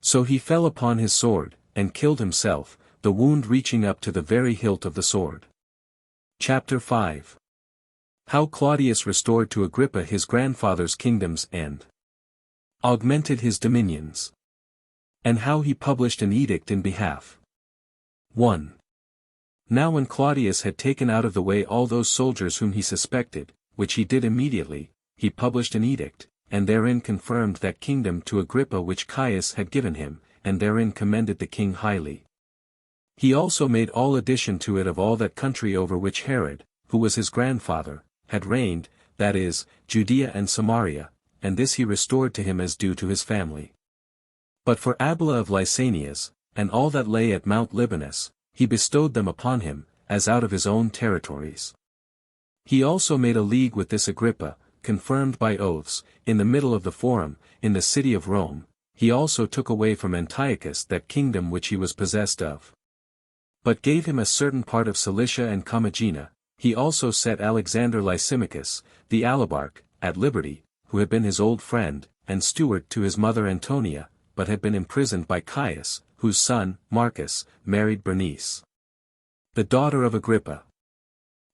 So he fell upon his sword, and killed himself, the wound reaching up to the very hilt of the sword. Chapter 5. How Claudius restored to Agrippa his grandfather's kingdoms and augmented his dominions. And how he published an edict in behalf. 1. Now when Claudius had taken out of the way all those soldiers whom he suspected, which he did immediately, he published an edict, and therein confirmed that kingdom to Agrippa which Caius had given him, and therein commended the king highly. He also made all addition to it of all that country over which Herod, who was his grandfather, had reigned, that is, Judea and Samaria, and this he restored to him as due to his family. But for Abila of Lysanias, and all that lay at Mount Libanus, he bestowed them upon him, as out of his own territories. He also made a league with this Agrippa, confirmed by oaths, in the middle of the forum, in the city of Rome. He also took away from Antiochus that kingdom which he was possessed of, but gave him a certain part of Cilicia and Commagena. He also set Alexander Lysimachus, the alabarch, at liberty, who had been his old friend, and steward to his mother Antonia, but had been imprisoned by Caius, whose son, Marcus, married Bernice, the daughter of Agrippa.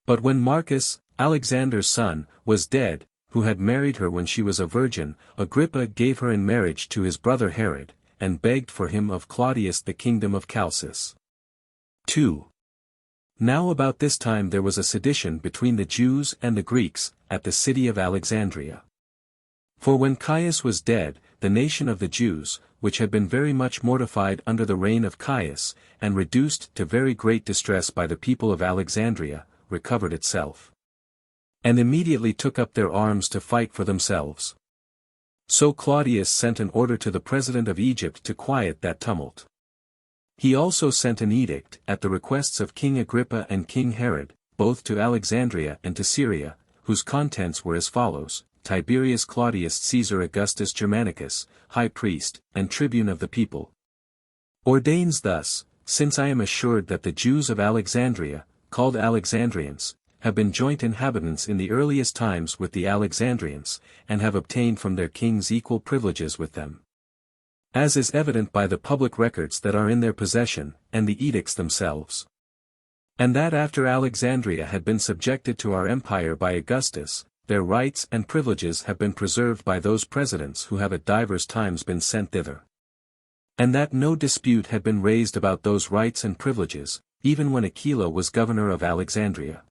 But when Marcus, Alexander's son, was dead, who had married her when she was a virgin, Agrippa gave her in marriage to his brother Herod, and begged for him of Claudius the kingdom of Chalcis. 2. Now about this time there was a sedition between the Jews and the Greeks, at the city of Alexandria. For when Caius was dead, the nation of the Jews, which had been very much mortified under the reign of Caius, and reduced to very great distress by the people of Alexandria, recovered itself, and immediately took up their arms to fight for themselves. So Claudius sent an order to the president of Egypt to quiet that tumult. He also sent an edict at the requests of King Agrippa and King Herod, both to Alexandria and to Syria, whose contents were as follows: Tiberius Claudius Caesar Augustus Germanicus, high priest, and tribune of the people, ordains thus, since I am assured that the Jews of Alexandria, called Alexandrians, have been joint inhabitants in the earliest times with the Alexandrians, and have obtained from their kings equal privileges with them, as is evident by the public records that are in their possession, and the edicts themselves. And that after Alexandria had been subjected to our empire by Augustus, their rights and privileges have been preserved by those presidents who have at divers times been sent thither. And that no dispute had been raised about those rights and privileges, even when Aquila was governor of Alexandria.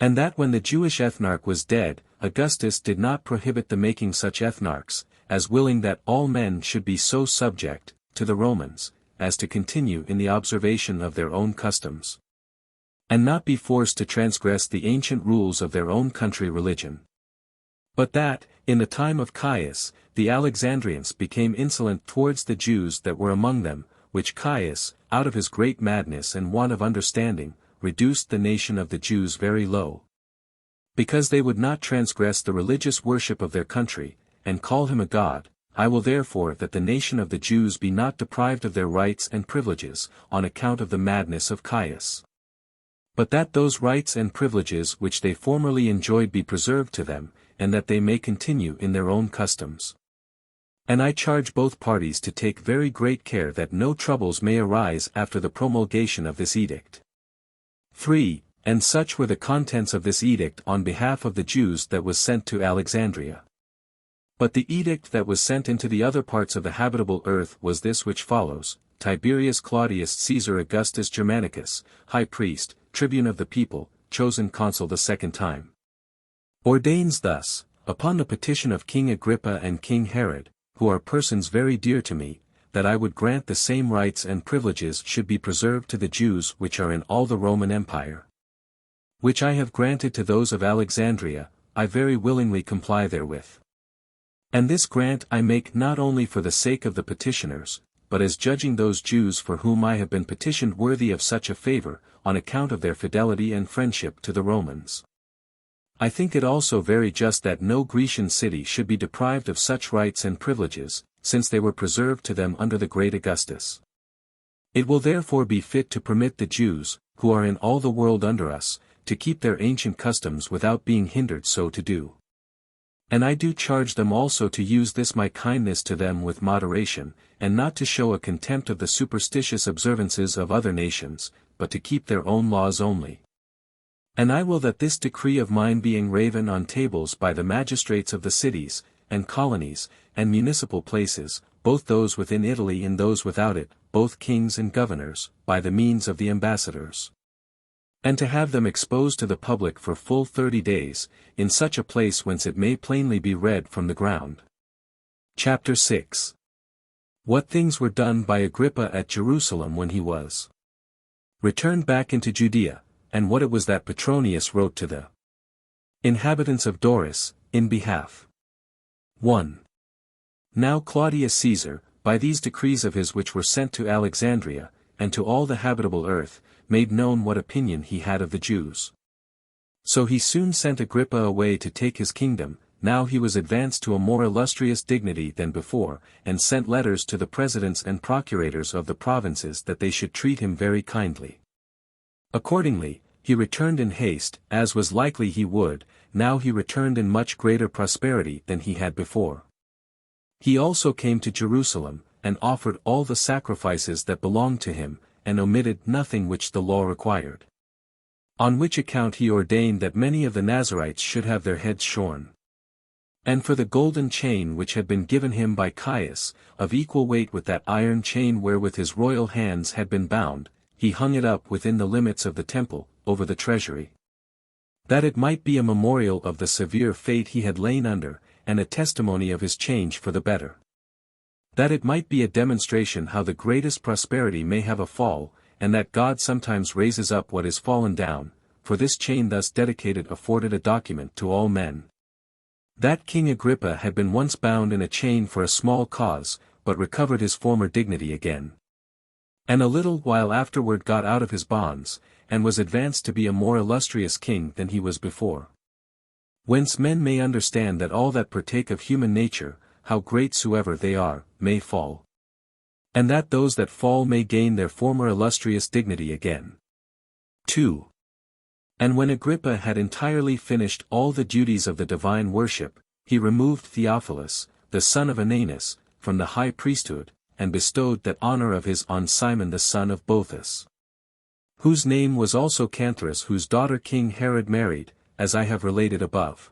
And that when the Jewish ethnarch was dead, Augustus did not prohibit the making such ethnarchs, as willing that all men should be so subject, to the Romans, as to continue in the observation of their own customs, and not be forced to transgress the ancient rules of their own country religion. But that, in the time of Caius, the Alexandrians became insolent towards the Jews that were among them, which Caius, out of his great madness and want of understanding, reduced the nation of the Jews very low, because they would not transgress the religious worship of their country, and call him a god. I will therefore that the nation of the Jews be not deprived of their rights and privileges, on account of the madness of Caius, but that those rights and privileges which they formerly enjoyed be preserved to them, and that they may continue in their own customs. And I charge both parties to take very great care that no troubles may arise after the promulgation of this edict. 3. And such were the contents of this edict on behalf of the Jews that was sent to Alexandria. But the edict that was sent into the other parts of the habitable earth was this which follows: Tiberius Claudius Caesar Augustus Germanicus, high priest, tribune of the people, chosen consul the second time, ordains thus, upon the petition of King Agrippa and King Herod, who are persons very dear to me, that I would grant the same rights and privileges should be preserved to the Jews which are in all the Roman Empire, which I have granted to those of Alexandria. I very willingly comply therewith. And this grant I make not only for the sake of the petitioners, but as judging those Jews for whom I have been petitioned worthy of such a favor, on account of their fidelity and friendship to the Romans. I think it also very just that no Grecian city should be deprived of such rights and privileges, since they were preserved to them under the great Augustus. It will therefore be fit to permit the Jews, who are in all the world under us, to keep their ancient customs without being hindered so to do. And I do charge them also to use this my kindness to them with moderation, and not to show a contempt of the superstitious observances of other nations, but to keep their own laws only. And I will that this decree of mine be engraven on tables by the magistrates of the cities, and colonies, and municipal places, both those within Italy and those without it, both kings and governors, by the means of the ambassadors. And to have them exposed to the public for full 30 days, in such a place whence it may plainly be read from the ground. Chapter 6. What things were done by Agrippa at Jerusalem when he was returned back into Judea, and what it was that Petronius wrote to the inhabitants of Doris, in behalf. 1. Now Claudius Caesar, by these decrees of his which were sent to Alexandria, and to all the habitable earth, made known what opinion he had of the Jews. So he soon sent Agrippa away to take his kingdom. Now he was advanced to a more illustrious dignity than before, and sent letters to the presidents and procurators of the provinces that they should treat him very kindly. Accordingly, he returned in haste, as was likely he would. Now he returned in much greater prosperity than he had before. He also came to Jerusalem, and offered all the sacrifices that belonged to him, and omitted nothing which the law required. On which account he ordained that many of the Nazarites should have their heads shorn. And for the golden chain which had been given him by Caius, of equal weight with that iron chain wherewith his royal hands had been bound, he hung it up within the limits of the temple, over the treasury. That it might be a memorial of the severe fate he had lain under, and a testimony of his change for the better. That it might be a demonstration how the greatest prosperity may have a fall, and that God sometimes raises up what is fallen down, for this chain thus dedicated afforded a document to all men. That King Agrippa had been once bound in a chain for a small cause, but recovered his former dignity again. And a little while afterward got out of his bonds, and was advanced to be a more illustrious king than he was before. Whence men may understand that all that partake of human nature, how great soever they are, may fall. And that those that fall may gain their former illustrious dignity again. 2. And when Agrippa had entirely finished all the duties of the divine worship, he removed Theophilus, the son of Ananus, from the high priesthood, and bestowed that honor of his on Simon the son of Boethus, whose name was also Canthras, whose daughter King Herod married, as I have related above.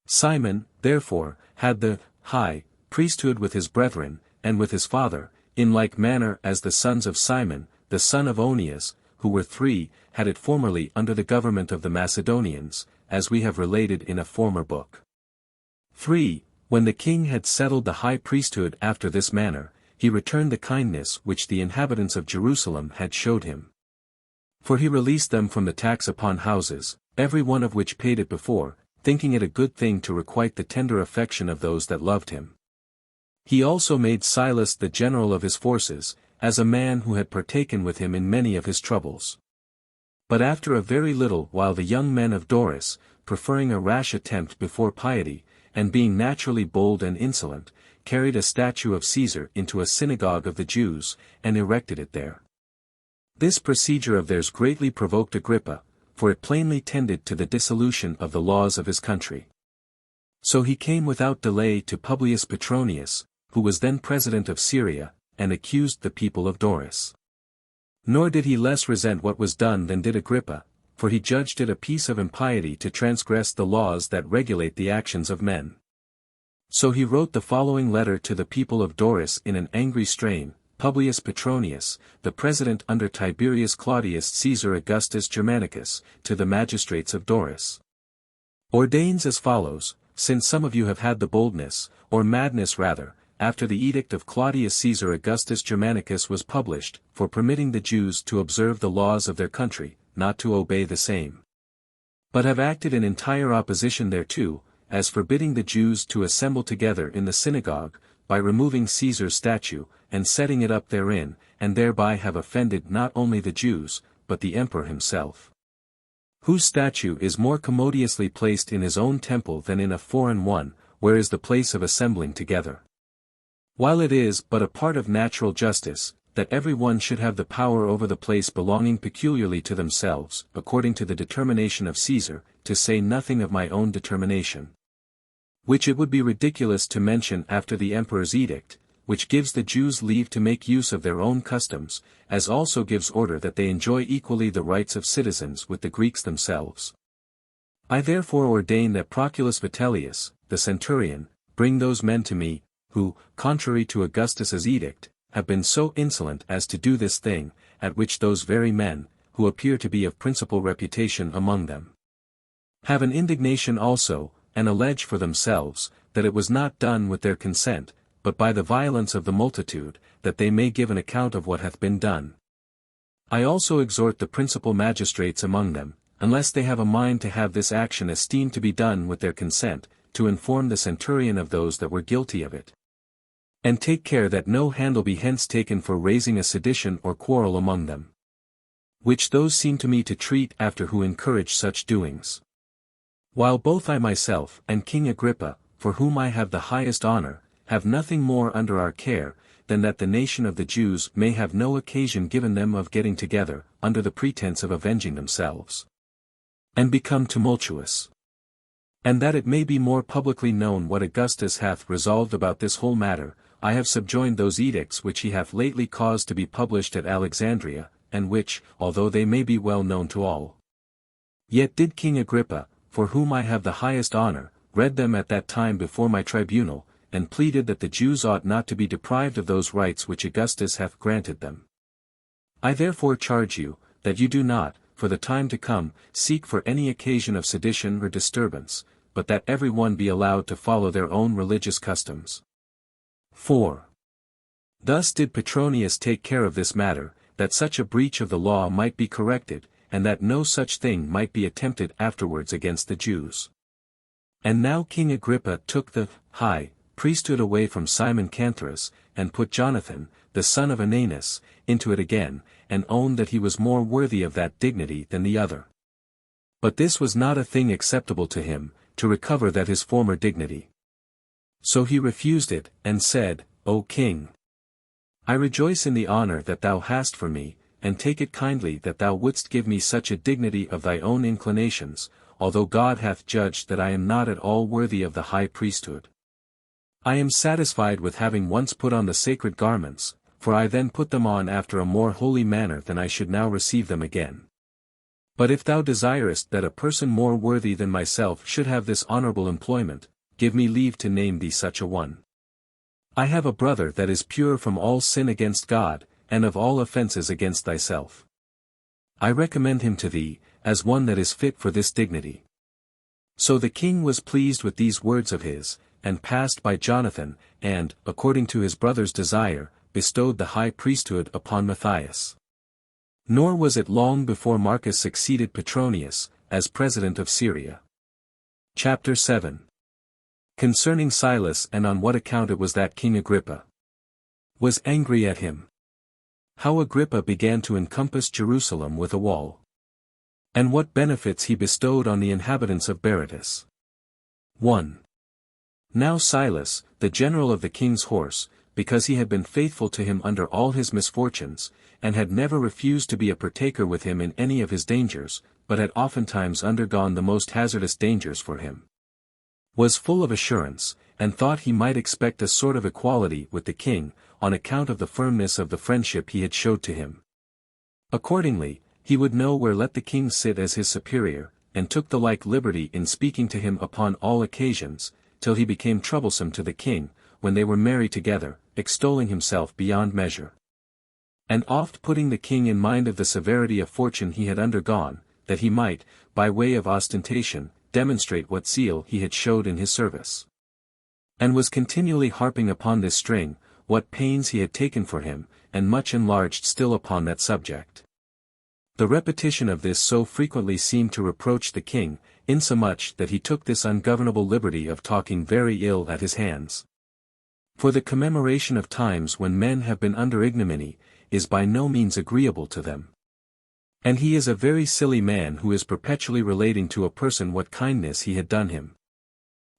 Simon, therefore, had the high priesthood with his brethren, and with his father, in like manner as the sons of Simon, the son of Onias, who were 3, had it formerly under the government of the Macedonians, as we have related in a former book. 3. When the king had settled the high priesthood after this manner, he returned the kindness which the inhabitants of Jerusalem had showed him. For he released them from the tax upon houses, every one of which paid it before, thinking it a good thing to requite the tender affection of those that loved him. He also made Silas the general of his forces, as a man who had partaken with him in many of his troubles. But after a very little while the young men of Doris, preferring a rash attempt before piety, and being naturally bold and insolent, carried a statue of Caesar into a synagogue of the Jews, and erected it there. This procedure of theirs greatly provoked Agrippa, for it plainly tended to the dissolution of the laws of his country. So he came without delay to Publius Petronius, who was then president of Syria, and accused the people of Doris. Nor did he less resent what was done than did Agrippa, for he judged it a piece of impiety to transgress the laws that regulate the actions of men. So he wrote the following letter to the people of Doris in an angry strain: Publius Petronius, the president under Tiberius Claudius Caesar Augustus Germanicus, to the magistrates of Doris. Ordains as follows, since some of you have had the boldness, or madness rather, after the edict of Claudius Caesar Augustus Germanicus was published, for permitting the Jews to observe the laws of their country, not to obey the same, but have acted in entire opposition thereto, as forbidding the Jews to assemble together in the synagogue, by removing Caesar's statue, and setting it up therein, and thereby have offended not only the Jews, but the emperor himself, whose statue is more commodiously placed in his own temple than in a foreign one, where is the place of assembling together. While it is but a part of natural justice, that every one should have the power over the place belonging peculiarly to themselves, according to the determination of Caesar, to say nothing of my own determination. which it would be ridiculous to mention after the emperor's edict, which gives the Jews leave to make use of their own customs, as also gives order that they enjoy equally the rights of citizens with the Greeks themselves. I therefore ordain that Proculus Vitellius, the centurion, bring those men to me, who, contrary to Augustus's edict, have been so insolent as to do this thing, at which those very men, who appear to be of principal reputation among them, have an indignation also, and allege for themselves, that it was not done with their consent, but by the violence of the multitude, that they may give an account of what hath been done. I also exhort the principal magistrates among them, unless they have a mind to have this action esteemed to be done with their consent, to inform the centurion of those that were guilty of it. And take care that no handle be hence taken for raising a sedition or quarrel among them, which those seem to me to treat after who encourage such doings. While both I myself and King Agrippa, for whom I have the highest honor, have nothing more under our care, than that the nation of the Jews may have no occasion given them of getting together, under the pretense of avenging themselves, and become tumultuous. And that it may be more publicly known what Augustus hath resolved about this whole matter, I have subjoined those edicts which he hath lately caused to be published at Alexandria, and which, although they may be well known to all, yet did King Agrippa, for whom I have the highest honor, read them at that time before my tribunal, and pleaded that the Jews ought not to be deprived of those rights which Augustus hath granted them. I therefore charge you, that you do not, for the time to come, seek for any occasion of sedition or disturbance, but that every one be allowed to follow their own religious customs. 4. Thus did Petronius take care of this matter, that such a breach of the law might be corrected, and that no such thing might be attempted afterwards against the Jews. And now King Agrippa took the high priesthood away from Simon Canthras, and put Jonathan, the son of Ananus, into it again, and owned that he was more worthy of that dignity than the other. But this was not a thing acceptable to him, to recover that his former dignity. So he refused it, and said, O king, I rejoice in the honor that thou hast for me, and take it kindly that thou wouldst give me such a dignity of thy own inclinations, although God hath judged that I am not at all worthy of the high priesthood. I am satisfied with having once put on the sacred garments, for I then put them on after a more holy manner than I should now receive them again. But if thou desirest that a person more worthy than myself should have this honorable employment, give me leave to name thee such a one. I have a brother that is pure from all sin against God, and of all offences against thyself. I recommend him to thee, as one that is fit for this dignity. So the king was pleased with these words of his, and passed by Jonathan, and, according to his brother's desire, bestowed the high priesthood upon Matthias. Nor was it long before Marcus succeeded Petronius, as president of Syria. Chapter 7. Concerning Silas and on what account it was that King Agrippa was angry at him. How Agrippa began to encompass Jerusalem with a wall. And what benefits he bestowed on the inhabitants of Berytus. 1. Now Silas, the general of the king's horse, because he had been faithful to him under all his misfortunes, and had never refused to be a partaker with him in any of his dangers, but had oftentimes undergone the most hazardous dangers for him, was full of assurance, and thought he might expect a sort of equality with the king, on account of the firmness of the friendship he had showed to him. Accordingly, he would know where let the king sit as his superior, and took the like liberty in speaking to him upon all occasions, till he became troublesome to the king, when they were merry together, extolling himself beyond measure. And oft putting the king in mind of the severity of fortune he had undergone, that he might, by way of ostentation, demonstrate what zeal he had showed in his service. And was continually harping upon this string, what pains he had taken for him, and much enlarged still upon that subject. The repetition of this so frequently seemed to reproach the king, insomuch that he took this ungovernable liberty of talking very ill at his hands. For the commemoration of times when men have been under ignominy, is by no means agreeable to them. And he is a very silly man who is perpetually relating to a person what kindness he had done him.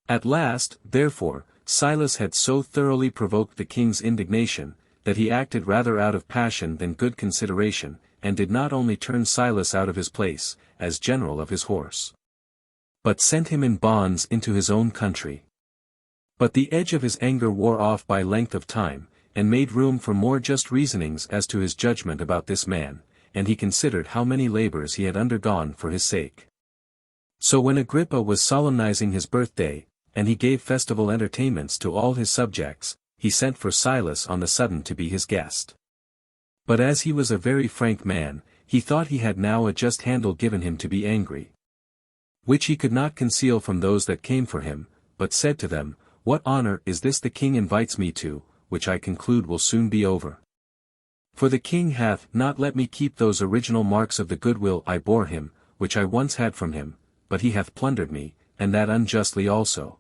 At last, therefore, Silas had so thoroughly provoked the king's indignation, that he acted rather out of passion than good consideration, and did not only turn Silas out of his place, as general of his horse, but sent him in bonds into his own country. But the edge of his anger wore off by length of time, and made room for more just reasonings as to his judgment about this man, and he considered how many labors he had undergone for his sake. So when Agrippa was solemnizing his birthday, and he gave festival entertainments to all his subjects, he sent for Silas on the sudden to be his guest. But as he was a very frank man, he thought he had now a just handle given him to be angry, which he could not conceal from those that came for him, but said to them, What honor is this the king invites me to, which I conclude will soon be over? For the king hath not let me keep those original marks of the goodwill I bore him, which I once had from him, but he hath plundered me, and that unjustly also.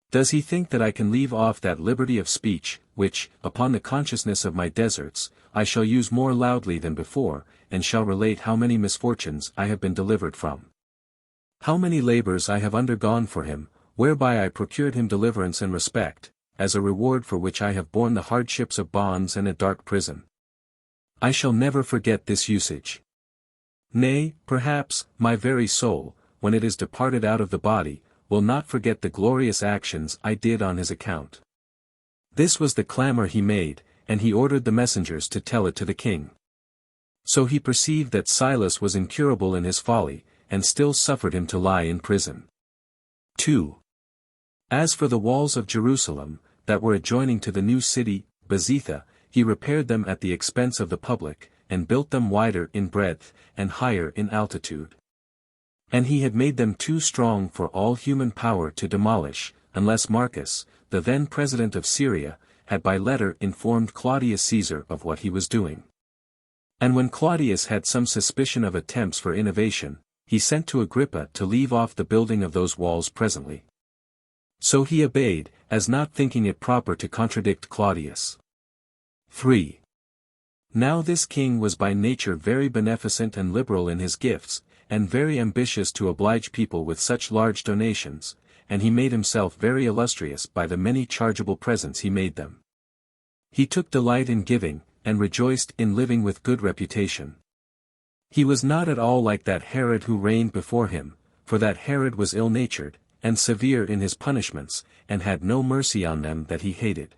Does he think that I can leave off that liberty of speech, which, upon the consciousness of my deserts, I shall use more loudly than before, and shall relate how many misfortunes I have been delivered from? How many labors I have undergone for him, whereby I procured him deliverance and respect, as a reward for which I have borne the hardships of bonds and a dark prison. I shall never forget this usage. Nay, perhaps, my very soul, when it is departed out of the body, will not forget the glorious actions I did on his account. This was the clamor he made, and he ordered the messengers to tell it to the king. So he perceived that Silas was incurable in his folly, and still suffered him to lie in prison. 2. As for the walls of Jerusalem, that were adjoining to the new city, Bezetha, he repaired them at the expense of the public, and built them wider in breadth, and higher in altitude. And he had made them too strong for all human power to demolish, unless Marcus, the then president of Syria, had by letter informed Claudius Caesar of what he was doing. And when Claudius had some suspicion of attempts for innovation, he sent to Agrippa to leave off the building of those walls presently. So he obeyed, as not thinking it proper to contradict Claudius. 3. Now this king was by nature very beneficent and liberal in his gifts, and very ambitious to oblige people with such large donations, and he made himself very illustrious by the many chargeable presents he made them. He took delight in giving, and rejoiced in living with good reputation. He was not at all like that Herod who reigned before him, for that Herod was ill-natured, and severe in his punishments, and had no mercy on them that he hated.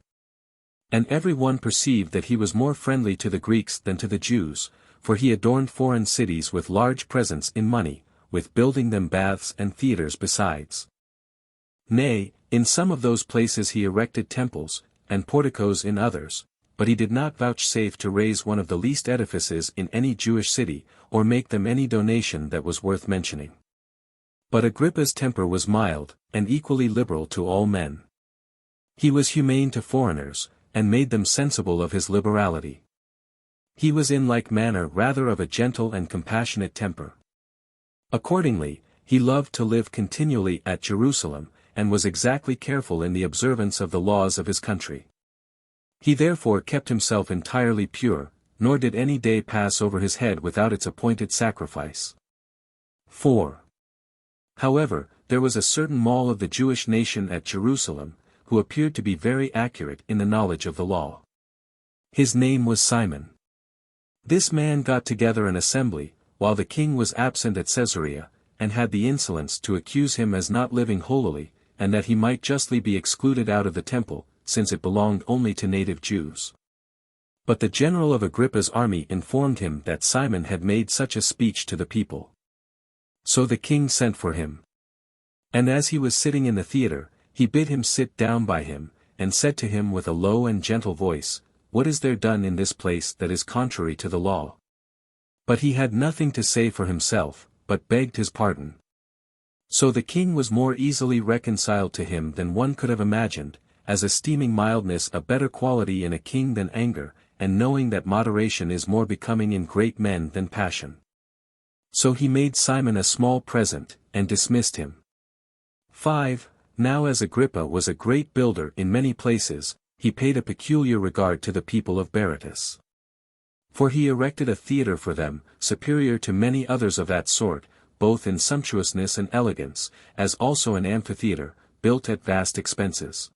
And every one perceived that he was more friendly to the Greeks than to the Jews, for he adorned foreign cities with large presents in money, with building them baths and theatres besides. Nay, in some of those places he erected temples, and porticos in others, but he did not vouchsafe to raise one of the least edifices in any Jewish city, or make them any donation that was worth mentioning. But Agrippa's temper was mild, and equally liberal to all men. He was humane to foreigners, and made them sensible of his liberality. He was in like manner rather of a gentle and compassionate temper. Accordingly, he loved to live continually at Jerusalem, and was exactly careful in the observance of the laws of his country. He therefore kept himself entirely pure, nor did any day pass over his head without its appointed sacrifice. 4. However, there was a certain mall of the Jewish nation at Jerusalem, who appeared to be very accurate in the knowledge of the law. His name was Simon. This man got together an assembly, while the king was absent at Caesarea, and had the insolence to accuse him as not living holily, and that he might justly be excluded out of the temple, since it belonged only to native Jews. But the general of Agrippa's army informed him that Simon had made such a speech to the people. So the king sent for him. And as he was sitting in the theatre, he bid him sit down by him, and said to him with a low and gentle voice, What is there done in this place that is contrary to the law? But he had nothing to say for himself, but begged his pardon. So the king was more easily reconciled to him than one could have imagined, as esteeming mildness a better quality in a king than anger, and knowing that moderation is more becoming in great men than passion. So he made Simon a small present, and dismissed him. 5. Now as Agrippa was a great builder in many places, he paid a peculiar regard to the people of Berytus. For he erected a theatre for them, superior to many others of that sort, both in sumptuousness and elegance, as also an amphitheatre, built at vast expenses.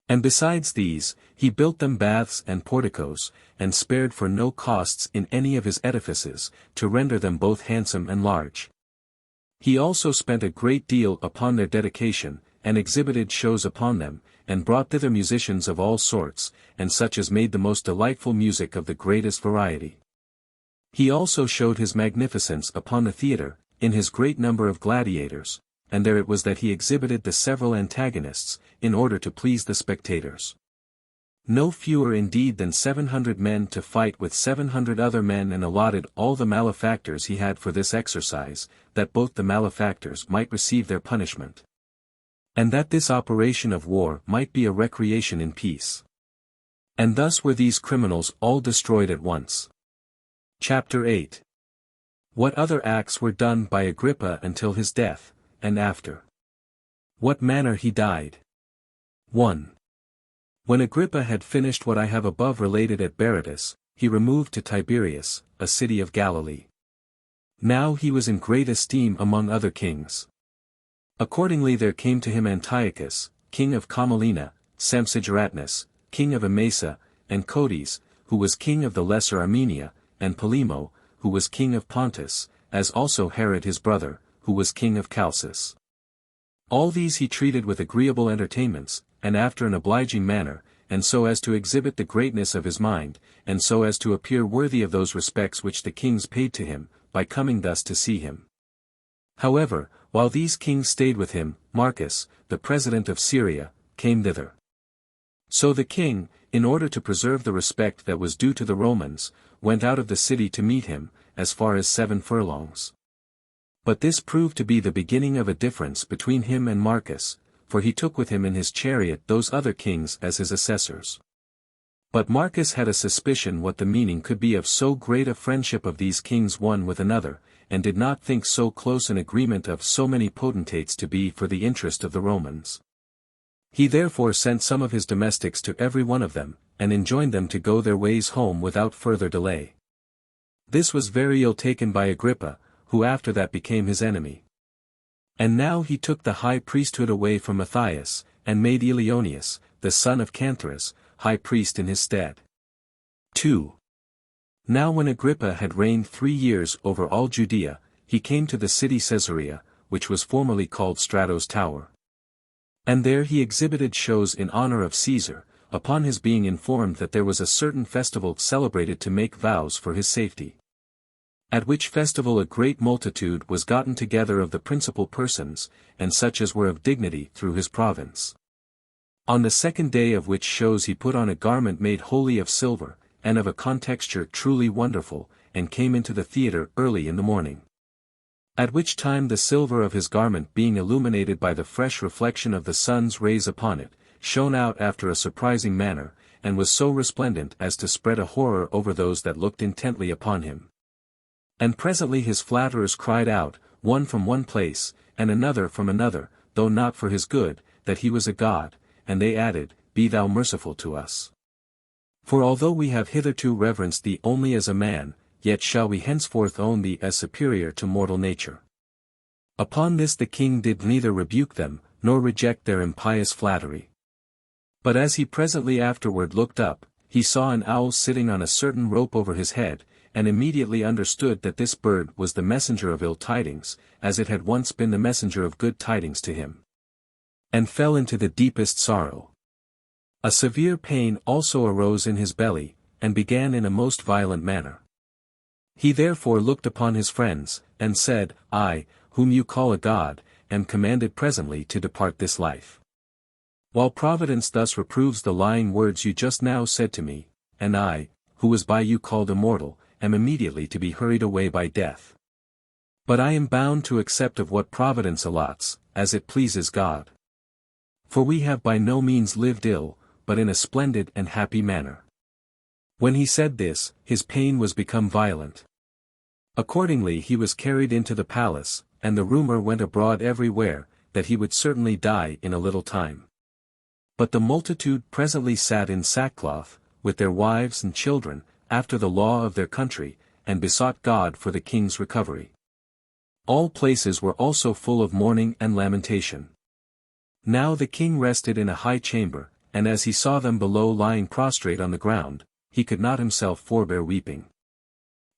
And besides these, he built them baths and porticos, and spared for no costs in any of his edifices, to render them both handsome and large. He also spent a great deal upon their dedication, and exhibited shows upon them, and brought thither musicians of all sorts, and such as made the most delightful music of the greatest variety. He also showed his magnificence upon the theatre, in his great number of gladiators, and there it was that he exhibited the several antagonists, in order to please the spectators. No fewer indeed than 700 men to fight with 700 other men, and allotted all the malefactors he had for this exercise, that both the malefactors might receive their punishment, and that this operation of war might be a recreation in peace. And thus were these criminals all destroyed at once. Chapter 8. What other acts were done by Agrippa until his death, and after? What manner he died. 1. When Agrippa had finished what I have above related at Berytus, he removed to Tiberias, a city of Galilee. Now he was in great esteem among other kings. Accordingly there came to him Antiochus, king of Commalena, Sampsigeratnus, king of Emesa, and Cotys, who was king of the Lesser Armenia, and Polemo, who was king of Pontus, as also Herod his brother, who was king of Chalcis. All these he treated with agreeable entertainments, and after an obliging manner, and so as to exhibit the greatness of his mind, and so as to appear worthy of those respects which the kings paid to him, by coming thus to see him. However, while these kings stayed with him, Marcus, the president of Syria, came thither. So the king, in order to preserve the respect that was due to the Romans, went out of the city to meet him, as far as 7 furlongs. But this proved to be the beginning of a difference between him and Marcus, for he took with him in his chariot those other kings as his assessors. But Marcus had a suspicion what the meaning could be of so great a friendship of these kings one with another, and did not think so close an agreement of so many potentates to be for the interest of the Romans. He therefore sent some of his domestics to every one of them, and enjoined them to go their ways home without further delay. This was very ill taken by Agrippa, who after that became his enemy. And now he took the high priesthood away from Matthias, and made Eleonius, the son of Canthras, high priest in his stead. 2. Now when Agrippa had reigned 3 years over all Judea, he came to the city Caesarea, which was formerly called Strato's Tower. And there he exhibited shows in honor of Caesar, upon his being informed that there was a certain festival celebrated to make vows for his safety. At which festival a great multitude was gotten together of the principal persons, and such as were of dignity through his province. On the 2nd day of which shows he put on a garment made wholly of silver, and of a contexture truly wonderful, and came into the theatre early in the morning. At which time the silver of his garment being illuminated by the fresh reflection of the sun's rays upon it, shone out after a surprising manner, and was so resplendent as to spread a horror over those that looked intently upon him. And presently his flatterers cried out, one from one place, and another from another, though not for his good, that he was a god, and they added, Be thou merciful to us. For although we have hitherto reverenced thee only as a man, yet shall we henceforth own thee as superior to mortal nature. Upon this the king did neither rebuke them, nor reject their impious flattery. But as he presently afterward looked up, he saw an owl sitting on a certain rope over his head, and immediately understood that this bird was the messenger of ill tidings, as it had once been the messenger of good tidings to him. And fell into the deepest sorrow. A severe pain also arose in his belly, and began in a most violent manner. He therefore looked upon his friends, and said, I, whom you call a god, am commanded presently to depart this life. While Providence thus reproves the lying words you just now said to me, and I, who was by you called immortal, am immediately to be hurried away by death. But I am bound to accept of what Providence allots, as it pleases God. For we have by no means lived ill, but in a splendid and happy manner. When he said this, his pain was become violent. Accordingly he was carried into the palace, and the rumor went abroad everywhere, that he would certainly die in a little time. But the multitude presently sat in sackcloth, with their wives and children, after the law of their country, and besought God for the king's recovery. All places were also full of mourning and lamentation. Now the king rested in a high chamber, and as he saw them below lying prostrate on the ground, he could not himself forbear weeping.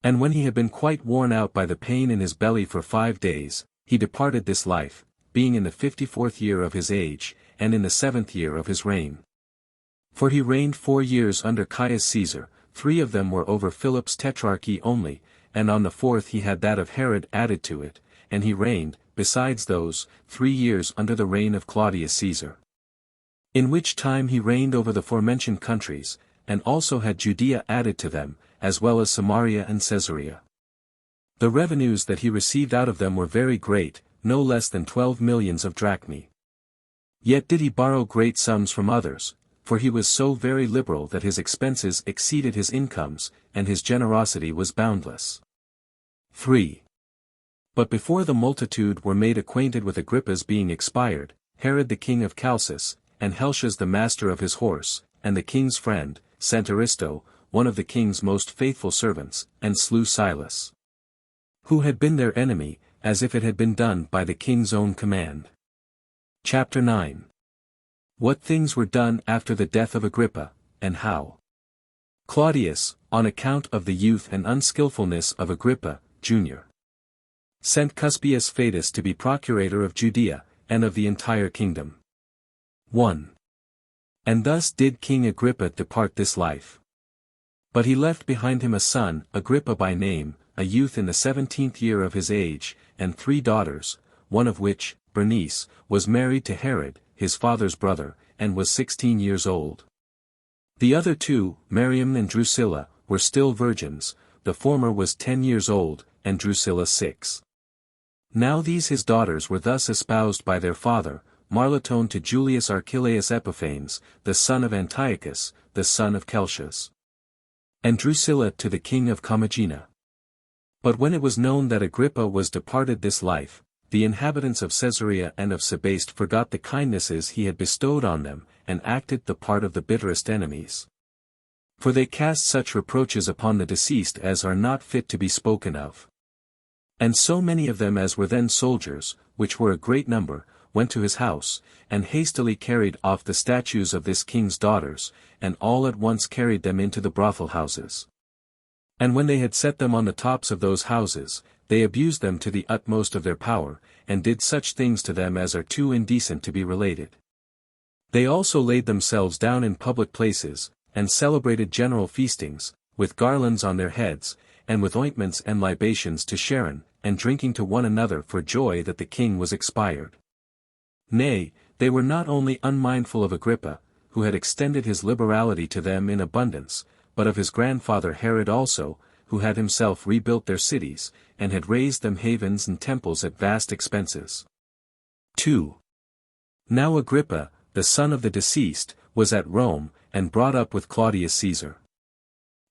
And when he had been quite worn out by the pain in his belly for 5 days, he departed this life, being in the 54th year of his age, and in the 7th year of his reign. For he reigned 4 years under Caius Caesar, 3 of them were over Philip's tetrarchy only, and on the 4th he had that of Herod added to it, and he reigned, besides those, 3 years under the reign of Claudius Caesar. In which time he reigned over the forementioned countries, and also had Judea added to them, as well as Samaria and Caesarea. The revenues that he received out of them were very great, no less than 12 millions of drachmae. Yet did he borrow great sums from others, for he was so very liberal that his expenses exceeded his incomes, and his generosity was boundless. 3. But before the multitude were made acquainted with Agrippa's being expired, Herod the king of Chalcis, and Helcias the master of his horse, and the king's friend, sent Aristo, one of the king's most faithful servants, and slew Silas, who had been their enemy, as if it had been done by the king's own command. Chapter 9. What things were done after the death of Agrippa, and how Claudius, on account of the youth and unskillfulness of Agrippa, Jr., sent Cuspius Fadus to be procurator of Judea, and of the entire kingdom. 1. And thus did King Agrippa depart this life. But he left behind him a son, Agrippa by name, a youth in the 17th year of his age, and 3 daughters, one of which, Bernice, was married to Herod, his father's brother, and was 16 years old. The other 2, Miriam and Drusilla, were still virgins, the former was 10 years old, and Drusilla 6. Now these his daughters were thus espoused by their father, Marlatone to Julius Archelaus Epiphanes, the son of Antiochus, the son of Celsius, and Drusilla to the king of Commagena. But when it was known that Agrippa was departed this life, the inhabitants of Caesarea and of Sebaste forgot the kindnesses he had bestowed on them, and acted the part of the bitterest enemies. For they cast such reproaches upon the deceased as are not fit to be spoken of. And so many of them as were then soldiers, which were a great number, went to his house, and hastily carried off the statues of this king's daughters, and all at once carried them into the brothel houses. And when they had set them on the tops of those houses, they abused them to the utmost of their power, and did such things to them as are too indecent to be related. They also laid themselves down in public places, and celebrated general feastings, with garlands on their heads, and with ointments and libations to Sharon, and drinking to one another for joy that the king was expired. Nay, they were not only unmindful of Agrippa, who had extended his liberality to them in abundance, but of his grandfather Herod also, who had himself rebuilt their cities, and had raised them havens and temples at vast expenses. 2. Now Agrippa, the son of the deceased, was at Rome, and brought up with Claudius Caesar.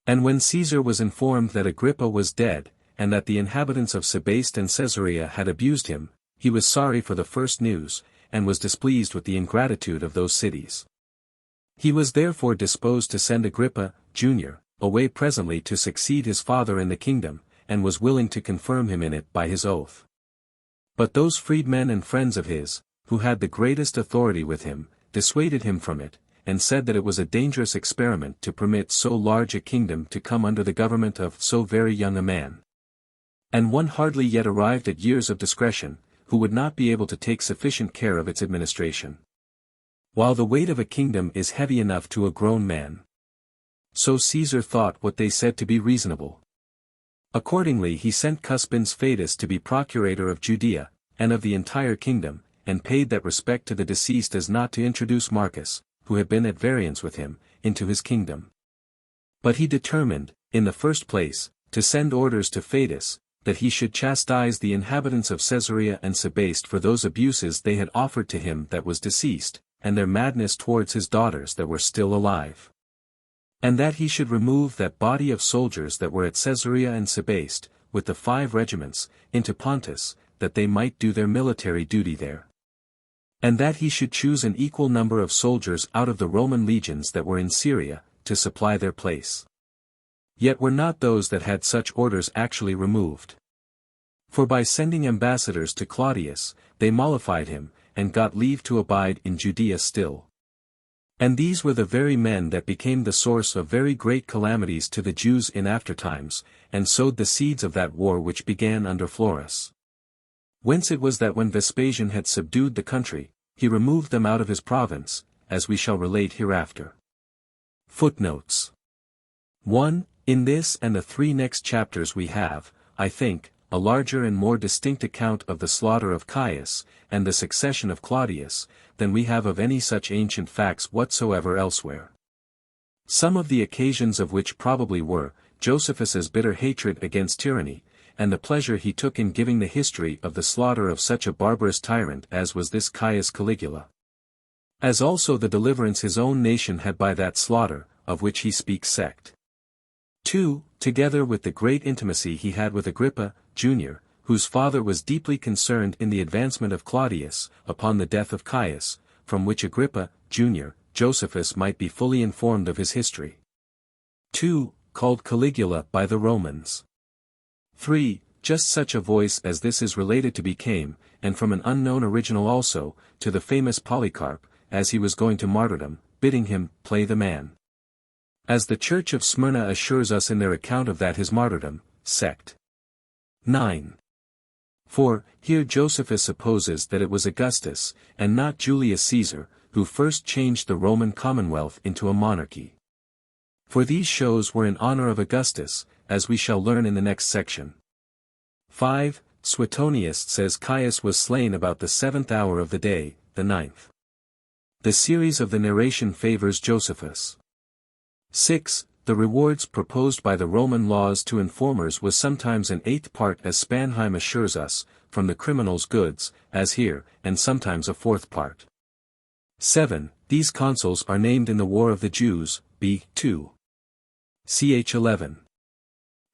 And when Caesar was informed that Agrippa was dead, and that the inhabitants of Sebaste and Caesarea had abused him, he was sorry for the first news, and was displeased with the ingratitude of those cities. He was therefore disposed to send Agrippa, Jr., away presently to succeed his father in the kingdom, and was willing to confirm him in it by his oath. But those freedmen and friends of his, who had the greatest authority with him, dissuaded him from it, and said that it was a dangerous experiment to permit so large a kingdom to come under the government of so very young a man, and one hardly yet arrived at years of discretion, who would not be able to take sufficient care of its administration. While the weight of a kingdom is heavy enough to a grown man. So Caesar thought what they said to be reasonable. Accordingly he sent Cuspius Fadus to be procurator of Judea, and of the entire kingdom, and paid that respect to the deceased as not to introduce Marcus, who had been at variance with him, into his kingdom. But he determined, in the first place, to send orders to Fadus, that he should chastise the inhabitants of Caesarea and Sebaste for those abuses they had offered to him that was deceased, and their madness towards his daughters that were still alive. And that he should remove that body of soldiers that were at Caesarea and Sebaste, with the 5 regiments, into Pontus, that they might do their military duty there. And that he should choose an equal number of soldiers out of the Roman legions that were in Syria, to supply their place. Yet were not those that had such orders actually removed. For by sending ambassadors to Claudius, they mollified him, and got leave to abide in Judea still. And these were the very men that became the source of very great calamities to the Jews in aftertimes, and sowed the seeds of that war which began under Florus. Whence it was that when Vespasian had subdued the country, he removed them out of his province, as we shall relate hereafter. Footnotes 1. In this and the 3 next chapters we have, I think, a larger and more distinct account of the slaughter of Caius, and the succession of Claudius, than we have of any such ancient facts whatsoever elsewhere. Some of the occasions of which probably were, Josephus's bitter hatred against tyranny, and the pleasure he took in giving the history of the slaughter of such a barbarous tyrant as was this Caius Caligula. As also the deliverance his own nation had by that slaughter, of which he speaks sect. 2. Together with the great intimacy he had with Agrippa, Jr., whose father was deeply concerned in the advancement of Claudius, upon the death of Caius, from which Agrippa, Jr., Josephus might be fully informed of his history. 2. Called Caligula by the Romans. 3. Just such a voice as this is related to became, and from an unknown original also, to the famous Polycarp, as he was going to martyrdom, bidding him, play the man. As the Church of Smyrna assures us in their account of that his martyrdom, sect. 9. 4. Here Josephus supposes that it was Augustus, and not Julius Caesar, who first changed the Roman Commonwealth into a monarchy. For these shows were in honor of Augustus, as we shall learn in the next section. 5. Suetonius says Caius was slain about the 7th hour of the day, the 9th. The series of the narration favors Josephus. 6. The rewards proposed by the Roman laws to informers was sometimes an 8th part as Spanheim assures us, from the criminal's goods, as here, and sometimes a 4th part. 7. These consuls are named in the War of the Jews, b. 2. Ch. 11.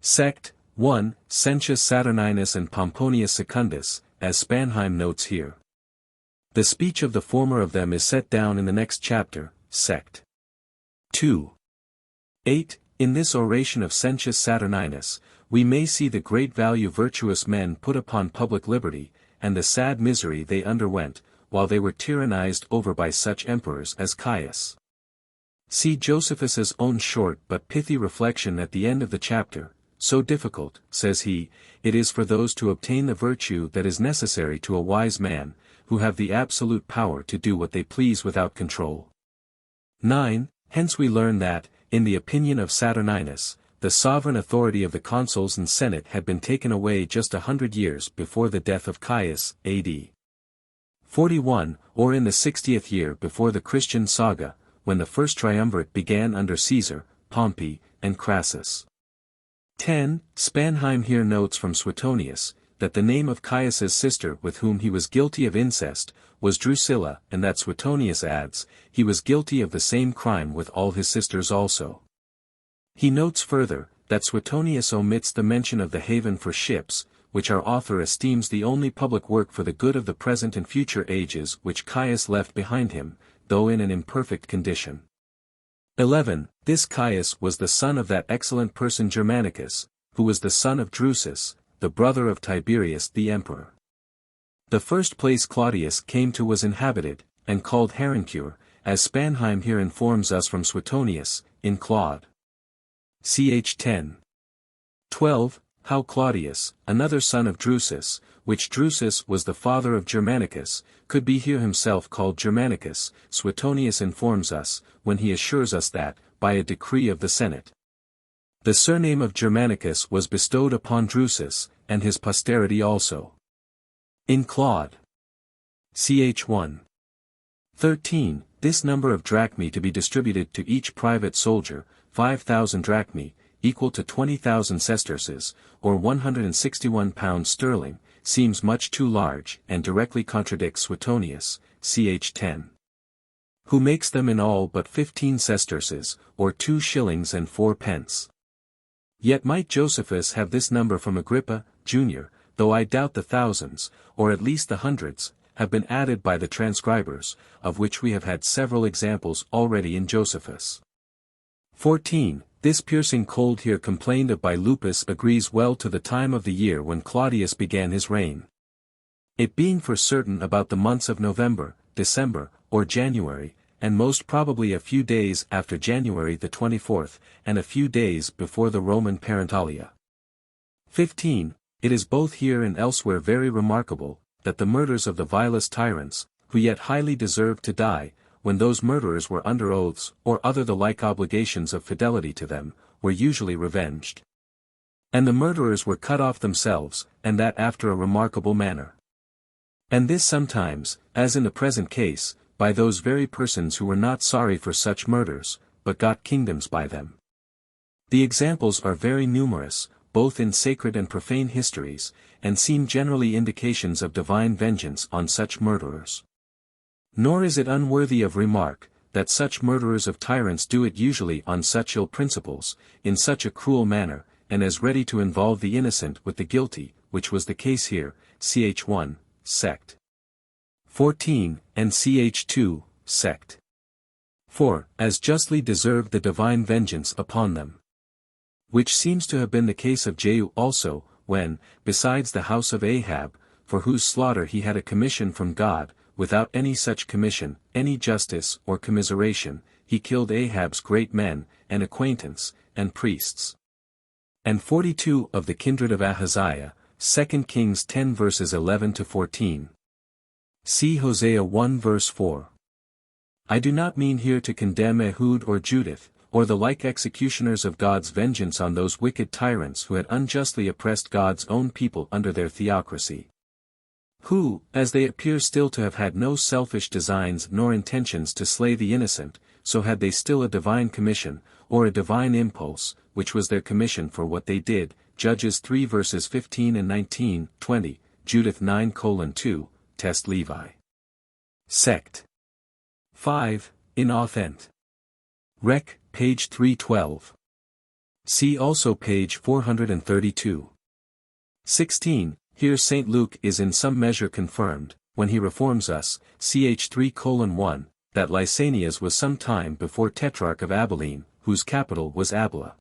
Sect. 1. Sentius Saturninus and Pomponius Secundus, as Spanheim notes here. The speech of the former of them is set down in the next chapter, sect. 2. 8. In this oration of Sentius Saturninus, we may see the great value virtuous men put upon public liberty, and the sad misery they underwent, while they were tyrannized over by such emperors as Caius. See Josephus's own short but pithy reflection at the end of the chapter. So difficult, says he, it is for those to obtain the virtue that is necessary to a wise man, who have the absolute power to do what they please without control. 9. Hence we learn that, in the opinion of Saturninus, the sovereign authority of the consuls and senate had been taken away just 100 years before the death of Caius, A.D. 41, or in the 60th year before the Christian saga, when the first triumvirate began under Caesar, Pompey, and Crassus. 10. Spanheim here notes from Suetonius, that the name of Caius's sister with whom he was guilty of incest, was Drusilla, and that Suetonius adds, he was guilty of the same crime with all his sisters also. He notes further, that Suetonius omits the mention of the haven for ships, which our author esteems the only public work for the good of the present and future ages which Caius left behind him, though in an imperfect condition. 11. This Caius was the son of that excellent person Germanicus, who was the son of Drusus, the brother of Tiberius the emperor. The first place Claudius came to was inhabited, and called Harincure, as Spanheim here informs us from Suetonius, in Claude. Ch. 10. 12. How Claudius, another son of Drusus, which Drusus was the father of Germanicus, could be here himself called Germanicus, Suetonius informs us, when he assures us that, by a decree of the Senate, the surname of Germanicus was bestowed upon Drusus, and his posterity also. In Claude. Ch. 1. 13. This number of drachmae to be distributed to each private soldier, 5,000 drachmae, equal to 20,000 sesterces, or 161 pounds sterling, seems much too large, and directly contradicts Suetonius, ch. 10. Who makes them in all but 15 sesterces, or 2 shillings and 4 pence. Yet might Josephus have this number from Agrippa, Jr., though I doubt the thousands, or at least the hundreds, have been added by the transcribers, of which we have had several examples already in Josephus. 14. This piercing cold here complained of by Lupus agrees well to the time of the year when Claudius began his reign. It being for certain about the months of November, December, or January, and most probably a few days after January the 24th, and a few days before the Roman Parentalia. 15. It is both here and elsewhere very remarkable, that the murders of the vilest tyrants, who yet highly deserved to die, when those murderers were under oaths, or other the like obligations of fidelity to them, were usually revenged. And the murderers were cut off themselves, and that after a remarkable manner. And this sometimes, as in the present case, by those very persons who were not sorry for such murders, but got kingdoms by them. The examples are very numerous, both in sacred and profane histories, and seem generally indications of divine vengeance on such murderers. Nor is it unworthy of remark, that such murderers of tyrants do it usually on such ill principles, in such a cruel manner, and as ready to involve the innocent with the guilty, which was the case here, ch. 1, sect. 14, and ch. 2, sect. 4, as justly deserved the divine vengeance upon them. Which seems to have been the case of Jehu also, when, besides the house of Ahab, for whose slaughter he had a commission from God, without any such commission, any justice or commiseration, he killed Ahab's great men, and acquaintance, and priests. And 42 of the kindred of Ahaziah, 2 Kings 10 verses 11 to 14. See Hosea 1 verse 4. I do not mean here to condemn Ehud or Judith, or the like executioners of God's vengeance on those wicked tyrants who had unjustly oppressed God's own people under their theocracy. Who, as they appear still to have had no selfish designs nor intentions to slay the innocent, so had they still a divine commission, or a divine impulse, which was their commission for what they did, Judges 3 verses 15 and 19, 20, Judith 9:2, Test Levi. Sect. 5, in Authent. Rec. Page 312. See also page 432. 16. Here St. Luke is in some measure confirmed, when he reforms us, ch. 3:1, that Lysanias was some time before Tetrarch of Abilene, whose capital was Abila.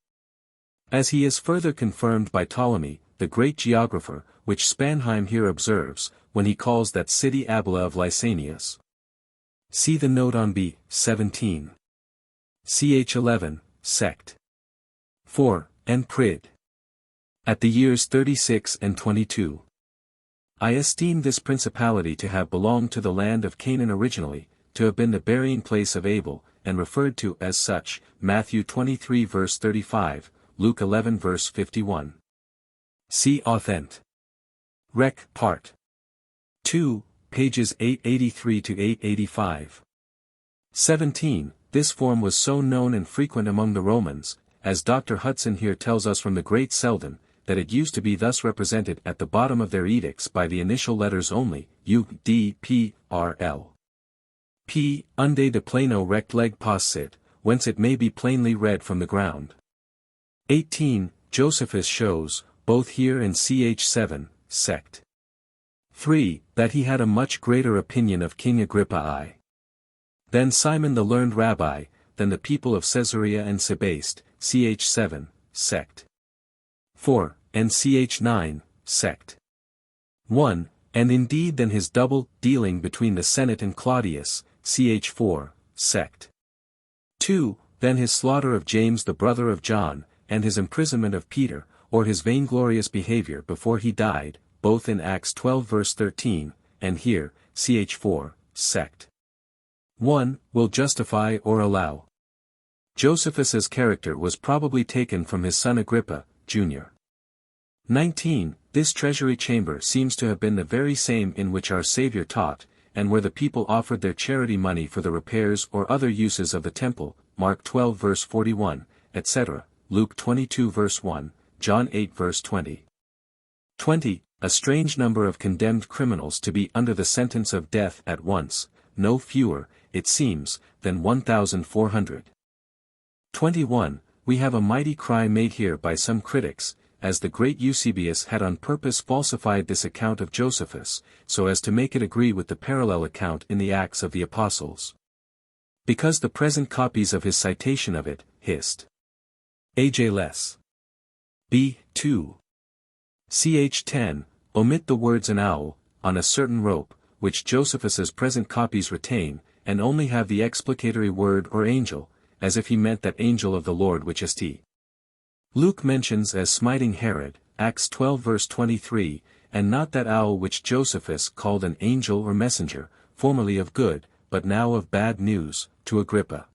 As he is further confirmed by Ptolemy, the great geographer, which Spanheim here observes, when he calls that city Abila of Lysanias. See the note on B. 17. Ch. 11, sect. 4, and Prid. At the years 36 and 22. I esteem this principality to have belonged to the land of Canaan originally, to have been the burying place of Abel, and referred to as such, Matthew 23 verse 35, Luke 11 verse 51. See Authent. Rec. Part. 2, pages 883 to 885. 17. This form was so known and frequent among the Romans, as Dr. Hudson here tells us from the Great Selden, that it used to be thus represented at the bottom of their edicts by the initial letters only, U, D, P, R, L. P, unde de plano rect leg possit, whence it may be plainly read from the ground. 18. Josephus shows, both here and ch. 7, sect. 3. That he had a much greater opinion of King Agrippa I. Than Simon the learned rabbi, than the people of Caesarea and Sebaste, ch. 7, sect. 4, and ch. 9, sect. 1, and indeed than his double dealing between the Senate and Claudius, ch. 4, sect. 2, than his slaughter of James the brother of John, and his imprisonment of Peter, or his vainglorious behavior before he died, both in Acts 12 verse 13, and here, ch. 4, sect. 1, will justify or allow. Josephus's character was probably taken from his son Agrippa, Jr. 19. This treasury chamber seems to have been the very same in which our Savior taught, and where the people offered their charity money for the repairs or other uses of the temple, Mark 12 verse 41, etc., Luke 22 verse 1, John 8 verse 20. 20. A strange number of condemned criminals to be under the sentence of death at once, no fewer, it seems, than 1,400. 21. We have a mighty cry made here by some critics, as the great Eusebius had on purpose falsified this account of Josephus, so as to make it agree with the parallel account in the Acts of the Apostles. Because the present copies of his citation of it, hist. A.J. Less. B. 2. Ch. 10, omit the words an owl, on a certain rope, which Josephus's present copies retain, and only have the explicatory word or angel, as if he meant that angel of the Lord which est he. Luke mentions as smiting Herod, Acts 12 verse 23, and not that owl which Josephus called an angel or messenger, formerly of good, but now of bad news, to Agrippa.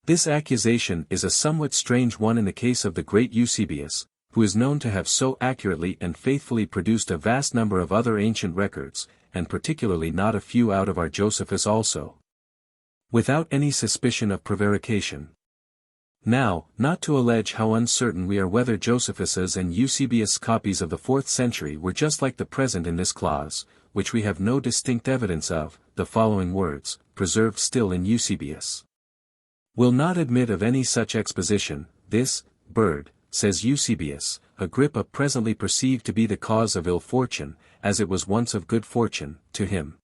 This accusation is a somewhat strange one in the case of the great Eusebius, who is known to have so accurately and faithfully produced a vast number of other ancient records, and particularly not a few out of our Josephus also, without any suspicion of prevarication. Now, not to allege how uncertain we are whether Josephus's and Eusebius' copies of the 4th century were just like the present in this clause, which we have no distinct evidence of, the following words, preserved still in Eusebius, will not admit of any such exposition. This bird, says Eusebius, Agrippa presently perceived to be the cause of ill fortune, as it was once of good fortune, to him,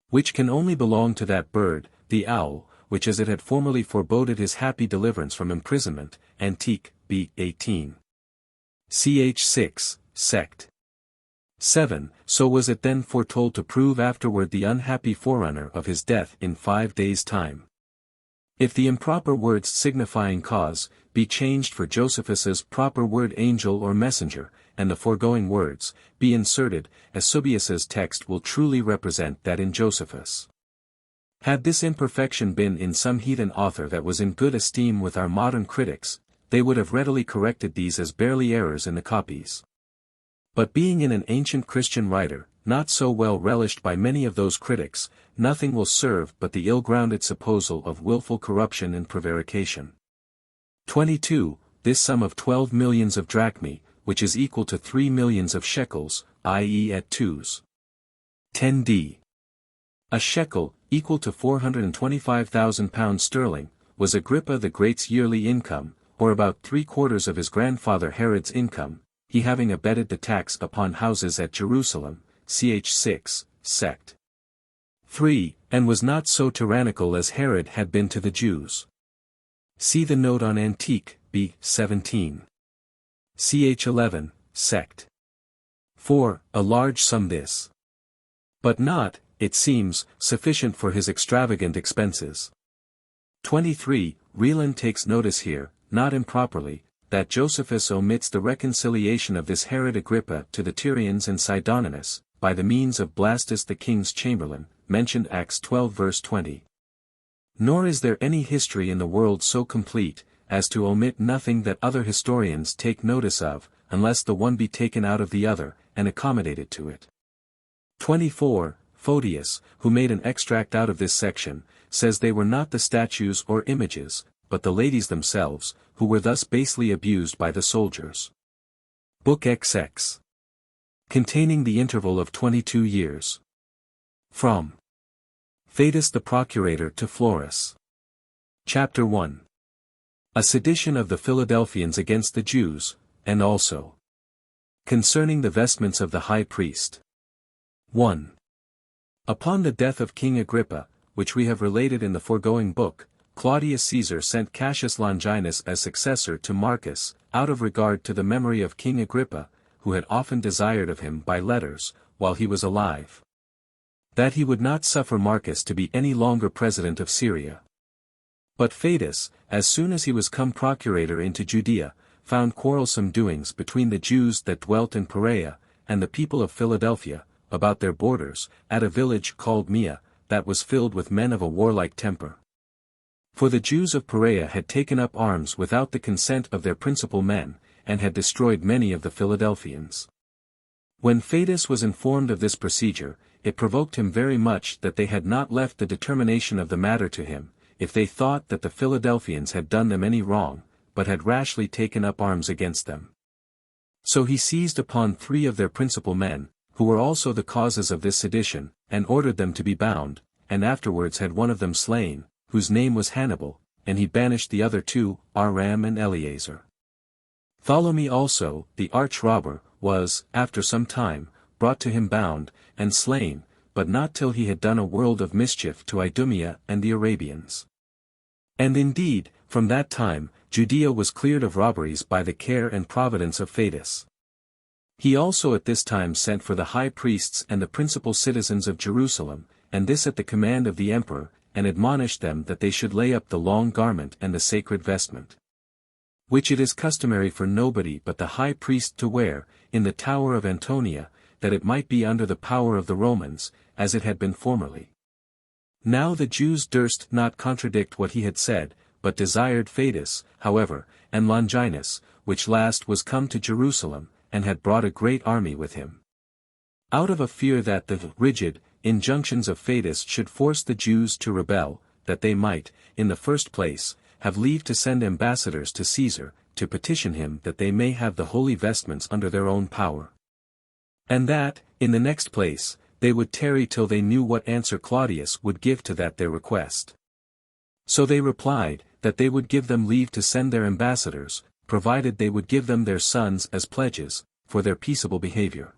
which can only belong to that bird, the owl, which as it had formerly foreboded his happy deliverance from imprisonment. Antique, B. 18. Ch. 6, sect. 7. So was it then foretold to prove afterward the unhappy forerunner of his death in 5 days' time. If the improper words signifying cause, be changed for Josephus's proper word angel or messenger, and the foregoing words, be inserted, Eusebius's text will truly represent that in Josephus. Had this imperfection been in some heathen author that was in good esteem with our modern critics, they would have readily corrected these as barely errors in the copies. But being in an ancient Christian writer, not so well relished by many of those critics, nothing will serve but the ill-grounded supposal of willful corruption and prevarication. 22. This sum of 12 millions of drachmae, which is equal to 3 millions of shekels, i.e. at 2s. 10d. A shekel, equal to 425,000 pounds sterling, was Agrippa the Great's yearly income, or about 3/4 of his grandfather Herod's income, he having abetted the tax upon houses at Jerusalem, ch. 6, sect. 3, and was not so tyrannical as Herod had been to the Jews. See the note on Antique, B. 17. Ch. 11, sect. 4, a large sum this. But not, it seems, sufficient for his extravagant expenses. 23. Reland takes notice here, not improperly, that Josephus omits the reconciliation of this Herod Agrippa to the Tyrians and Sidonians, by the means of Blastus the king's chamberlain, mentioned Acts 12 verse 20. Nor is there any history in the world so complete, as to omit nothing that other historians take notice of, unless the one be taken out of the other, and accommodated to it. 24. Photius, who made an extract out of this section, says they were not the statues or images, but the ladies themselves, who were thus basely abused by the soldiers. Book XX. Containing the interval of 22 years. From Fadus the Procurator to Florus. Chapter 1. A sedition of the Philadelphians against the Jews, and also concerning the vestments of the high priest. 1. Upon the death of King Agrippa, which we have related in the foregoing book, Claudius Caesar sent Cassius Longinus as successor to Marcus, out of regard to the memory of King Agrippa, who had often desired of him by letters, while he was alive, that he would not suffer Marcus to be any longer president of Syria. But Fadus, as soon as he was come procurator into Judea, found quarrelsome doings between the Jews that dwelt in Perea, and the people of Philadelphia, about their borders, at a village called Mia, that was filled with men of a warlike temper. For the Jews of Perea had taken up arms without the consent of their principal men, and had destroyed many of the Philadelphians. When Fadus was informed of this procedure, it provoked him very much that they had not left the determination of the matter to him, if they thought that the Philadelphians had done them any wrong, but had rashly taken up arms against them. So he seized upon 3 of their principal men, who were also the causes of this sedition, and ordered them to be bound, and afterwards had one of them slain, whose name was Hannibal, and he banished the other 2, Aram and Eleazar. Ptolemy also, the arch-robber, was, after some time, brought to him bound, and slain, but not till he had done a world of mischief to Idumea and the Arabians. And indeed, from that time, Judea was cleared of robberies by the care and providence of Fadus. He also at this time sent for the high priests and the principal citizens of Jerusalem, and this at the command of the emperor, and admonished them that they should lay up the long garment and the sacred vestment, which it is customary for nobody but the high priest to wear, in the Tower of Antonia, that it might be under the power of the Romans, as it had been formerly. Now the Jews durst not contradict what he had said, but desired Fadus, however, and Longinus, which last was come to Jerusalem, and had brought a great army with him. Out of a fear that the rigid injunctions of Fadus should force the Jews to rebel, that they might, in the first place, have leave to send ambassadors to Caesar, to petition him that they may have the holy vestments under their own power. And that, in the next place, they would tarry till they knew what answer Claudius would give to that their request. So they replied, that they would give them leave to send their ambassadors, provided they would give them their sons as pledges, for their peaceable behavior.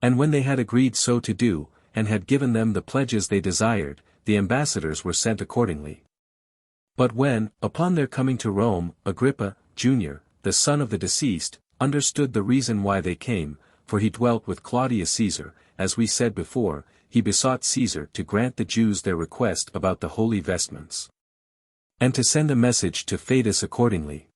And when they had agreed so to do, and had given them the pledges they desired, the ambassadors were sent accordingly. But when, upon their coming to Rome, Agrippa, Jr., the son of the deceased, understood the reason why they came, for he dwelt with Claudius Caesar, as we said before, he besought Caesar to grant the Jews their request about the holy vestments, and to send a message to Fadus accordingly.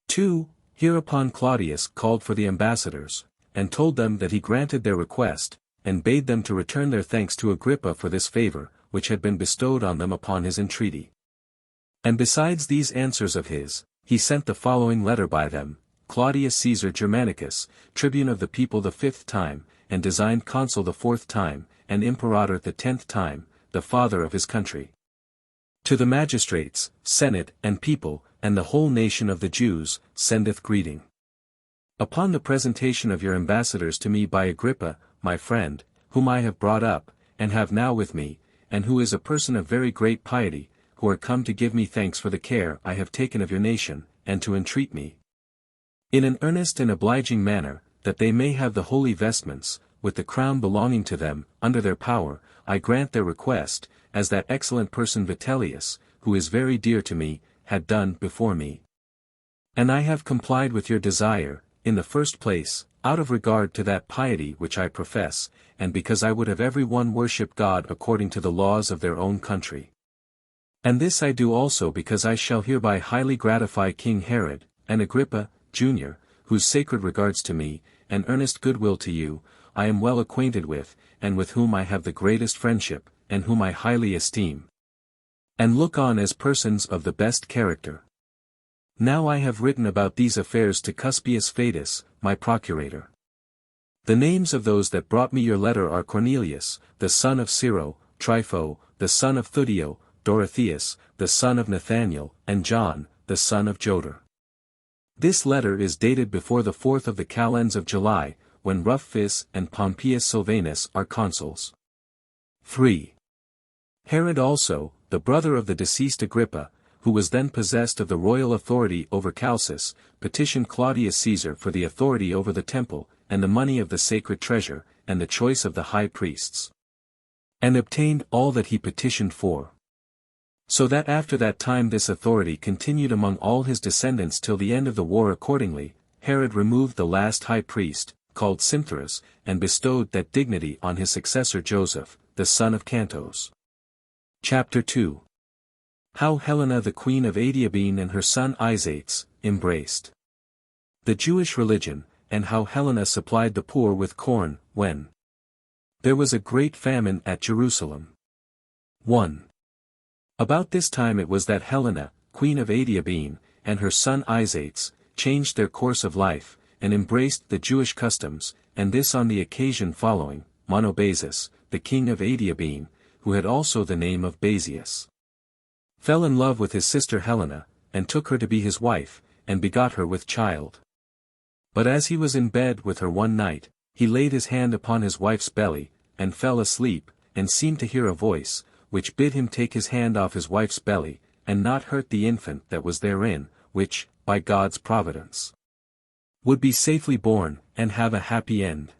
2. Hereupon Claudius called for the ambassadors, and told them that he granted their request, and bade them to return their thanks to Agrippa for this favor, which had been bestowed on them upon his entreaty. And besides these answers of his, he sent the following letter by them: Claudius Caesar Germanicus, tribune of the people the 5th time, and designed consul the 4th time, and imperator the 10th time, the father of his country. To the magistrates, senate, and people, and the whole nation of the Jews, sendeth greeting. Upon the presentation of your ambassadors to me by Agrippa, my friend, whom I have brought up, and have now with me, and who is a person of very great piety, who are come to give me thanks for the care I have taken of your nation, and to entreat me, in an earnest and obliging manner, that they may have the holy vestments, with the crown belonging to them, under their power, I grant their request, as that excellent person Vitellius, who is very dear to me, had done before me. And I have complied with your desire, in the first place, out of regard to that piety which I profess, and because I would have every one worship God according to the laws of their own country. And this I do also because I shall hereby highly gratify King Herod, and Agrippa, Jr., whose sacred regards to me, and earnest goodwill to you, I am well acquainted with, and with whom I have the greatest friendship, and whom I highly esteem, and look on as persons of the best character. Now I have written about these affairs to Cuspius Fadus, my procurator. The names of those that brought me your letter are Cornelius, the son of Ciro, Trypho, the son of Thudio, Dorotheus, the son of Nathaniel, and John, the son of Joder. This letter is dated before the 4th of the calends of July, when Rufus and Pompeius Silvanus are consuls. 3. Herod also, the brother of the deceased Agrippa, who was then possessed of the royal authority over Chalcis, petitioned Claudius Caesar for the authority over the temple, and the money of the sacred treasure, and the choice of the high priests, and obtained all that he petitioned for. So that after that time this authority continued among all his descendants till the end of the war. Accordingly, Herod removed the last high priest, called Simtheris, and bestowed that dignity on his successor Joseph, the son of Cantos. Chapter 2. How Helena the queen of Adiabene and her son Isaetes, embraced the Jewish religion, and how Helena supplied the poor with corn, when there was a great famine at Jerusalem. 1. About this time it was that Helena, queen of Adiabene, and her son Isaetes, changed their course of life, and embraced the Jewish customs, and this on the occasion following: Monobazus, the king of Adiabene, who had also the name of Basius, fell in love with his sister Helena, and took her to be his wife, and begot her with child. But as he was in bed with her one night, he laid his hand upon his wife's belly, and fell asleep, and seemed to hear a voice, which bid him take his hand off his wife's belly, and not hurt the infant that was therein, which, by God's providence, would be safely born, and have a happy end.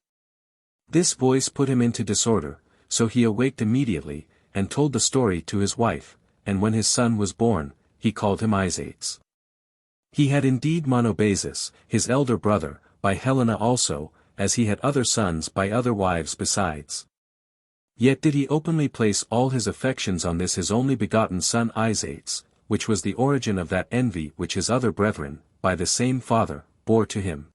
This voice put him into disorder, so he awaked immediately, and told the story to his wife, and when his son was born, he called him Isaetes. He had indeed Monobazus, his elder brother, by Helena also, as he had other sons by other wives besides. Yet did he openly place all his affections on this his only begotten son Isaetes, which was the origin of that envy which his other brethren, by the same father, bore to him.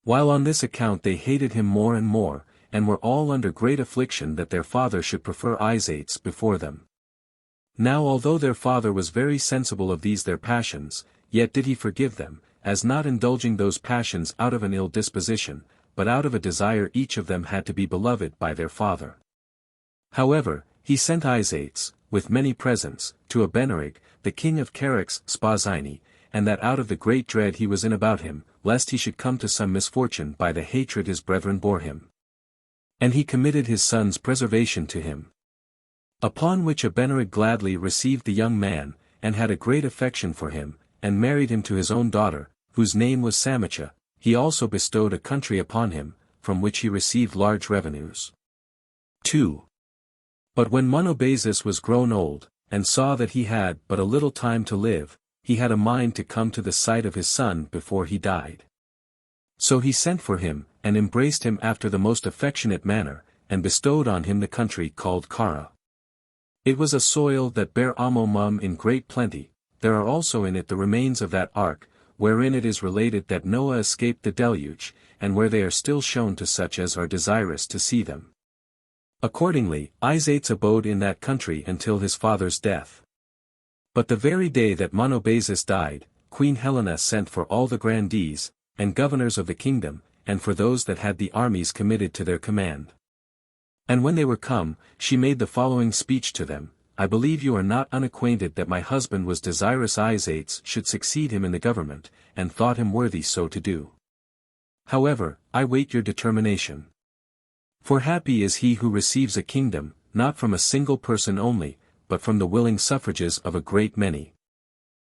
While on this account they hated him more and more, and were all under great affliction that their father should prefer Isates before them. Now although their father was very sensible of these their passions, yet did he forgive them, as not indulging those passions out of an ill disposition, but out of a desire each of them had to be beloved by their father. However, he sent Isates, with many presents, to Abennerig, the king of Charax Spasini, and that out of the great dread he was in about him, lest he should come to some misfortune by the hatred his brethren bore him. And he committed his son's preservation to him. Upon which Abennerig gladly received the young man, and had a great affection for him, and married him to his own daughter, whose name was Samicha. He also bestowed a country upon him, from which he received large revenues. 2. But when Monobazus was grown old, and saw that he had but a little time to live, he had a mind to come to the sight of his son before he died. So he sent for him, and embraced him after the most affectionate manner, and bestowed on him the country called Kara. It was a soil that bare amomum in great plenty. There are also in it the remains of that ark, wherein it is related that Noah escaped the deluge, and where they are still shown to such as are desirous to see them. Accordingly, Isates abode in that country until his father's death. But the very day that Monobazus died, Queen Helena sent for all the grandees, and governors of the kingdom, and for those that had the armies committed to their command. And when they were come, she made the following speech to them: I believe you are not unacquainted that my husband was desirous Isates should succeed him in the government, and thought him worthy so to do. However, I wait your determination. For happy is he who receives a kingdom, not from a single person only, but from the willing suffrages of a great many.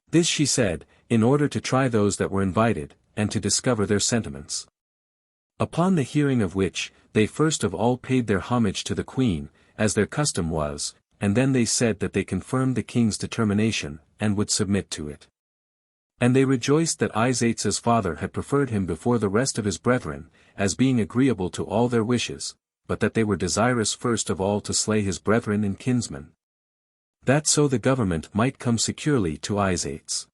This she said, in order to try those that were invited, and to discover their sentiments. Upon the hearing of which, they first of all paid their homage to the queen, as their custom was, and then they said that they confirmed the king's determination, and would submit to it. And they rejoiced that Isates' father had preferred him before the rest of his brethren, as being agreeable to all their wishes, but that they were desirous first of all to slay his brethren and kinsmen. That so the government might come securely to Isates.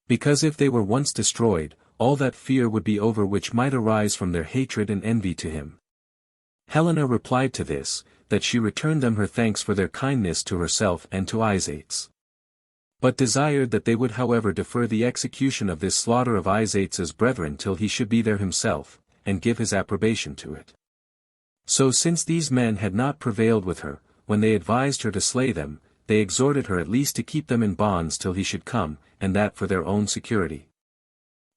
Because if they were once destroyed, all that fear would be over which might arise from their hatred and envy to him. Helena replied to this, that she returned them her thanks for their kindness to herself and to Isates. But desired that they would however defer the execution of this slaughter of Isates' brethren till he should be there himself, and give his approbation to it. So since these men had not prevailed with her, when they advised her to slay them, they exhorted her at least to keep them in bonds till he should come, and that for their own security.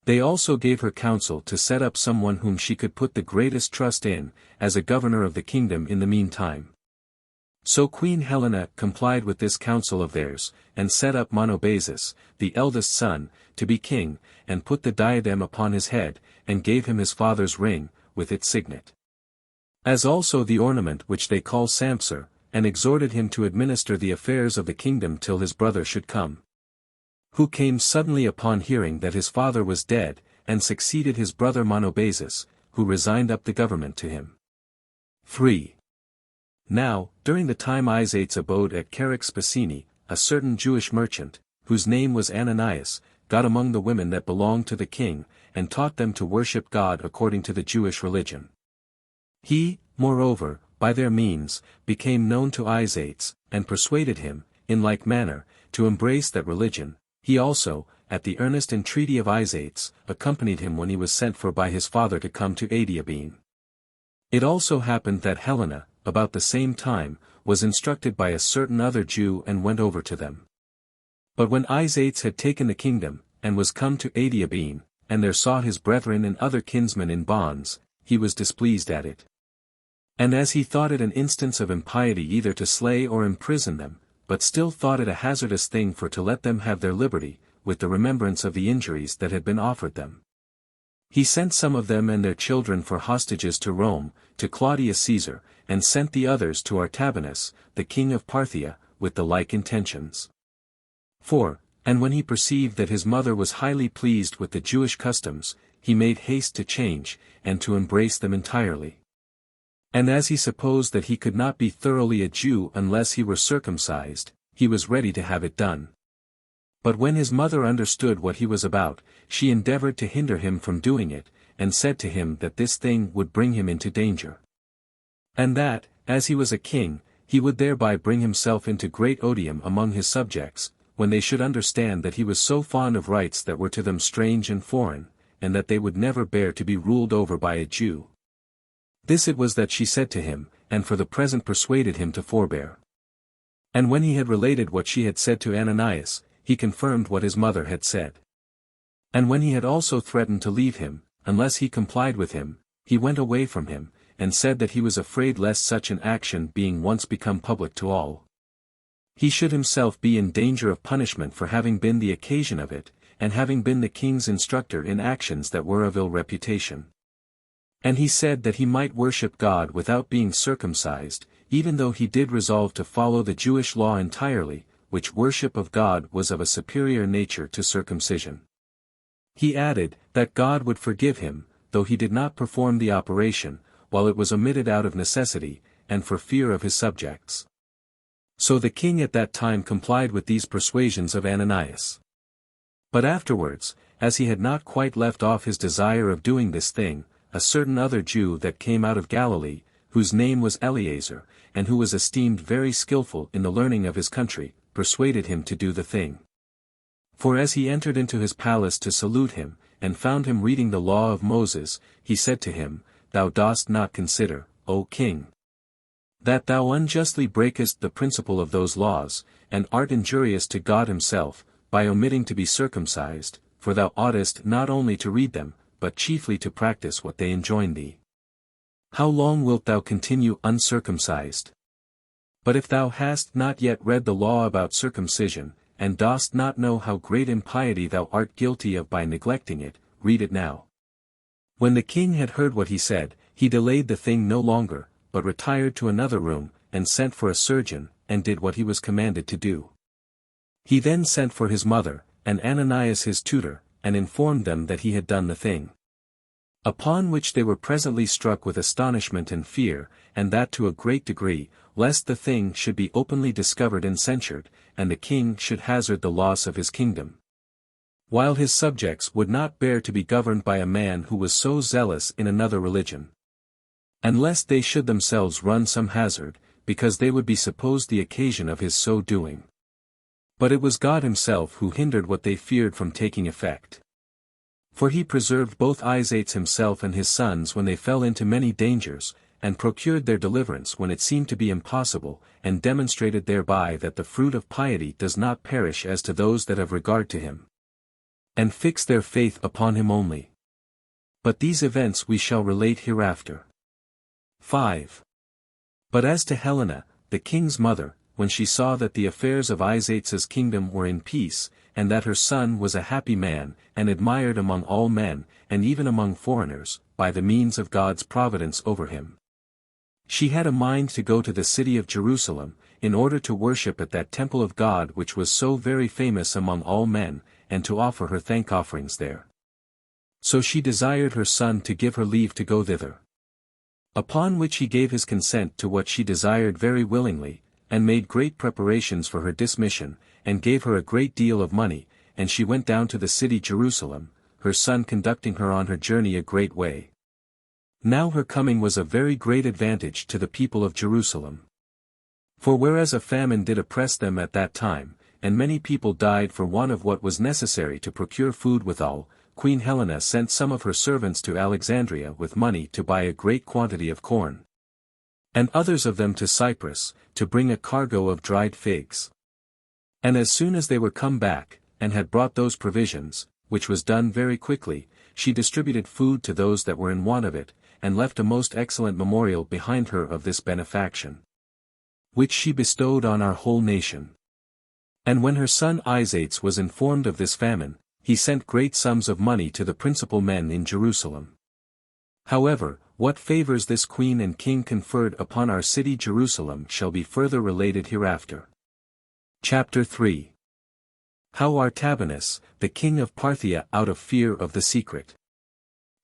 They also gave her counsel to set up someone whom she could put the greatest trust in, as a governor of the kingdom in the meantime. So Queen Helena complied with this counsel of theirs, and set up Monobazus, the eldest son, to be king, and put the diadem upon his head, and gave him his father's ring, with its signet. As also the ornament which they call Sampser, and exhorted him to administer the affairs of the kingdom till his brother should come. Who came suddenly upon hearing that his father was dead, and succeeded his brother Monobazus, who resigned up the government to him. 3. Now, during the time Isates abode at Charax Spasini, a certain Jewish merchant, whose name was Ananias, got among the women that belonged to the king, and taught them to worship God according to the Jewish religion. He, moreover, by their means, became known to Isates, and persuaded him, in like manner, to embrace that religion. He also, at the earnest entreaty of Isates, accompanied him when he was sent for by his father to come to Adiabene. It also happened that Helena, about the same time, was instructed by a certain other Jew and went over to them. But when Isates had taken the kingdom, and was come to Adiabene, and there saw his brethren and other kinsmen in bonds, he was displeased at it. And as he thought it an instance of impiety either to slay or imprison them, but still thought it a hazardous thing for to let them have their liberty, with the remembrance of the injuries that had been offered them. He sent some of them and their children for hostages to Rome, to Claudius Caesar, and sent the others to Artabanus, the king of Parthia, with the like intentions. 4. And when he perceived that his mother was highly pleased with the Jewish customs, he made haste to change, and to embrace them entirely. And as he supposed that he could not be thoroughly a Jew unless he were circumcised, he was ready to have it done. But when his mother understood what he was about, she endeavored to hinder him from doing it, and said to him that this thing would bring him into danger. And that, as he was a king, he would thereby bring himself into great odium among his subjects, when they should understand that he was so fond of rites that were to them strange and foreign, and that they would never bear to be ruled over by a Jew. This it was that she said to him, and for the present persuaded him to forbear. And when he had related what she had said to Ananias, he confirmed what his mother had said. And when he had also threatened to leave him, unless he complied with him, he went away from him, and said that he was afraid lest such an action being once become public to all, he should himself be in danger of punishment for having been the occasion of it, and having been the king's instructor in actions that were of ill reputation. And he said that he might worship God without being circumcised, even though he did resolve to follow the Jewish law entirely, which worship of God was of a superior nature to circumcision. He added, that God would forgive him, though he did not perform the operation, while it was omitted out of necessity, and for fear of his subjects. So the king at that time complied with these persuasions of Ananias. But afterwards, as he had not quite left off his desire of doing this thing, a certain other Jew that came out of Galilee, whose name was Eleazar, and who was esteemed very skillful in the learning of his country, persuaded him to do the thing. For as he entered into his palace to salute him, and found him reading the law of Moses, he said to him, Thou dost not consider, O king, that thou unjustly breakest the principle of those laws, and art injurious to God himself, by omitting to be circumcised, for thou oughtest not only to read them, but chiefly to practice what they enjoin thee. How long wilt thou continue uncircumcised? But if thou hast not yet read the law about circumcision, and dost not know how great impiety thou art guilty of by neglecting it, read it now. When the king had heard what he said, he delayed the thing no longer, but retired to another room, and sent for a surgeon, and did what he was commanded to do. He then sent for his mother, and Ananias his tutor, and informed them that he had done the thing. Upon which they were presently struck with astonishment and fear, and that to a great degree, lest the thing should be openly discovered and censured, and the king should hazard the loss of his kingdom, while his subjects would not bear to be governed by a man who was so zealous in another religion. And lest they should themselves run some hazard, because they would be supposed the occasion of his so doing. But it was God himself who hindered what they feared from taking effect. For he preserved both Isaetes himself and his sons when they fell into many dangers, and procured their deliverance when it seemed to be impossible, and demonstrated thereby that the fruit of piety does not perish as to those that have regard to him, and fix their faith upon him only. But these events we shall relate hereafter. 5. But as to Helena, the king's mother, when she saw that the affairs of Isaetes' kingdom were in peace, and that her son was a happy man, and admired among all men, and even among foreigners, by the means of God's providence over him, she had a mind to go to the city of Jerusalem, in order to worship at that temple of God which was so very famous among all men, and to offer her thank offerings there. So she desired her son to give her leave to go thither. Upon which he gave his consent to what she desired very willingly, and made great preparations for her dismission, and gave her a great deal of money, and she went down to the city Jerusalem, her son conducting her on her journey a great way. Now her coming was a very great advantage to the people of Jerusalem. For whereas a famine did oppress them at that time, and many people died for want of what was necessary to procure food withal, Queen Helena sent some of her servants to Alexandria with money to buy a great quantity of corn, and others of them to Cyprus, to bring a cargo of dried figs. And as soon as they were come back, and had brought those provisions, which was done very quickly, she distributed food to those that were in want of it, and left a most excellent memorial behind her of this benefaction, which she bestowed on our whole nation. And when her son Isaetes was informed of this famine, he sent great sums of money to the principal men in Jerusalem. However, what favors this queen and king conferred upon our city Jerusalem shall be further related hereafter. Chapter 3. How Artabanus, the king of Parthia out of fear of the secret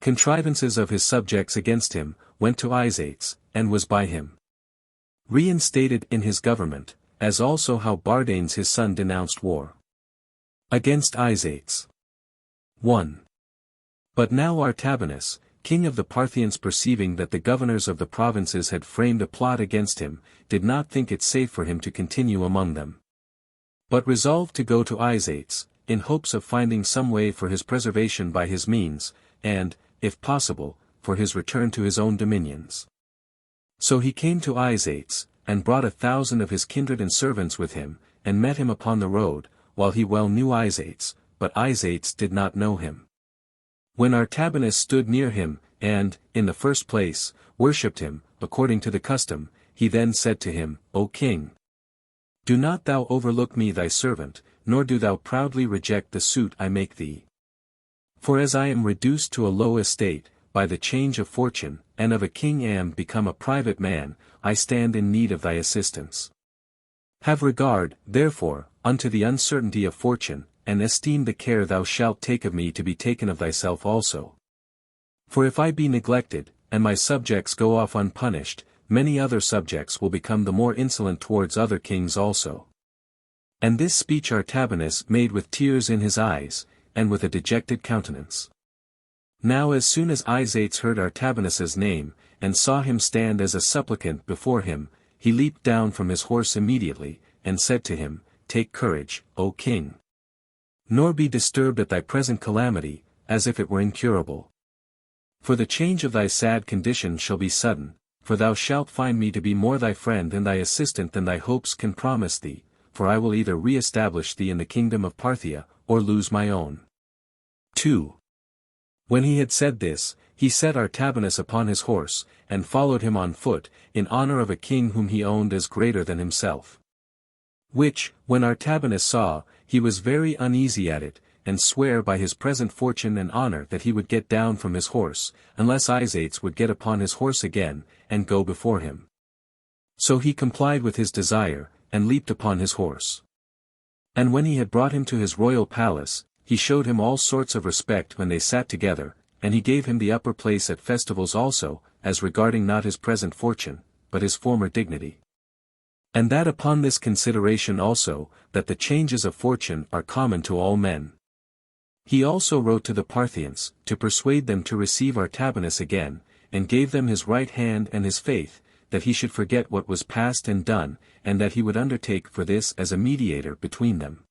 contrivances of his subjects against him, went to Isaetes, and was by him reinstated in his government, as also how Bardanes his son denounced war against Isaetes. 1. But now Artabanus, king of the Parthians, perceiving that the governors of the provinces had framed a plot against him, did not think it safe for him to continue among them, but resolved to go to Isates, in hopes of finding some way for his preservation by his means, and, if possible, for his return to his own dominions. So he came to Isates, and brought 1,000 of his kindred and servants with him, and met him upon the road, while he well knew Isates, but Isates did not know him. When Artabanus stood near him, and, in the first place, worshipped him, according to the custom, he then said to him, O king, do not thou overlook me thy servant, nor do thou proudly reject the suit I make thee. For as I am reduced to a low estate, by the change of fortune, and of a king am become a private man, I stand in need of thy assistance. Have regard, therefore, unto the uncertainty of fortune, and esteem the care thou shalt take of me to be taken of thyself also. For if I be neglected, and my subjects go off unpunished, many other subjects will become the more insolent towards other kings also. And this speech Artabanus made with tears in his eyes, and with a dejected countenance. Now as soon as Isates heard Artabanus's name, and saw him stand as a supplicant before him, he leaped down from his horse immediately, and said to him, Take courage, O king. Nor be disturbed at thy present calamity, as if it were incurable. For the change of thy sad condition shall be sudden, for thou shalt find me to be more thy friend and thy assistant than thy hopes can promise thee, for I will either re-establish thee in the kingdom of Parthia, or lose my own. 2. When he had said this, he set Artabanus upon his horse, and followed him on foot, in honor of a king whom he owned as greater than himself. Which, when Artabanus saw, he was very uneasy at it, and sware by his present fortune and honor that he would get down from his horse, unless Isates would get upon his horse again, and go before him. So he complied with his desire, and leaped upon his horse. And when he had brought him to his royal palace, he showed him all sorts of respect when they sat together, and he gave him the upper place at festivals also, as regarding not his present fortune, but his former dignity. And that upon this consideration also, that the changes of fortune are common to all men. He also wrote to the Parthians, to persuade them to receive Artabanus again, and gave them his right hand and his faith, that he should forget what was past and done, and that he would undertake for this as a mediator between them.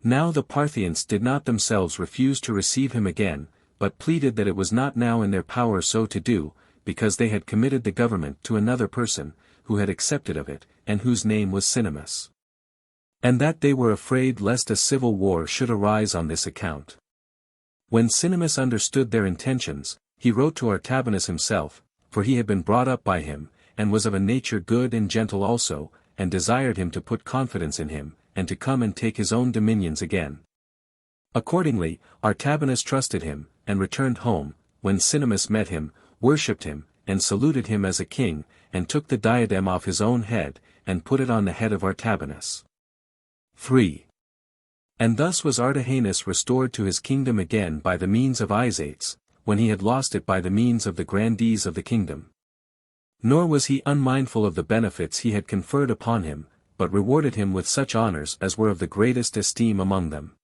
Now the Parthians did not themselves refuse to receive him again, but pleaded that it was not now in their power so to do, because they had committed the government to another person, who had accepted of it, and whose name was Cinemus. And that they were afraid lest a civil war should arise on this account. When Cinemus understood their intentions, he wrote to Artabanus himself, for he had been brought up by him, and was of a nature good and gentle also, and desired him to put confidence in him, and to come and take his own dominions again. Accordingly, Artabanus trusted him, and returned home, when Cinemus met him, worshipped him, and saluted him as a king, and took the diadem off his own head, and put it on the head of Artabanus. 3. And thus was Artabanus restored to his kingdom again by the means of Isates, when he had lost it by the means of the grandees of the kingdom. Nor was he unmindful of the benefits he had conferred upon him, but rewarded him with such honors as were of the greatest esteem among them.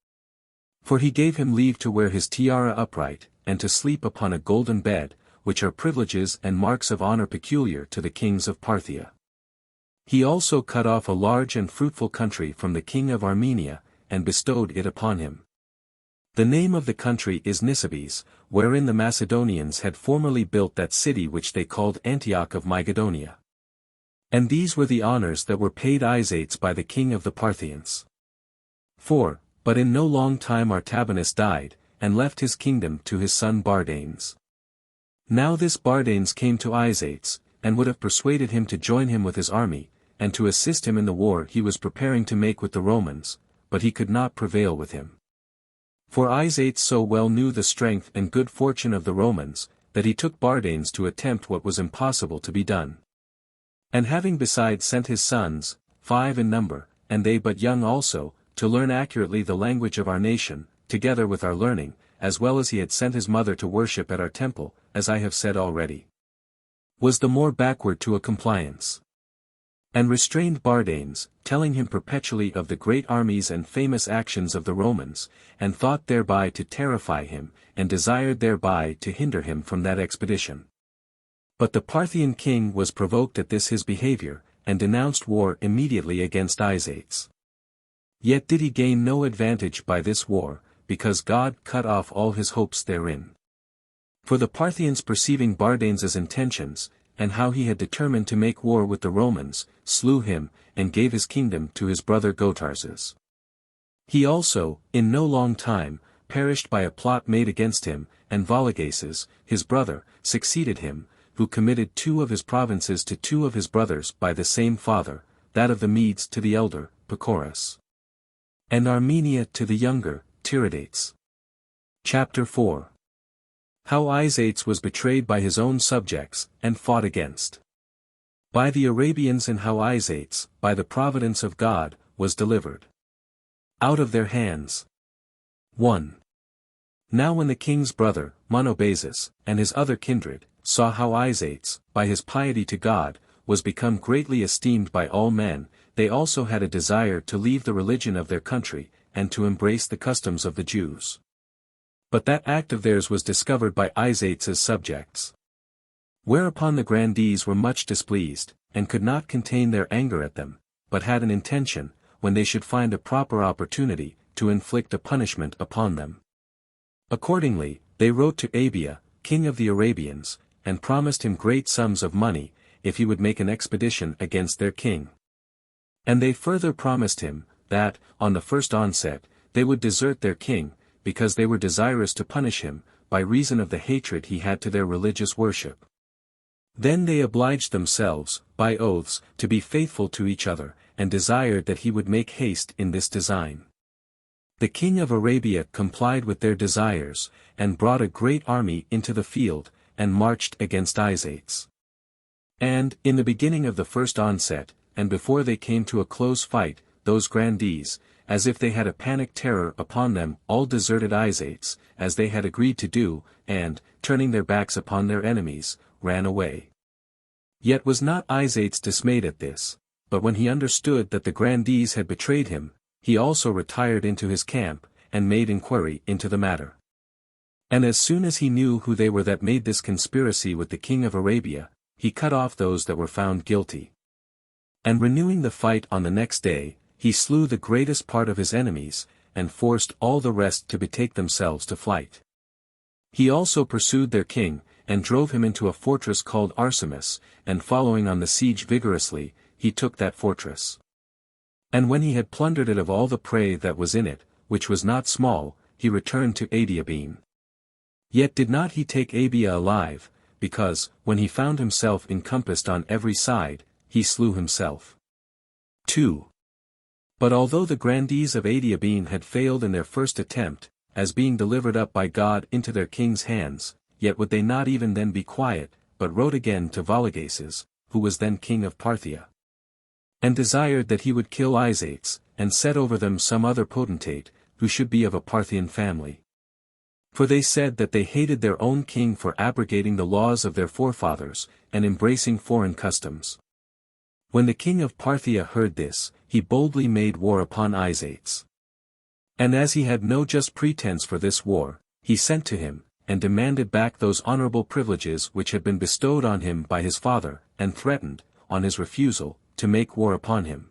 For he gave him leave to wear his tiara upright, and to sleep upon a golden bed, which are privileges and marks of honor peculiar to the kings of Parthia. He also cut off a large and fruitful country from the king of Armenia, and bestowed it upon him. The name of the country is Nisibis, wherein the Macedonians had formerly built that city which they called Antioch of Macedonia. And these were the honors that were paid Isates by the king of the Parthians. 4. But in no long time Artabanus died, and left his kingdom to his son Bardanes. Now this Bardanes came to Isates, and would have persuaded him to join him with his army, and to assist him in the war he was preparing to make with the Romans, but he could not prevail with him. For Isates so well knew the strength and good fortune of the Romans, that he took Bardanes to attempt what was impossible to be done. And having besides sent his sons, 5 in number, and they but young also, to learn accurately the language of our nation, together with our learning, as well as he had sent his mother to worship at our temple, as I have said already, was the more backward to a compliance. and restrained Bardanes, telling him perpetually of the great armies and famous actions of the Romans, and thought thereby to terrify him, and desired thereby to hinder him from that expedition. But the Parthian king was provoked at this his behavior, and denounced war immediately against Isates. Yet did he gain no advantage by this war, because God cut off all his hopes therein. For the Parthians perceiving Bardanes' intentions, and how he had determined to make war with the Romans, slew him, and gave his kingdom to his brother Gotarzes. He also, in no long time, perished by a plot made against him, and Vologases, his brother, succeeded him, who committed 2 of his provinces to 2 of his brothers by the same father, that of the Medes to the elder, Pacorus, and Armenia to the younger, Tiridates. Chapter 4. How Isates was betrayed by his own subjects, and fought against by the Arabians, and how Isates, by the providence of God, was delivered out of their hands. 1. Now when the king's brother, Monobazus, and his other kindred, saw how Isates, by his piety to God, was become greatly esteemed by all men, they also had a desire to leave the religion of their country, and to embrace the customs of the Jews. But that act of theirs was discovered by Isates' subjects. Whereupon the grandees were much displeased, and could not contain their anger at them, but had an intention, when they should find a proper opportunity, to inflict a punishment upon them. Accordingly, they wrote to Abia, king of the Arabians, and promised him great sums of money, if he would make an expedition against their king. And they further promised him, that, on the first onset, they would desert their king, because they were desirous to punish him, by reason of the hatred he had to their religious worship. Then they obliged themselves, by oaths, to be faithful to each other, and desired that he would make haste in this design. The king of Arabia complied with their desires, and brought a great army into the field, and marched against Isates. And, in the beginning of the first onset, and before they came to a close fight, those grandees, as if they had a panic terror upon them, all deserted Isates, as they had agreed to do, and, turning their backs upon their enemies, ran away. Yet was not Isates dismayed at this, but when he understood that the grandees had betrayed him, he also retired into his camp, and made inquiry into the matter. And as soon as he knew who they were that made this conspiracy with the king of Arabia, he cut off those that were found guilty. And renewing the fight on the next day, he slew the greatest part of his enemies, and forced all the rest to betake themselves to flight. He also pursued their king, and drove him into a fortress called Arsemus, and following on the siege vigorously, he took that fortress. And when he had plundered it of all the prey that was in it, which was not small, he returned to Adiabene. Yet did not he take Abia alive, because, when he found himself encompassed on every side, he slew himself. 2. But although the grandees of Adiabene had failed in their first attempt, as being delivered up by God into their king's hands, yet would they not even then be quiet, but wrote again to Vologases, who was then king of Parthia, and desired that he would kill Isates, and set over them some other potentate, who should be of a Parthian family. For they said that they hated their own king for abrogating the laws of their forefathers, and embracing foreign customs. When the king of Parthia heard this, he boldly made war upon Isates. And as he had no just pretense for this war, he sent to him, and demanded back those honorable privileges which had been bestowed on him by his father, and threatened, on his refusal, to make war upon him.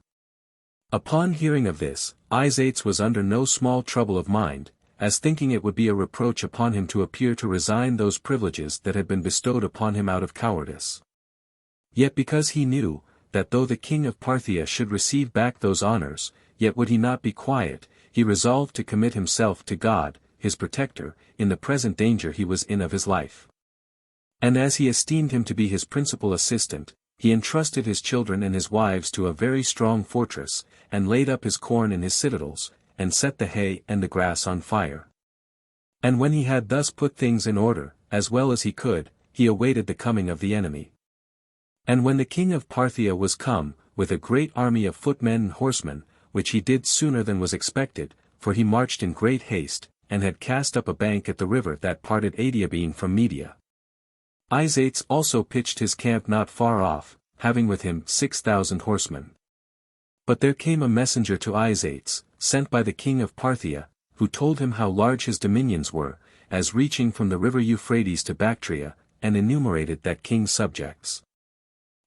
Upon hearing of this, Isates was under no small trouble of mind, as thinking it would be a reproach upon him to appear to resign those privileges that had been bestowed upon him out of cowardice. Yet because he knew, that though the king of Parthia should receive back those honors, yet would he not be quiet, he resolved to commit himself to God, his protector, in the present danger he was in of his life. And as he esteemed him to be his principal assistant, he entrusted his children and his wives to a very strong fortress, and laid up his corn in his citadels, and set the hay and the grass on fire. And when he had thus put things in order, as well as he could, he awaited the coming of the enemy. And when the king of Parthia was come, with a great army of footmen and horsemen, which he did sooner than was expected, for he marched in great haste, and had cast up a bank at the river that parted Adiabene from Media. Isates also pitched his camp not far off, having with him 6,000 horsemen. But there came a messenger to Isates, sent by the king of Parthia, who told him how large his dominions were, as reaching from the river Euphrates to Bactria, and enumerated that king's subjects.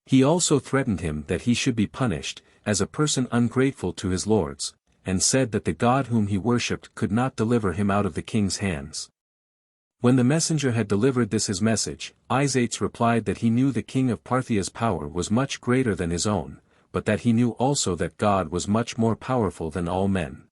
He also threatened him that he should be punished, as a person ungrateful to his lords, and said that the God whom he worshipped could not deliver him out of the king's hands. When the messenger had delivered this his message, Isates replied that he knew the king of Parthia's power was much greater than his own, but that he knew also that God was much more powerful than all men.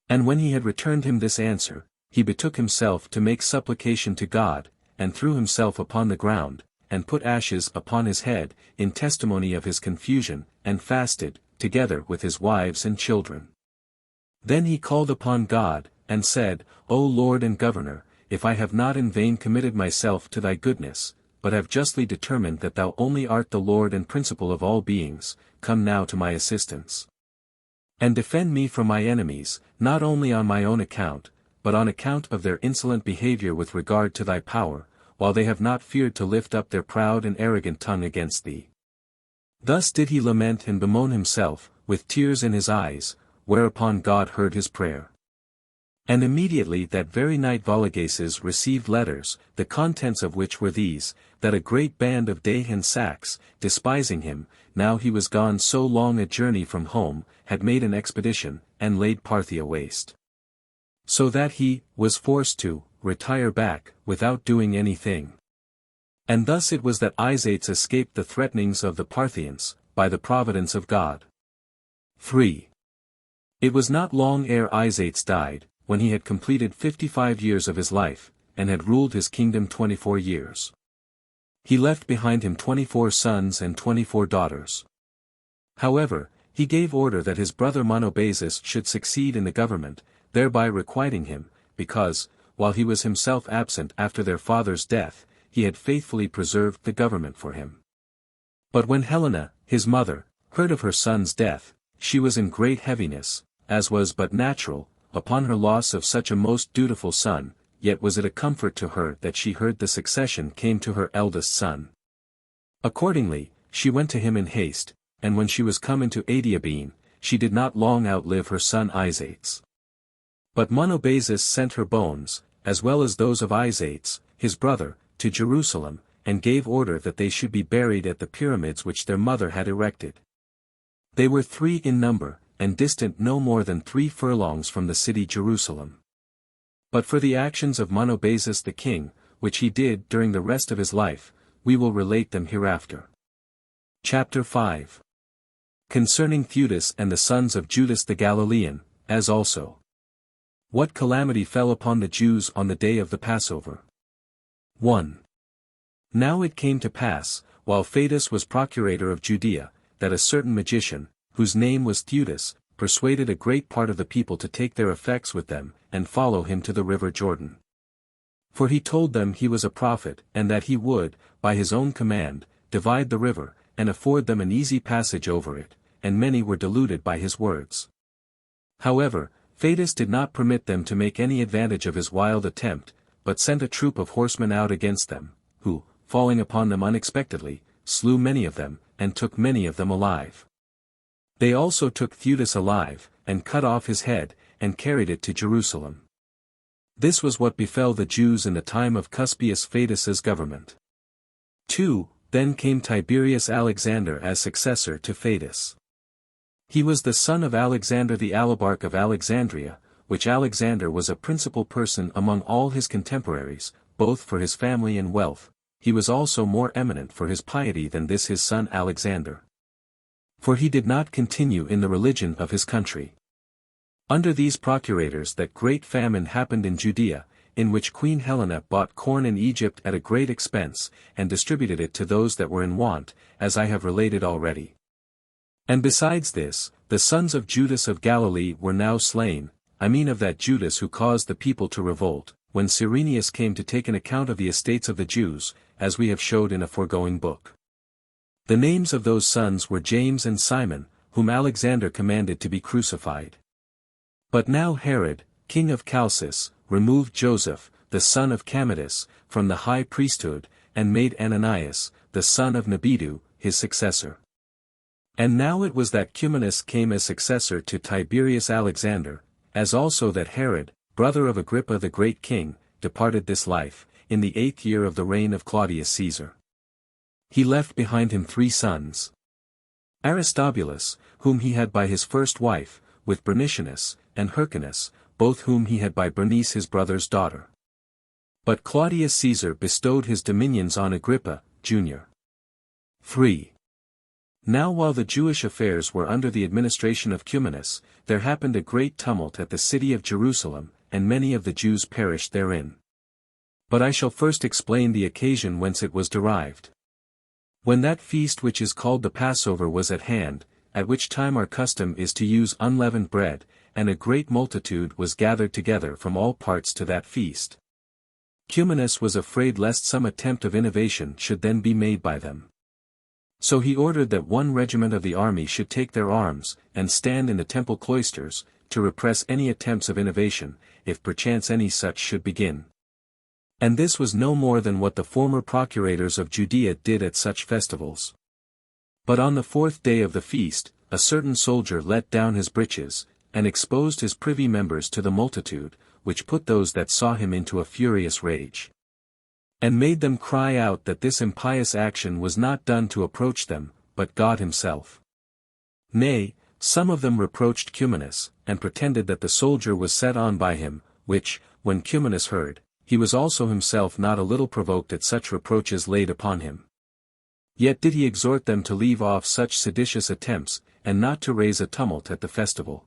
And when he had returned him this answer, he betook himself to make supplication to God, and threw himself upon the ground, and put ashes upon his head, in testimony of his confusion, and fasted, together with his wives and children. Then he called upon God, and said, O Lord and Governor, if I have not in vain committed myself to thy goodness, but have justly determined that thou only art the Lord and principal of all beings, come now to my assistance. And defend me from my enemies, not only on my own account, but on account of their insolent behavior with regard to thy power, while they have not feared to lift up their proud and arrogant tongue against thee. Thus did he lament and bemoan himself, with tears in his eyes, whereupon God heard his prayer. And immediately that very night Vologases received letters, the contents of which were these, that a great band of Day and Sacs, despising him, now he was gone so long a journey from home, had made an expedition, and laid Parthia waste. So that he was forced to retire back, without doing anything. And thus it was that Isates escaped the threatenings of the Parthians, by the providence of God. 3. It was not long ere Isates died, when he had completed 55 years of his life, and had ruled his kingdom 24 years. He left behind him 24 sons and 24 daughters. However, he gave order that his brother Monobazus should succeed in the government, thereby requiting him, because, while he was himself absent after their father's death, he had faithfully preserved the government for him. But when Helena, his mother, heard of her son's death, she was in great heaviness, as was but natural, upon her loss of such a most dutiful son, yet was it a comfort to her that she heard the succession came to her eldest son. Accordingly, she went to him in haste, and when she was come into Adiabene, she did not long outlive her son Isates. But Monobazus sent her bones, as well as those of Isates, his brother, to Jerusalem, and gave order that they should be buried at the pyramids which their mother had erected. They were 3 in number, and distant no more than 3 furlongs from the city Jerusalem. But for the actions of Monobazus the king, which he did during the rest of his life, we will relate them hereafter. Chapter 5. Concerning Theudas and the sons of Judas the Galilean, as also what calamity fell upon the Jews on the day of the Passover. 1. Now it came to pass, while Fadus was procurator of Judea, that a certain magician, whose name was Theudas, persuaded a great part of the people to take their effects with them, and follow him to the river Jordan. For he told them he was a prophet, and that he would, by his own command, divide the river, and afford them an easy passage over it, and many were deluded by his words. However, Fadus did not permit them to make any advantage of his wild attempt, but sent a troop of horsemen out against them, who, falling upon them unexpectedly, slew many of them, and took many of them alive. They also took Theudas alive, and cut off his head, and carried it to Jerusalem. This was what befell the Jews in the time of Cuspius Fadus's government. 2. Then came Tiberius Alexander as successor to Fadus. He was the son of Alexander the Alabarch of Alexandria, which Alexander was a principal person among all his contemporaries, both for his family and wealth. He was also more eminent for his piety than this his son Alexander. For he did not continue in the religion of his country. Under these procurators that great famine happened in Judea, in which Queen Helena bought corn in Egypt at a great expense, and distributed it to those that were in want, as I have related already. And besides this, the sons of Judas of Galilee were now slain, I mean of that Judas who caused the people to revolt, when Cyrenius came to take an account of the estates of the Jews, as we have showed in a foregoing book. The names of those sons were James and Simon, whom Alexander commanded to be crucified. But now Herod, king of Chalcis, removed Joseph, the son of Camidus, from the high priesthood, and made Ananias, the son of Nebidu, his successor. And now it was that Cumanus came as successor to Tiberius Alexander, as also that Herod, brother of Agrippa the great king, departed this life, in the 8th year of the reign of Claudius Caesar. He left behind him 3 sons. Aristobulus, whom he had by his first wife, with Bernicianus, and Hyrcanus, both whom he had by Bernice his brother's daughter. But Claudius Caesar bestowed his dominions on Agrippa, Jr. 3. Now while the Jewish affairs were under the administration of Cumanus, there happened a great tumult at the city of Jerusalem, and many of the Jews perished therein. But I shall first explain the occasion whence it was derived. When that feast which is called the Passover was at hand, at which time our custom is to use unleavened bread, and a great multitude was gathered together from all parts to that feast. Cumanus was afraid lest some attempt of innovation should then be made by them. So he ordered that 1 regiment of the army should take their arms, and stand in the temple cloisters, to repress any attempts of innovation, if perchance any such should begin. And this was no more than what the former procurators of Judea did at such festivals. But on the 4th day of the feast, a certain soldier let down his breeches, and exposed his privy members to the multitude, which put those that saw him into a furious rage. And made them cry out that this impious action was not done to approach them, but God himself. Nay, some of them reproached Cumanus, and pretended that the soldier was set on by him, which, when Cumanus heard, he was also himself not a little provoked at such reproaches laid upon him. Yet did he exhort them to leave off such seditious attempts, and not to raise a tumult at the festival.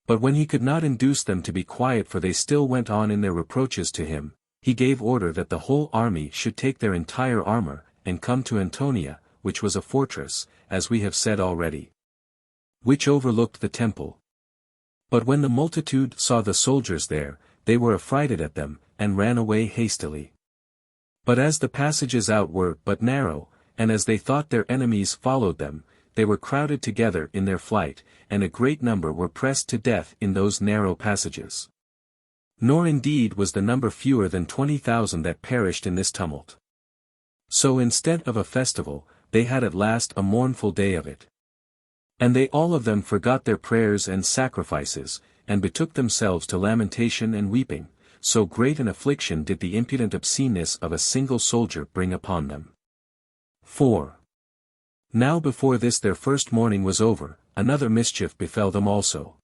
But when he could not induce them to be quiet, for they still went on in their reproaches to him, he gave order that the whole army should take their entire armor, and come to Antonia, which was a fortress, as we have said already, which overlooked the temple. But when the multitude saw the soldiers there, they were affrighted at them, and ran away hastily. But as the passages out were but narrow, and as they thought their enemies followed them, they were crowded together in their flight, and a great number were pressed to death in those narrow passages. Nor indeed was the number fewer than 20,000 that perished in this tumult. So instead of a festival, they had at last a mournful day of it. And they all of them forgot their prayers and sacrifices, and betook themselves to lamentation and weeping, so great an affliction did the impudent obsceneness of a single soldier bring upon them. 4. Now before this their first mourning was over, another mischief befell them also.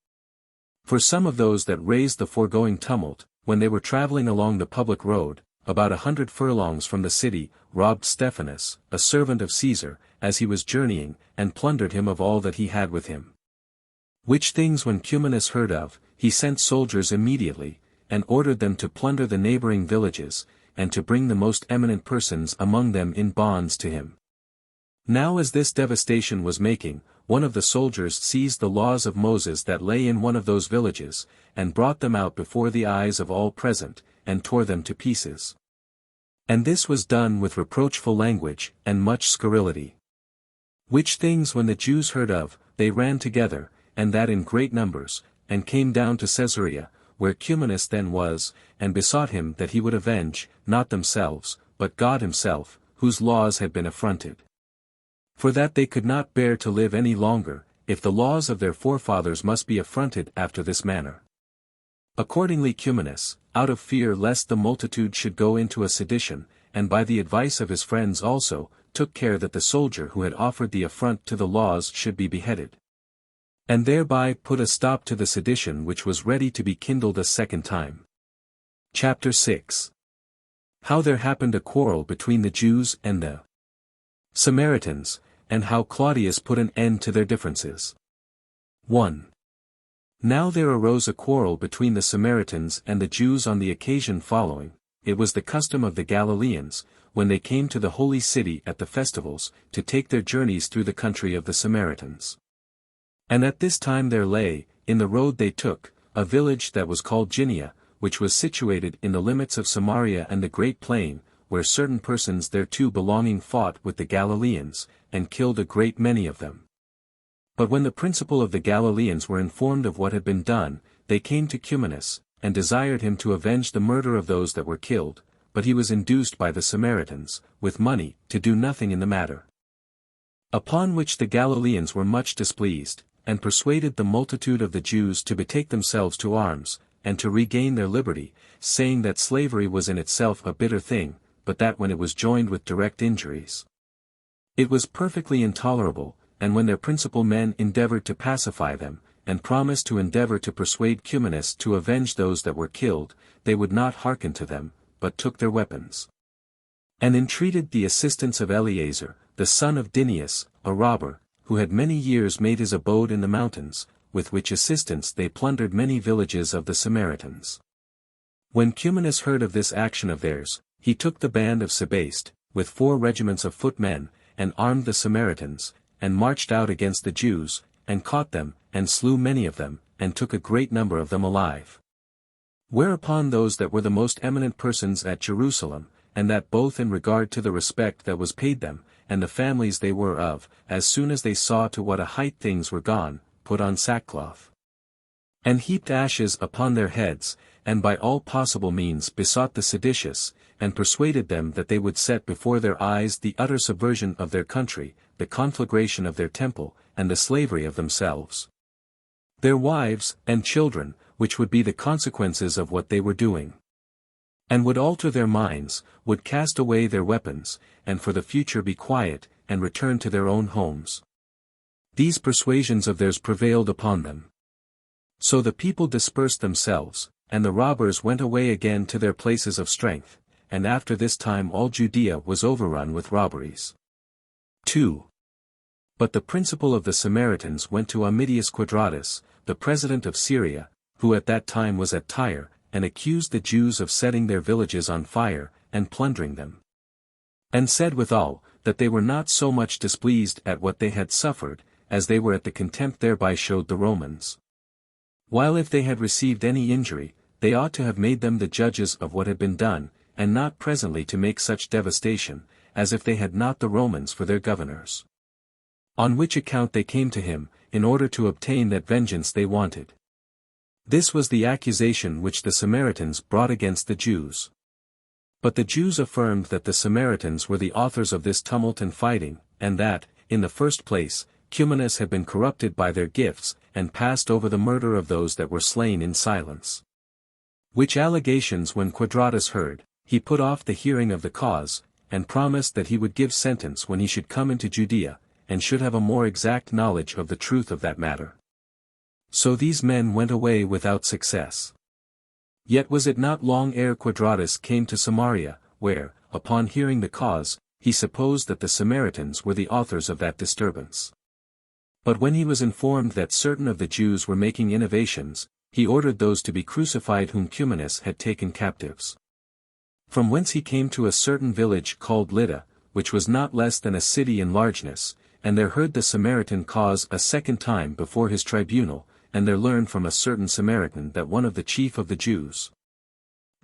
For some of those that raised the foregoing tumult, when they were travelling along the public road, about 100 furlongs from the city, robbed Stephanus, a servant of Caesar, as he was journeying, and plundered him of all that he had with him. Which things when Cumanus heard of, he sent soldiers immediately, and ordered them to plunder the neighboring villages, and to bring the most eminent persons among them in bonds to him. Now as this devastation was making, one of the soldiers seized the laws of Moses that lay in one of those villages, and brought them out before the eyes of all present, and tore them to pieces. And this was done with reproachful language, and much scurrility. Which things when the Jews heard of, they ran together, and that in great numbers, and came down to Caesarea, where Cumanus then was, and besought him that he would avenge, not themselves, but God himself, whose laws had been affronted. For that they could not bear to live any longer, if the laws of their forefathers must be affronted after this manner. Accordingly Cumanus, out of fear lest the multitude should go into a sedition, and by the advice of his friends also, took care that the soldier who had offered the affront to the laws should be beheaded. And thereby put a stop to the sedition which was ready to be kindled a second time. Chapter 6. How there happened a quarrel between the Jews and the Samaritans, and how Claudius put an end to their differences. 1. Now there arose a quarrel between the Samaritans and the Jews on the occasion following. It was the custom of the Galileans, when they came to the holy city at the festivals, to take their journeys through the country of the Samaritans. And at this time there lay, in the road they took, a village that was called Ginia, which was situated in the limits of Samaria and the great plain, where certain persons thereto belonging fought with the Galileans, and killed a great many of them. But when the principal of the Galileans were informed of what had been done, they came to Cumanus, and desired him to avenge the murder of those that were killed, but he was induced by the Samaritans, with money, to do nothing in the matter. Upon which the Galileans were much displeased, and persuaded the multitude of the Jews to betake themselves to arms, and to regain their liberty, saying that slavery was in itself a bitter thing, but that when it was joined with direct injuries, it was perfectly intolerable. And when their principal men endeavored to pacify them, and promised to endeavor to persuade Cumanus to avenge those that were killed, they would not hearken to them, but took their weapons, and entreated the assistance of Eleazar, the son of Dineus, a robber, who had many years made his abode in the mountains, with which assistance they plundered many villages of the Samaritans. When Cumanus heard of this action of theirs, he took the band of Sebaste, with 4 regiments of footmen, and armed the Samaritans, and marched out against the Jews, and caught them, and slew many of them, and took a great number of them alive. Whereupon those that were the most eminent persons at Jerusalem, and that both in regard to the respect that was paid them, and the families they were of, as soon as they saw to what a height things were gone, put on sackcloth, and heaped ashes upon their heads, and by all possible means besought the seditious, and persuaded them that they would set before their eyes the utter subversion of their country, the conflagration of their temple, and the slavery of themselves, their wives, and children, which would be the consequences of what they were doing, and would alter their minds, would cast away their weapons, and for the future be quiet, and return to their own homes. These persuasions of theirs prevailed upon them. So the people dispersed themselves, and the robbers went away again to their places of strength, and after this time all Judea was overrun with robberies. 2. But the principal of the Samaritans went to Ammidius Quadratus, the president of Syria, who at that time was at Tyre, and accused the Jews of setting their villages on fire, and plundering them. And said withal, that they were not so much displeased at what they had suffered, as they were at the contempt thereby showed the Romans. While if they had received any injury, they ought to have made them the judges of what had been done, and not presently to make such devastation, as if they had not the Romans for their governors. On which account they came to him, in order to obtain that vengeance they wanted. This was the accusation which the Samaritans brought against the Jews. But the Jews affirmed that the Samaritans were the authors of this tumult and fighting, and that, in the first place, Cumanus had been corrupted by their gifts, and passed over the murder of those that were slain in silence. Which allegations when Quadratus heard, he put off the hearing of the cause, and promised that he would give sentence when he should come into Judea, and should have a more exact knowledge of the truth of that matter. So these men went away without success. Yet was it not long ere Quadratus came to Samaria, where, upon hearing the cause, he supposed that the Samaritans were the authors of that disturbance. But when he was informed that certain of the Jews were making innovations, he ordered those to be crucified whom Cumanus had taken captives. From whence he came to a certain village called Lydda, which was not less than a city in largeness, and there heard the Samaritan cause a second time before his tribunal, and there learned from a certain Samaritan that one of the chief of the Jews,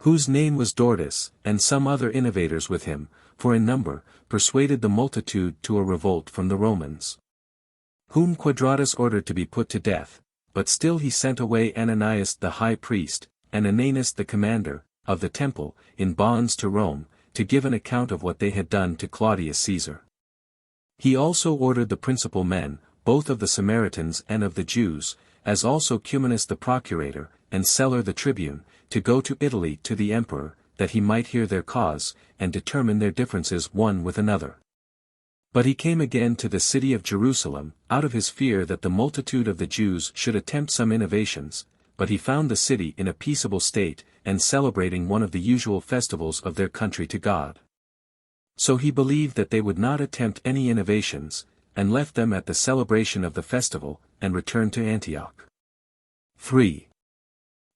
whose name was Dorcas, and some other innovators with him, for in number, persuaded the multitude to a revolt from the Romans, whom Quadratus ordered to be put to death, but still he sent away Ananias the high priest, and Ananus the commander, of the temple, in bonds to Rome, to give an account of what they had done to Claudius Caesar. He also ordered the principal men, both of the Samaritans and of the Jews, as also Cumanus the procurator, and Celer the tribune, to go to Italy to the emperor, that he might hear their cause, and determine their differences one with another. But he came again to the city of Jerusalem, out of his fear that the multitude of the Jews should attempt some innovations, but he found the city in a peaceable state, and celebrating one of the usual festivals of their country to God. So he believed that they would not attempt any innovations, and left them at the celebration of the festival, and returned to Antioch. 3.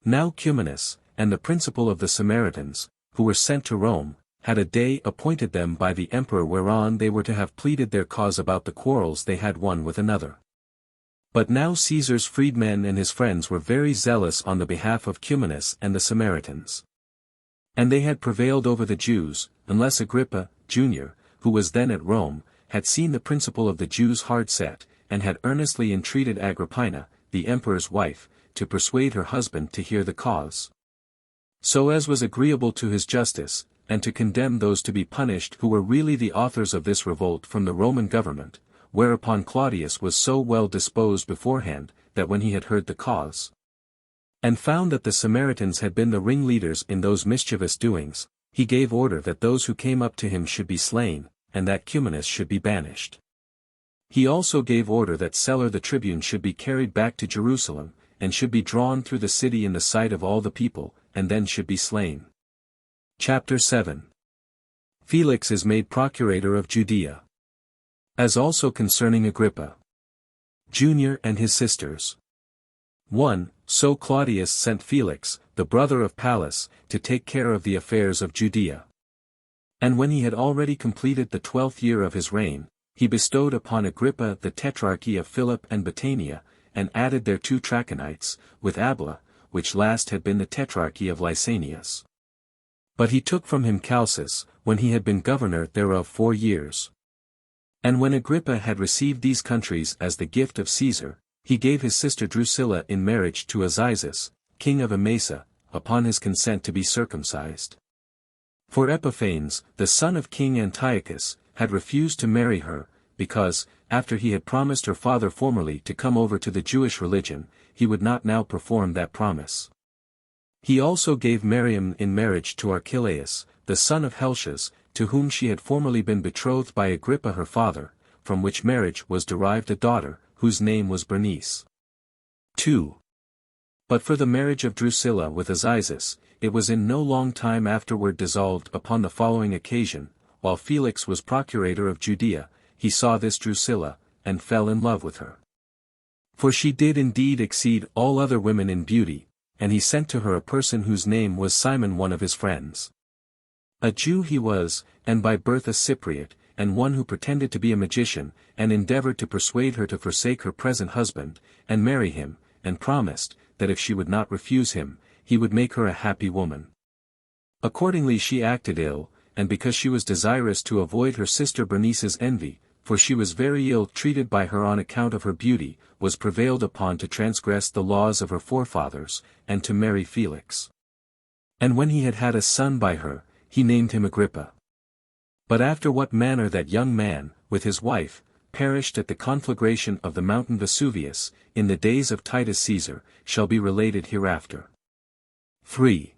Now Cumanus, and the principal of the Samaritans, who were sent to Rome, had a day appointed them by the emperor whereon they were to have pleaded their cause about the quarrels they had one with another. But now Caesar's freedmen and his friends were very zealous on the behalf of Cumanus and the Samaritans. And they had prevailed over the Jews, unless Agrippa, Jr., who was then at Rome, had seen the principal of the Jews hard set, and had earnestly entreated Agrippina, the emperor's wife, to persuade her husband to hear the cause, so as was agreeable to his justice, and to condemn those to be punished who were really the authors of this revolt from the Roman government, whereupon Claudius was so well disposed beforehand, that when he had heard the cause, and found that the Samaritans had been the ringleaders in those mischievous doings, he gave order that those who came up to him should be slain, and that Cumanus should be banished. He also gave order that Celer the tribune should be carried back to Jerusalem, and should be drawn through the city in the sight of all the people, and then should be slain. Chapter 7. Felix is made procurator of Judea. As also concerning Agrippa, Jr. and his sisters. 1. So Claudius sent Felix, the brother of Pallas, to take care of the affairs of Judea. And when he had already completed the 12th year of his reign, he bestowed upon Agrippa the tetrarchy of Philip and Batanea, and added their 2 trachonites, with Abla, which last had been the tetrarchy of Lysanias. But he took from him Chalcis, when he had been governor thereof 4 years. And when Agrippa had received these countries as the gift of Caesar, he gave his sister Drusilla in marriage to Azizus, king of Emesa, upon his consent to be circumcised. For Epiphanes, the son of King Antiochus, had refused to marry her, because, after he had promised her father formerly to come over to the Jewish religion, he would not now perform that promise. He also gave Miriam in marriage to Archelaus, the son of Helcias, to whom she had formerly been betrothed by Agrippa her father, from which marriage was derived a daughter, whose name was Bernice. 2. But for the marriage of Drusilla with Azizus, it was in no long time afterward dissolved upon the following occasion. While Felix was procurator of Judea, he saw this Drusilla, and fell in love with her. For she did indeed exceed all other women in beauty, and he sent to her a person whose name was Simon, one of his friends. A Jew he was, and by birth a Cypriot, and one who pretended to be a magician, and endeavored to persuade her to forsake her present husband, and marry him, and promised, that if she would not refuse him, he would make her a happy woman. Accordingly she acted ill, and because she was desirous to avoid her sister Bernice's envy, for she was very ill treated by her on account of her beauty, was prevailed upon to transgress the laws of her forefathers, and to marry Felix. And when he had had a son by her, he named him Agrippa. But after what manner that young man, with his wife, perished at the conflagration of the mountain Vesuvius, in the days of Titus Caesar, shall be related hereafter. 3.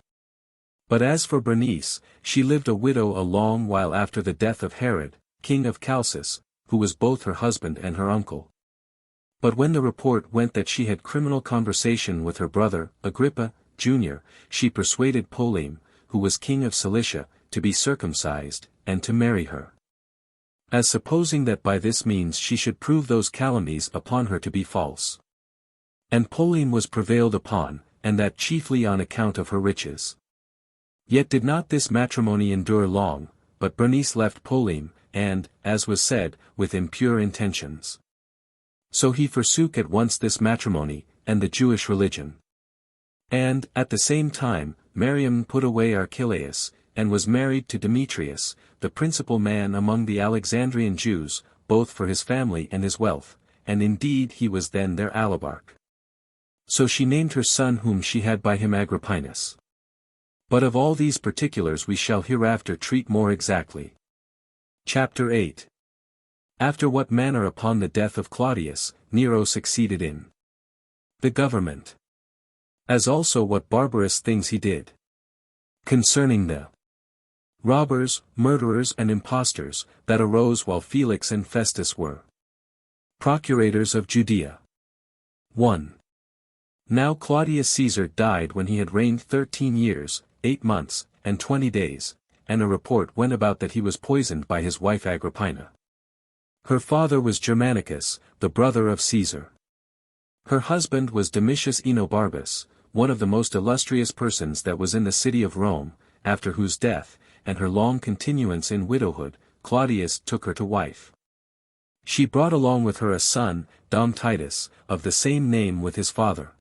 But as for Bernice, she lived a widow a long while after the death of Herod, king of Chalcis, who was both her husband and her uncle. But when the report went that she had criminal conversation with her brother, Agrippa, Jr., she persuaded Poleme, who was king of Cilicia, to be circumcised, and to marry her. As supposing that by this means she should prove those calumnies upon her to be false. And Poleme was prevailed upon, and that chiefly on account of her riches. Yet did not this matrimony endure long, but Bernice left Poleme, and, as was said, with impure intentions. So he forsook at once this matrimony, and the Jewish religion. And, at the same time, Miriam put away Archelaus, and was married to Demetrius, the principal man among the Alexandrian Jews, both for his family and his wealth, and indeed he was then their alabarch. So she named her son whom she had by him Agrippinus. But of all these particulars we shall hereafter treat more exactly. Chapter 8. After what manner upon the death of Claudius, Nero succeeded in the government. As also what barbarous things he did. Concerning the robbers, murderers and impostors, that arose while Felix and Festus were procurators of Judea. 1. Now Claudius Caesar died when he had reigned 13 years, 8 months, and 20 days, and a report went about that he was poisoned by his wife Agrippina. Her father was Germanicus, the brother of Caesar. Her husband was Domitius Enobarbus, one of the most illustrious persons that was in the city of Rome, after whose death, and her long continuance in widowhood, Claudius took her to wife. She brought along with her a son, Dom Titus, of the same name with his father.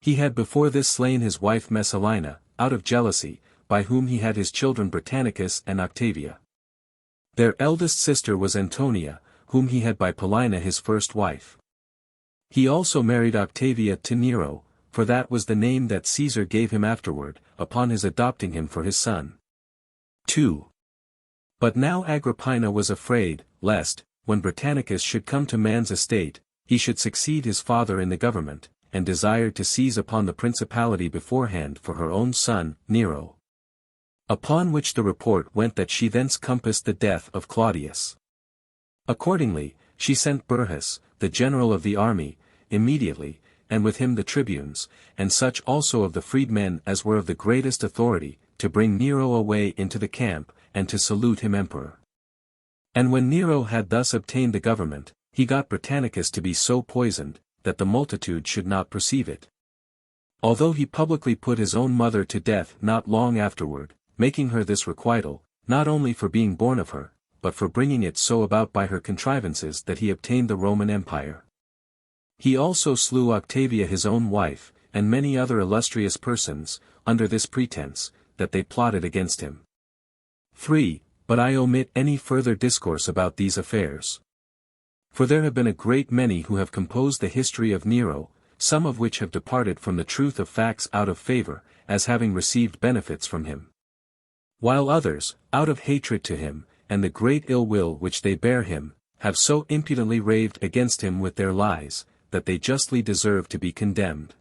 He had before this slain his wife Messalina, out of jealousy, by whom he had his children Britannicus and Octavia. Their eldest sister was Antonia, whom he had by Paulina his first wife. He also married Octavia to Nero, for that was the name that Caesar gave him afterward, upon his adopting him for his son. 2. But now Agrippina was afraid, lest, when Britannicus should come to man's estate, he should succeed his father in the government, and desired to seize upon the principality beforehand for her own son, Nero. Upon which the report went that she thence compassed the death of Claudius. Accordingly, she sent Burrhus, the general of the army, immediately, and with him the tribunes, and such also of the freedmen as were of the greatest authority, to bring Nero away into the camp, and to salute him emperor. And when Nero had thus obtained the government, he got Britannicus to be so poisoned, that the multitude should not perceive it. Although he publicly put his own mother to death not long afterward, making her this requital, not only for being born of her, but for bringing it so about by her contrivances that he obtained the Roman Empire. He also slew Octavia his own wife, and many other illustrious persons, under this pretense, that they plotted against him. 3. But I omit any further discourse about these affairs. For there have been a great many who have composed the history of Nero, some of which have departed from the truth of facts out of favor, as having received benefits from him. While others, out of hatred to him, and the great ill will which they bear him, have so impudently raved against him with their lies, that they justly deserve to be condemned.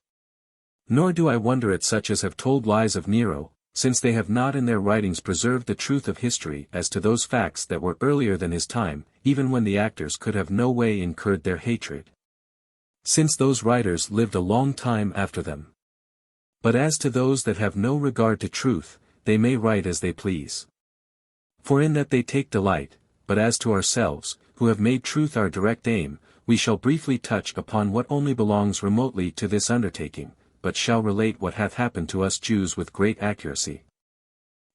Nor do I wonder at such as have told lies of Nero, since they have not in their writings preserved the truth of history as to those facts that were earlier than his time, even when the actors could have no way incurred their hatred. Since those writers lived a long time after them. But as to those that have no regard to truth, they may write as they please. For in that they take delight, but as to ourselves, who have made truth our direct aim, we shall briefly touch upon what only belongs remotely to this undertaking, but shall relate what hath happened to us Jews with great accuracy.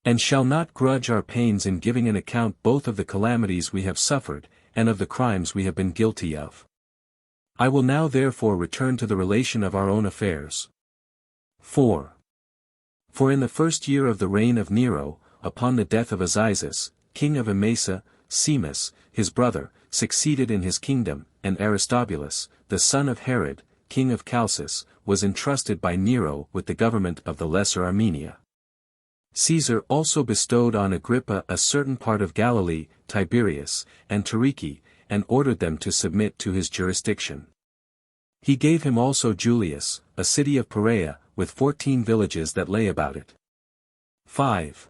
And shall not grudge our pains in giving an account both of the calamities we have suffered, and of the crimes we have been guilty of. I will now therefore return to the relation of our own affairs. 4. For in the first year of the reign of Nero, upon the death of Azizus, king of Emesa, Seamus, his brother, succeeded in his kingdom, and Aristobulus, the son of Herod, king of Chalcis, was entrusted by Nero with the government of the Lesser Armenia. Caesar also bestowed on Agrippa a certain part of Galilee, Tiberias, and Tarichi, and ordered them to submit to his jurisdiction. He gave him also Julius, a city of Perea, with 14 villages that lay about it. 5.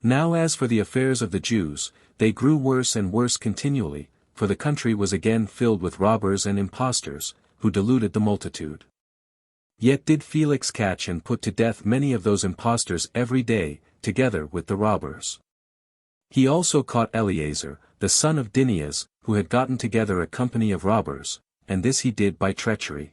Now as for the affairs of the Jews, they grew worse and worse continually, for the country was again filled with robbers and impostors, who deluded the multitude. Yet did Felix catch and put to death many of those impostors every day, together with the robbers. He also caught Eleazar, the son of Dineas, who had gotten together a company of robbers, and this he did by treachery.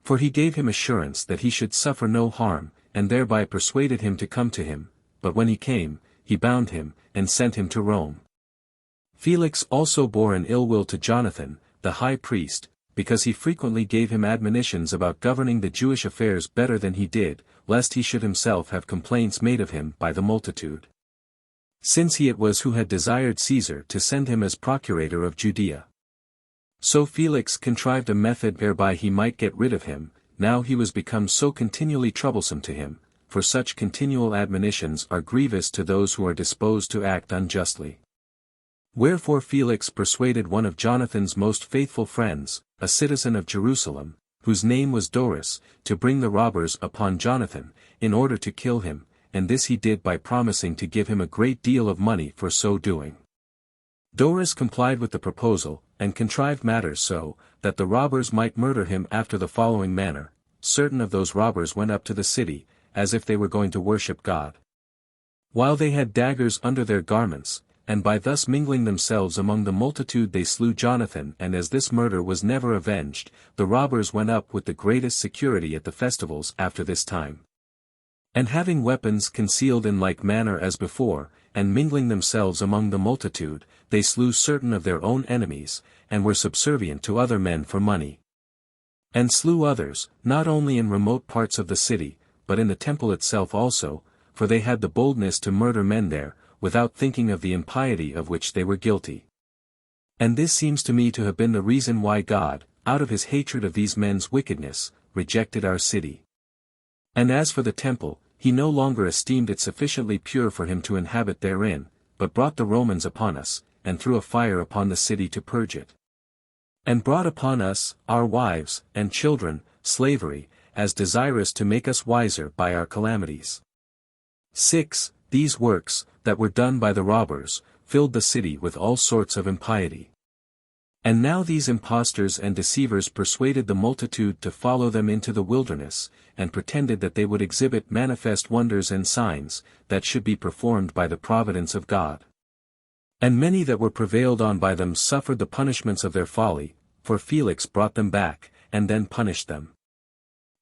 For he gave him assurance that he should suffer no harm, and thereby persuaded him to come to him, but when he came, he bound him, and sent him to Rome. Felix also bore an ill will to Jonathan, the high priest, because he frequently gave him admonitions about governing the Jewish affairs better than he did, lest he should himself have complaints made of him by the multitude. Since he it was who had desired Caesar to send him as procurator of Judea. So Felix contrived a method whereby he might get rid of him, now he was become so continually troublesome to him, for such continual admonitions are grievous to those who are disposed to act unjustly. Wherefore Felix persuaded one of Jonathan's most faithful friends, a citizen of Jerusalem, whose name was Doris, to bring the robbers upon Jonathan, in order to kill him, and this he did by promising to give him a great deal of money for so doing. Doris complied with the proposal, and contrived matters so, that the robbers might murder him after the following manner. Certain of those robbers went up to the city, as if they were going to worship God. While they had daggers under their garments, and by thus mingling themselves among the multitude they slew Jonathan, and as this murder was never avenged, the robbers went up with the greatest security at the festivals after this time. And having weapons concealed in like manner as before, and mingling themselves among the multitude, they slew certain of their own enemies, and were subservient to other men for money. And slew others, not only in remote parts of the city, but in the temple itself also, for they had the boldness to murder men there, without thinking of the impiety of which they were guilty. And this seems to me to have been the reason why God, out of his hatred of these men's wickedness, rejected our city. And as for the temple, he no longer esteemed it sufficiently pure for him to inhabit therein, but brought the Romans upon us, and threw a fire upon the city to purge it. And brought upon us, our wives, and children, slavery, as desirous to make us wiser by our calamities. 6. These works, that were done by the robbers, filled the city with all sorts of impiety. And now these impostors and deceivers persuaded the multitude to follow them into the wilderness, and pretended that they would exhibit manifest wonders and signs, that should be performed by the providence of God. And many that were prevailed on by them suffered the punishments of their folly, for Felix brought them back, and then punished them.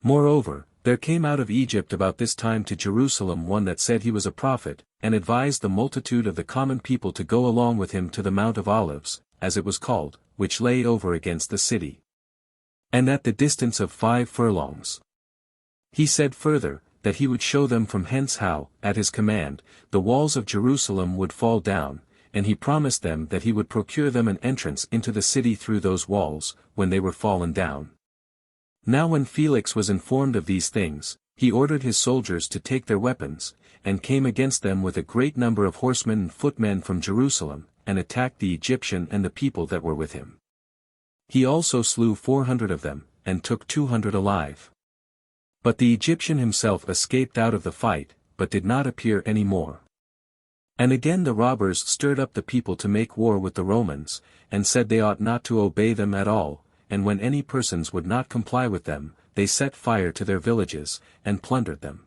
Moreover, there came out of Egypt about this time to Jerusalem one that said he was a prophet, and advised the multitude of the common people to go along with him to the Mount of Olives, as it was called, which lay over against the city, and at the distance of 5 furlongs. He said further, that he would show them from hence how, at his command, the walls of Jerusalem would fall down, and he promised them that he would procure them an entrance into the city through those walls, when they were fallen down. Now when Felix was informed of these things, he ordered his soldiers to take their weapons, and came against them with a great number of horsemen and footmen from Jerusalem, and attacked the Egyptian and the people that were with him. He also slew 400 of them, and took 200 alive. But the Egyptian himself escaped out of the fight, but did not appear any more. And again the robbers stirred up the people to make war with the Romans, and said they ought not to obey them at all, and when any persons would not comply with them, they set fire to their villages, and plundered them.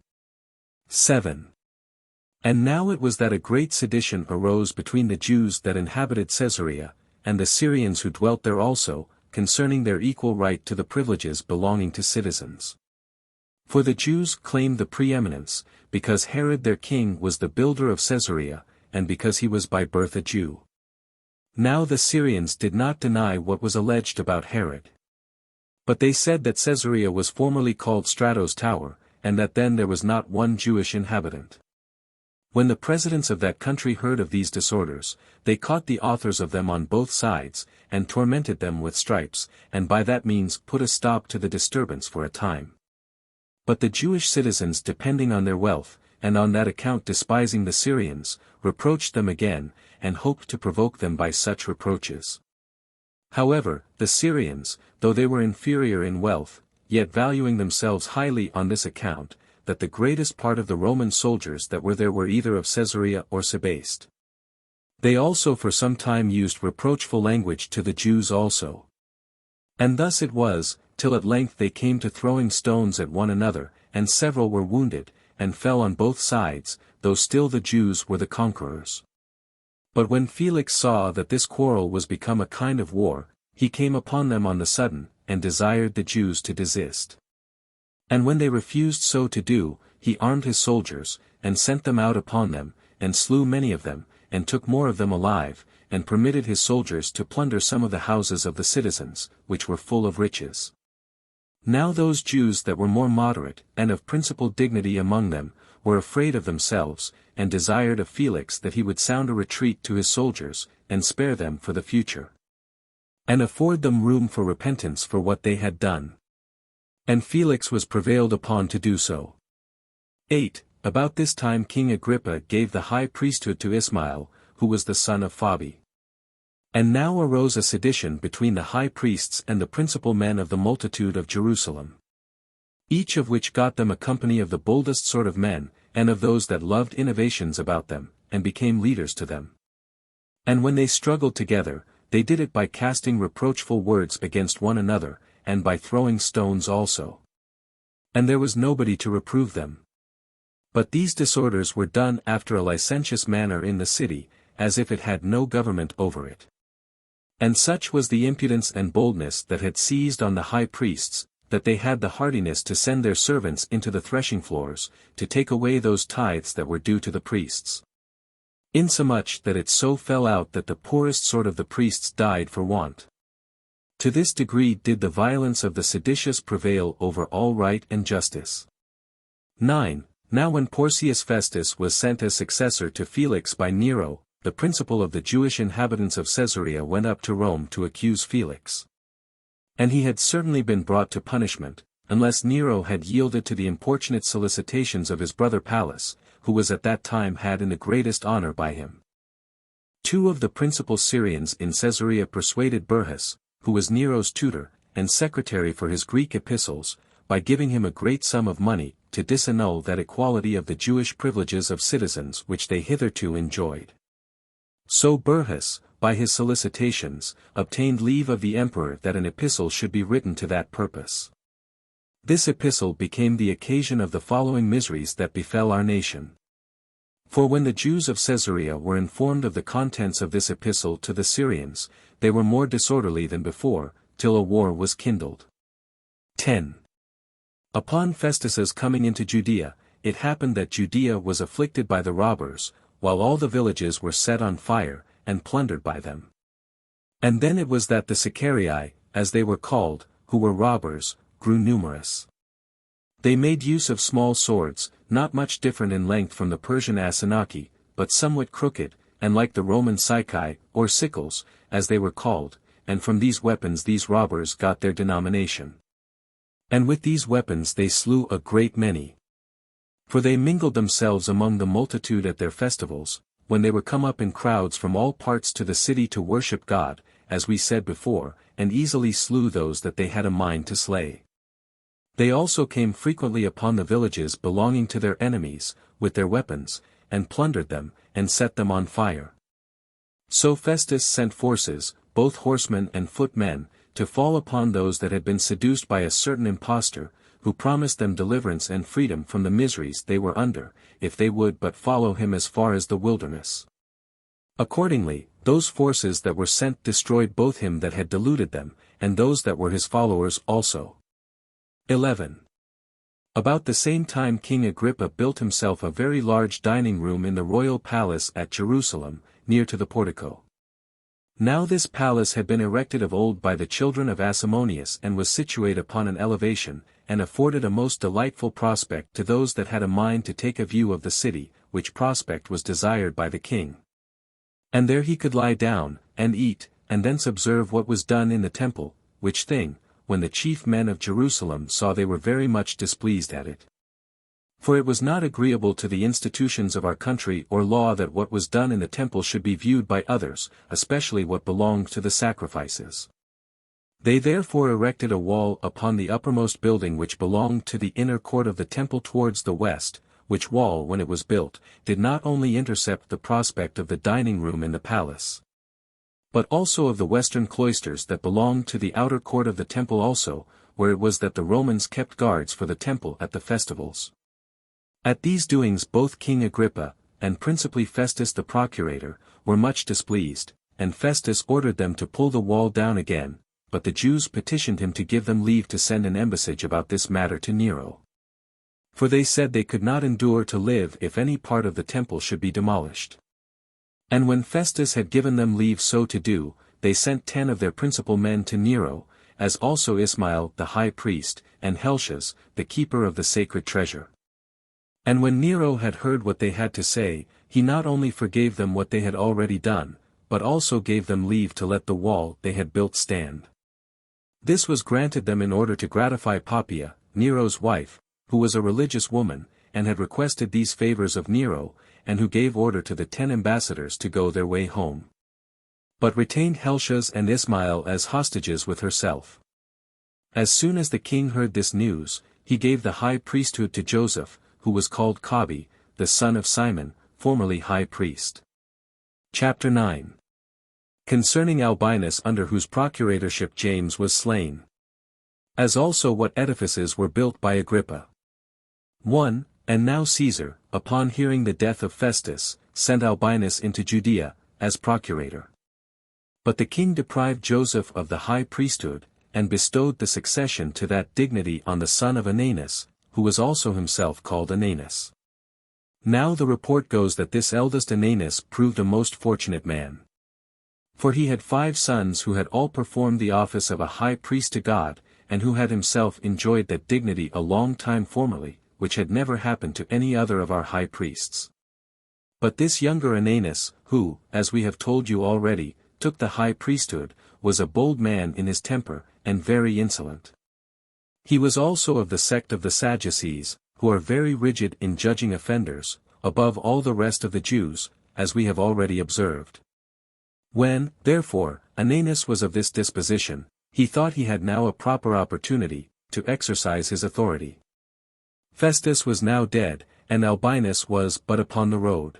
7. And now it was that a great sedition arose between the Jews that inhabited Caesarea, and the Syrians who dwelt there also, concerning their equal right to the privileges belonging to citizens. For the Jews claimed the preeminence, because Herod their king was the builder of Caesarea, and because he was by birth a Jew. Now the Syrians did not deny what was alleged about Herod. But they said that Caesarea was formerly called Strato's Tower, and that then there was not one Jewish inhabitant. When the presidents of that country heard of these disorders, they caught the authors of them on both sides, and tormented them with stripes, and by that means put a stop to the disturbance for a time. But the Jewish citizens depending on their wealth, and on that account despising the Syrians, reproached them again, and hoped to provoke them by such reproaches. However, the Syrians, though they were inferior in wealth, yet valuing themselves highly on this account, that the greatest part of the Roman soldiers that were there were either of Caesarea or Sebaste. They also for some time used reproachful language to the Jews also. And thus it was, till at length they came to throwing stones at one another, and several were wounded, and fell on both sides, though still the Jews were the conquerors. But when Felix saw that this quarrel was become a kind of war, he came upon them on the sudden, and desired the Jews to desist. And when they refused so to do, he armed his soldiers, and sent them out upon them, and slew many of them, and took more of them alive, and permitted his soldiers to plunder some of the houses of the citizens, which were full of riches. Now those Jews that were more moderate, and of principal dignity among them, were afraid of themselves, and desired of Felix that he would sound a retreat to his soldiers, and spare them for the future, and afford them room for repentance for what they had done. And Felix was prevailed upon to do so. 8. About this time King Agrippa gave the high priesthood to Ismail, who was the son of Phabi. And now arose a sedition between the high priests and the principal men of the multitude of Jerusalem. Each of which got them a company of the boldest sort of men, and of those that loved innovations about them, and became leaders to them. And when they struggled together, they did it by casting reproachful words against one another, and by throwing stones also. And there was nobody to reprove them. But these disorders were done after a licentious manner in the city, as if it had no government over it. And such was the impudence and boldness that had seized on the high priests, that they had the hardiness to send their servants into the threshing floors, to take away those tithes that were due to the priests. Insomuch that it so fell out that the poorest sort of the priests died for want. To this degree did the violence of the seditious prevail over all right and justice. 9. Now when Porcius Festus was sent as successor to Felix by Nero, the principal of the Jewish inhabitants of Caesarea went up to Rome to accuse Felix. And he had certainly been brought to punishment, unless Nero had yielded to the importunate solicitations of his brother Pallas, who was at that time had in the greatest honor by him. 2 of the principal Syrians in Caesarea persuaded Burrhus, who was Nero's tutor, and secretary for his Greek epistles, by giving him a great sum of money, to disannul that equality of the Jewish privileges of citizens which they hitherto enjoyed. So Burrhus, by his solicitations, obtained leave of the emperor that an epistle should be written to that purpose. This epistle became the occasion of the following miseries that befell our nation. For when the Jews of Caesarea were informed of the contents of this epistle to the Syrians, they were more disorderly than before, till a war was kindled. 10. Upon Festus's coming into Judea, it happened that Judea was afflicted by the robbers, while all the villages were set on fire, and plundered by them. And then it was that the Sicarii, as they were called, who were robbers, grew numerous. They made use of small swords, not much different in length from the Persian asinaki, but somewhat crooked, and like the Roman psychi, or sickles, as they were called, and from these weapons these robbers got their denomination. And with these weapons they slew a great many. For they mingled themselves among the multitude at their festivals, when they were come up in crowds from all parts to the city to worship God, as we said before, and easily slew those that they had a mind to slay. They also came frequently upon the villages belonging to their enemies, with their weapons, and plundered them, and set them on fire. So Festus sent forces, both horsemen and footmen, to fall upon those that had been seduced by a certain impostor, who promised them deliverance and freedom from the miseries they were under, if they would but follow him as far as the wilderness. Accordingly, those forces that were sent destroyed both him that had deluded them, and those that were his followers also. 11. About the same time King Agrippa built himself a very large dining room in the royal palace at Jerusalem, near to the portico. Now this palace had been erected of old by the children of Asamoneus and was situate upon an elevation, and afforded a most delightful prospect to those that had a mind to take a view of the city, which prospect was desired by the king. And there he could lie down, and eat, and thence observe what was done in the temple, which thing, when the chief men of Jerusalem saw, they were very much displeased at it. For it was not agreeable to the institutions of our country or law that what was done in the temple should be viewed by others, especially what belonged to the sacrifices. They therefore erected a wall upon the uppermost building which belonged to the inner court of the temple towards the west, which wall when it was built, did not only intercept the prospect of the dining room in the palace, but also of the western cloisters that belonged to the outer court of the temple also, where it was that the Romans kept guards for the temple at the festivals. At these doings both King Agrippa, and principally Festus the procurator, were much displeased, and Festus ordered them to pull the wall down again, but the Jews petitioned him to give them leave to send an embassage about this matter to Nero. For they said they could not endure to live if any part of the temple should be demolished. And when Festus had given them leave so to do, they sent 10 of their principal men to Nero, as also Ismael the high priest, and Helcias, the keeper of the sacred treasure. And when Nero had heard what they had to say, he not only forgave them what they had already done, but also gave them leave to let the wall they had built stand. This was granted them in order to gratify Poppaea, Nero's wife, who was a religious woman, and had requested these favors of Nero, and who gave order to the 10 ambassadors to go their way home, but retained Helcias and Ismael as hostages with herself. As soon as the king heard this news, he gave the high priesthood to Joseph, who was called Kabi, the son of Simon, formerly high priest. Chapter 9. Concerning Albinus, under whose procuratorship James was slain. As also what edifices were built by Agrippa. 1. And now Caesar, upon hearing the death of Festus, sent Albinus into Judea, as procurator. But the king deprived Joseph of the high priesthood, and bestowed the succession to that dignity on the son of Ananus, who was also himself called Ananus. Now the report goes that this eldest Ananus proved a most fortunate man. For he had 5 sons who had all performed the office of a high priest to God, and who had himself enjoyed that dignity a long time formerly, which had never happened to any other of our high priests. But this younger Ananus, who, as we have told you already, took the high priesthood, was a bold man in his temper, and very insolent. He was also of the sect of the Sadducees, who are very rigid in judging offenders, above all the rest of the Jews, as we have already observed. When, therefore, Ananus was of this disposition, he thought he had now a proper opportunity to exercise his authority. Festus was now dead, and Albinus was but upon the road.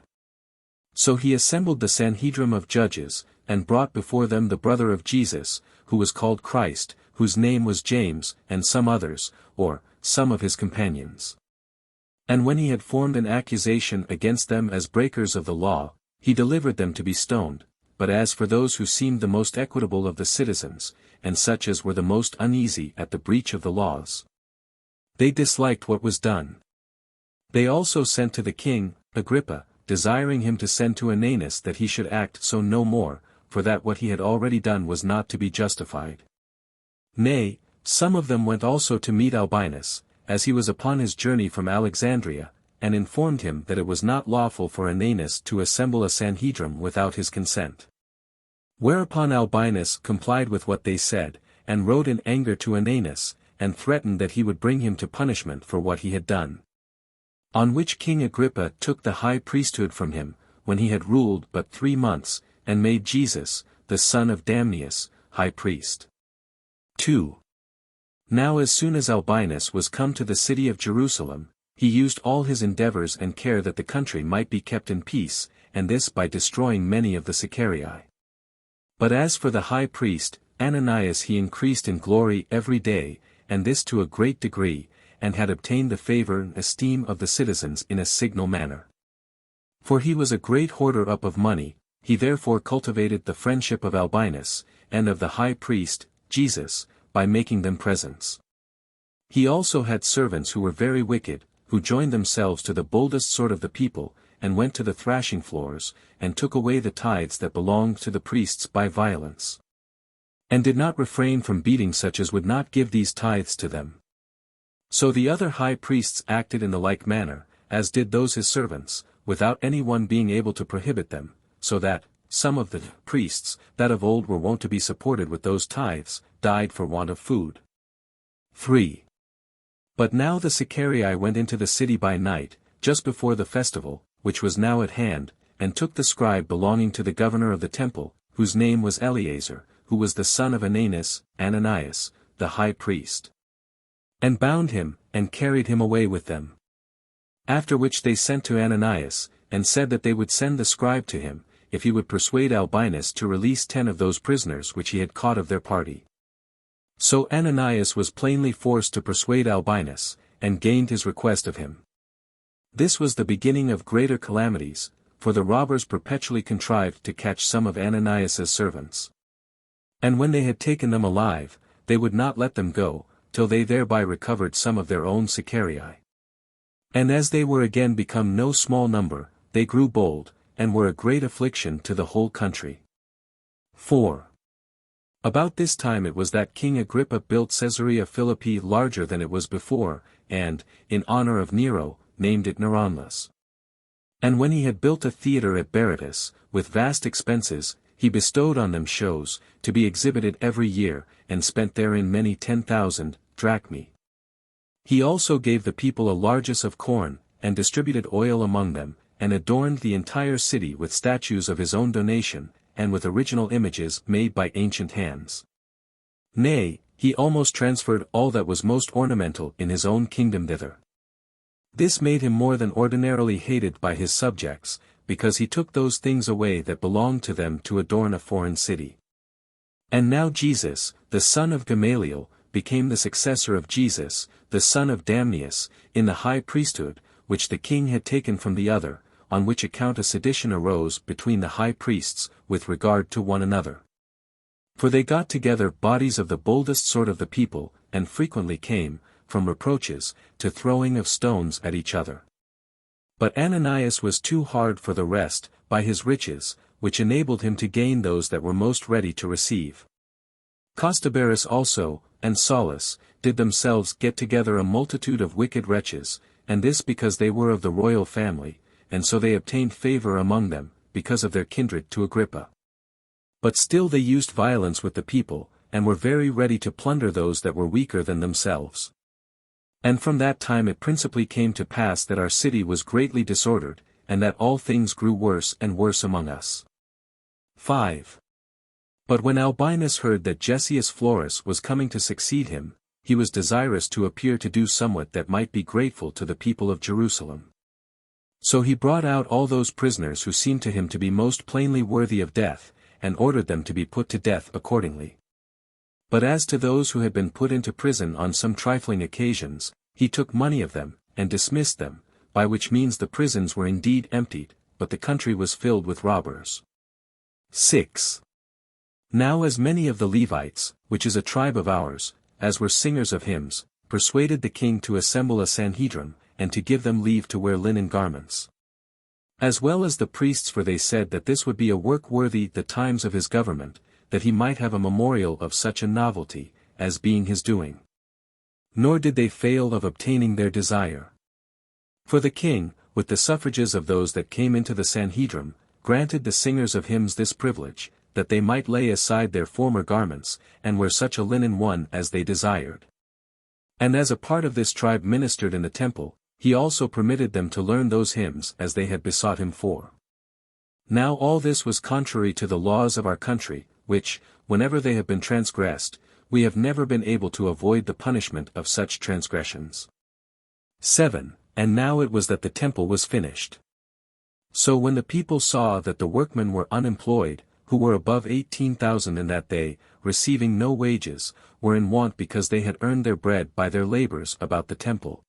So he assembled the Sanhedrim of judges, and brought before them the brother of Jesus, who was called Christ, whose name was James, and some others, or some of his companions. And when he had formed an accusation against them as breakers of the law, he delivered them to be stoned. But as for those who seemed the most equitable of the citizens, and such as were the most uneasy at the breach of the laws, they disliked what was done. They also sent to the king, Agrippa, desiring him to send to Ananus that he should act so no more, for that what he had already done was not to be justified. Nay, some of them went also to meet Albinus, as he was upon his journey from Alexandria, and informed him that it was not lawful for Ananus to assemble a Sanhedrim without his consent. Whereupon Albinus complied with what they said, and wrote in anger to Ananus, and threatened that he would bring him to punishment for what he had done. On which King Agrippa took the high priesthood from him, when he had ruled but 3 months, and made Jesus, the son of Damnius, high priest. 2. Now as soon as Albinus was come to the city of Jerusalem, he used all his endeavors and care that the country might be kept in peace, and this by destroying many of the Sicarii. But as for the high priest, Ananias, he increased in glory every day, and this to a great degree, and had obtained the favor and esteem of the citizens in a signal manner. For he was a great hoarder up of money, he therefore cultivated the friendship of Albinus, and of the high priest, Jesus, by making them presents. He also had servants who were very wicked, who joined themselves to the boldest sort of the people, and went to the thrashing floors, and took away the tithes that belonged to the priests by violence. And did not refrain from beating such as would not give these tithes to them. So the other high priests acted in the like manner, as did those his servants, without any one being able to prohibit them, so that, some of the priests, that of old were wont to be supported with those tithes, died for want of food. 3. But now the Sicarii went into the city by night, just before the festival, which was now at hand, and took the scribe belonging to the governor of the temple, whose name was Eleazar, who was the son of Ananias, the high priest. And bound him, and carried him away with them. After which they sent to Ananias, and said that they would send the scribe to him, if he would persuade Albinus to release 10 of those prisoners which he had caught of their party. So Ananias was plainly forced to persuade Albinus, and gained his request of him. This was the beginning of greater calamities, for the robbers perpetually contrived to catch some of Ananias's servants. And when they had taken them alive, they would not let them go, till they thereby recovered some of their own Sicarii. And as they were again become no small number, they grew bold, and were a great affliction to the whole country. 4. About this time it was that King Agrippa built Caesarea Philippi larger than it was before, and, in honor of Nero, named it Neronlas. And when he had built a theatre at Berytus, with vast expenses, he bestowed on them shows, to be exhibited every year, and spent therein many 10,000 drachmae. He also gave the people a largess of corn, and distributed oil among them, and adorned the entire city with statues of his own donation, and with original images made by ancient hands. Nay, he almost transferred all that was most ornamental in his own kingdom thither. This made him more than ordinarily hated by his subjects, because he took those things away that belonged to them to adorn a foreign city. And now Jesus, the son of Gamaliel, became the successor of Jesus, the son of Damnius, in the high priesthood, which the king had taken from the other, on which account a sedition arose between the high priests, with regard to one another. For they got together bodies of the boldest sort of the people, and frequently came, from reproaches, to throwing of stones at each other. But Ananias was too hard for the rest, by his riches, which enabled him to gain those that were most ready to receive. Costobarus also, and Saulus, did themselves get together a multitude of wicked wretches, and this because they were of the royal family, and so they obtained favor among them, because of their kindred to Agrippa. But still they used violence with the people, and were very ready to plunder those that were weaker than themselves. And from that time it principally came to pass that our city was greatly disordered, and that all things grew worse and worse among us. 5. But when Albinus heard that Gessius Florus was coming to succeed him, he was desirous to appear to do somewhat that might be grateful to the people of Jerusalem. So he brought out all those prisoners who seemed to him to be most plainly worthy of death, and ordered them to be put to death accordingly. But as to those who had been put into prison on some trifling occasions, he took money of them, and dismissed them, by which means the prisons were indeed emptied, but the country was filled with robbers. 6. Now as many of the Levites, which is a tribe of ours, as were singers of hymns, persuaded the king to assemble a Sanhedrin, and to give them leave to wear linen garments. As well as the priests, for they said that this would be a work worthy the times of his government, that he might have a memorial of such a novelty, as being his doing. Nor did they fail of obtaining their desire. For the king, with the suffrages of those that came into the Sanhedrin, granted the singers of hymns this privilege, that they might lay aside their former garments, and wear such a linen one as they desired. And as a part of this tribe ministered in the temple, he also permitted them to learn those hymns as they had besought him for. Now all this was contrary to the laws of our country, which, whenever they have been transgressed, we have never been able to avoid the punishment of such transgressions. 7. And now it was that the temple was finished. So when the people saw that the workmen were unemployed, who were above 18,000, and that they, receiving no wages, were in want because they had earned their bread by their labors about the temple.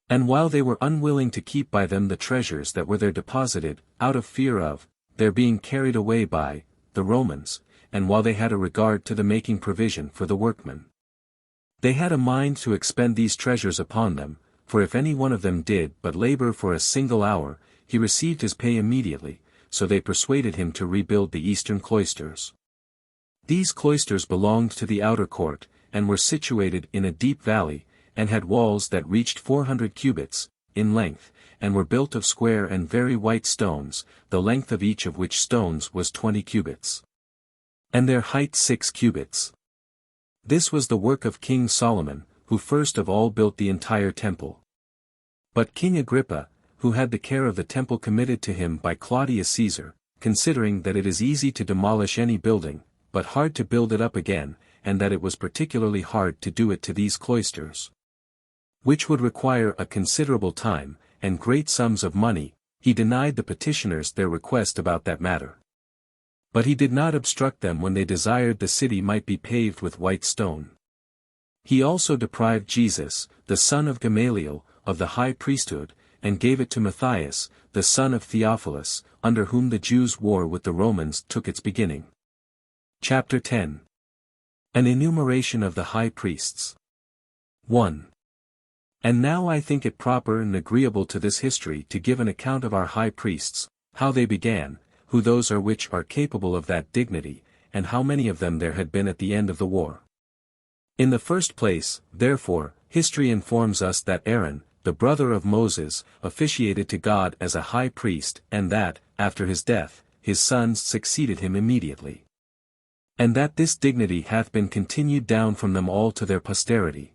And while they were unwilling to keep by them the treasures that were there deposited, out of fear of their being carried away by the Romans, and while they had a regard to the making provision for the workmen, they had a mind to expend these treasures upon them, for if any one of them did but labor for a single hour, he received his pay immediately, so they persuaded him to rebuild the eastern cloisters. These cloisters belonged to the outer court, and were situated in a deep valley, and had walls that reached 400 cubits, in length, and were built of square and very white stones, the length of each of which stones was 20 cubits. And their height 6 cubits. This was the work of King Solomon, who first of all built the entire temple. But King Agrippa, who had the care of the temple committed to him by Claudius Caesar, considering that it is easy to demolish any building, but hard to build it up again, and that it was particularly hard to do it to these cloisters, which would require a considerable time, and great sums of money, he denied the petitioners their request about that matter. But he did not obstruct them when they desired the city might be paved with white stone. He also deprived Jesus, the son of Gamaliel, of the high priesthood, and gave it to Matthias, the son of Theophilus, under whom the Jews' war with the Romans took its beginning. Chapter 10. An enumeration of the high priests. 1. And now I think it proper and agreeable to this history to give an account of our high priests, how they began, who those are which are capable of that dignity, and how many of them there had been at the end of the war. In the first place, therefore, history informs us that Aaron, the brother of Moses, officiated to God as a high priest, and that, after his death, his sons succeeded him immediately. And that this dignity hath been continued down from them all to their posterity.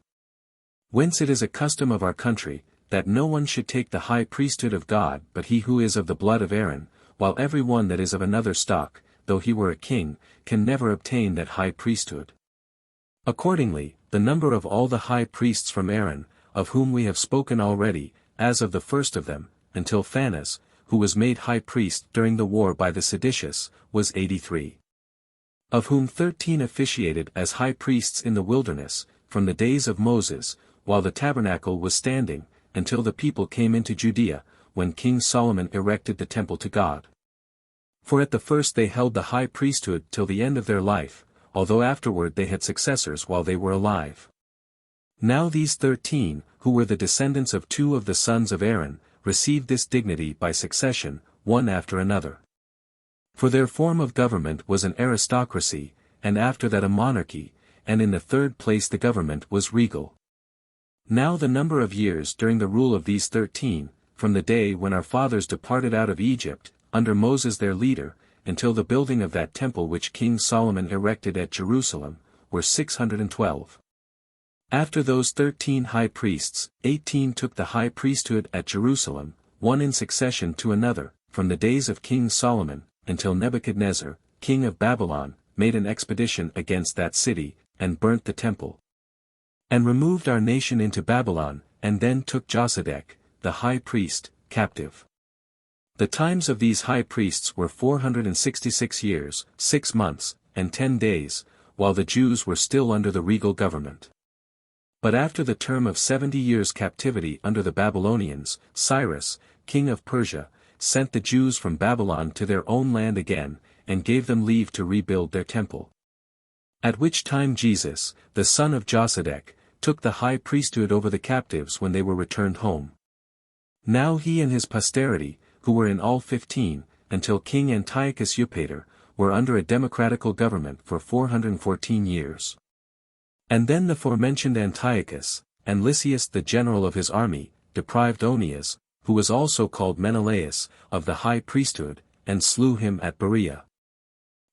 Whence it is a custom of our country, that no one should take the high priesthood of God but he who is of the blood of Aaron, while every one that is of another stock, though he were a king, can never obtain that high priesthood. Accordingly, the number of all the high priests from Aaron, of whom we have spoken already, as of the first of them, until Phanes, who was made high priest during the war by the seditious, was 83. Of whom 13 officiated as high priests in the wilderness, from the days of Moses, while the tabernacle was standing, until the people came into Judea, when King Solomon erected the temple to God. For at the first they held the high priesthood till the end of their life, although afterward they had successors while they were alive. Now these 13, who were the descendants of 2 of the sons of Aaron, received this dignity by succession, one after another. For their form of government was an aristocracy, and after that a monarchy, and in the third place the government was regal. Now the number of years during the rule of these 13, from the day when our fathers departed out of Egypt, under Moses their leader, until the building of that temple which King Solomon erected at Jerusalem, were 612. After those 13 high priests, 18 took the high priesthood at Jerusalem, one in succession to another, from the days of King Solomon, until Nebuchadnezzar, king of Babylon, made an expedition against that city, and burnt the temple. And removed our nation into Babylon, and then took Josedek, the high priest, captive. The times of these high priests were 466 years, 6 months, and 10 days, while the Jews were still under the regal government. But after the term of 70 years' captivity under the Babylonians, Cyrus, king of Persia, sent the Jews from Babylon to their own land again, and gave them leave to rebuild their temple. At which time Jesus, the son of Josedek, took the high priesthood over the captives when they were returned home. Now he and his posterity, who were in all 15, until King Antiochus Eupator, were under a democratical government for 414 years. And then the forementioned Antiochus, and Lysias the general of his army, deprived Onias, who was also called Menelaus, of the high priesthood, and slew him at Berea.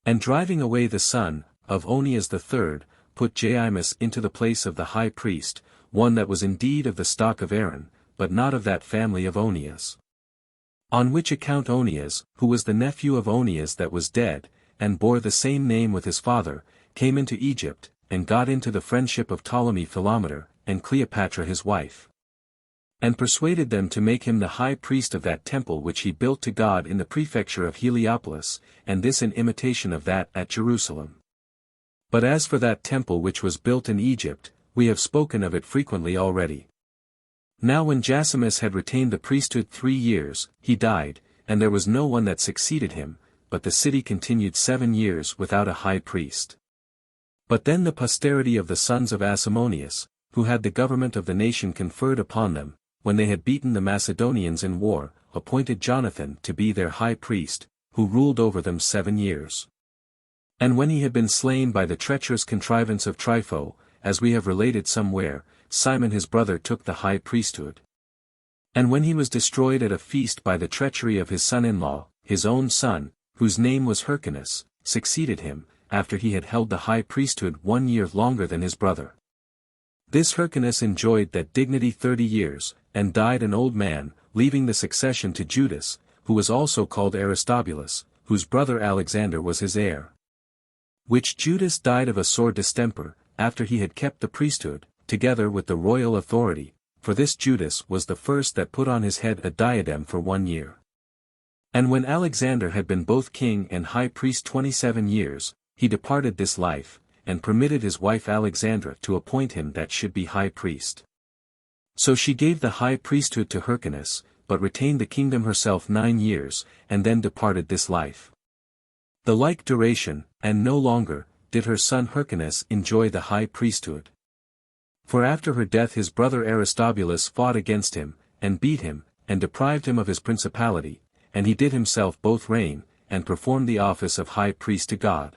And driving away the son of Onias III, put Jaimus into the place of the high priest, one that was indeed of the stock of Aaron, but not of that family of Onias. On which account Onias, who was the nephew of Onias that was dead, and bore the same name with his father, came into Egypt, and got into the friendship of Ptolemy Philometor, and Cleopatra his wife. And persuaded them to make him the high priest of that temple which he built to God in the prefecture of Heliopolis, and this in imitation of that at Jerusalem. But as for that temple which was built in Egypt, we have spoken of it frequently already. Now when Jasimus had retained the priesthood 3 years, he died, and there was no one that succeeded him, but the city continued 7 years without a high priest. But then the posterity of the sons of Asamoneus, who had the government of the nation conferred upon them, when they had beaten the Macedonians in war, appointed Jonathan to be their high priest, who ruled over them 7 years. And when he had been slain by the treacherous contrivance of Trypho, as we have related somewhere, Simon his brother took the high priesthood. And when he was destroyed at a feast by the treachery of his son-in-law, his own son, whose name was Hyrcanus, succeeded him, after he had held the high priesthood 1 year longer than his brother. This Hyrcanus enjoyed that dignity 30 years, and died an old man, leaving the succession to Judas, who was also called Aristobulus, whose brother Alexander was his heir. Which Judas died of a sore distemper, after he had kept the priesthood, together with the royal authority, for this Judas was the first that put on his head a diadem for 1 year. And when Alexander had been both king and high priest 27 years, he departed this life, and permitted his wife Alexandra to appoint him that should be high priest. So she gave the high priesthood to Hyrcanus, but retained the kingdom herself 9 years, and then departed this life. The like duration, and no longer, did her son Hyrcanus enjoy the high priesthood. For after her death his brother Aristobulus fought against him, and beat him, and deprived him of his principality, and he did himself both reign, and perform the office of high priest to God.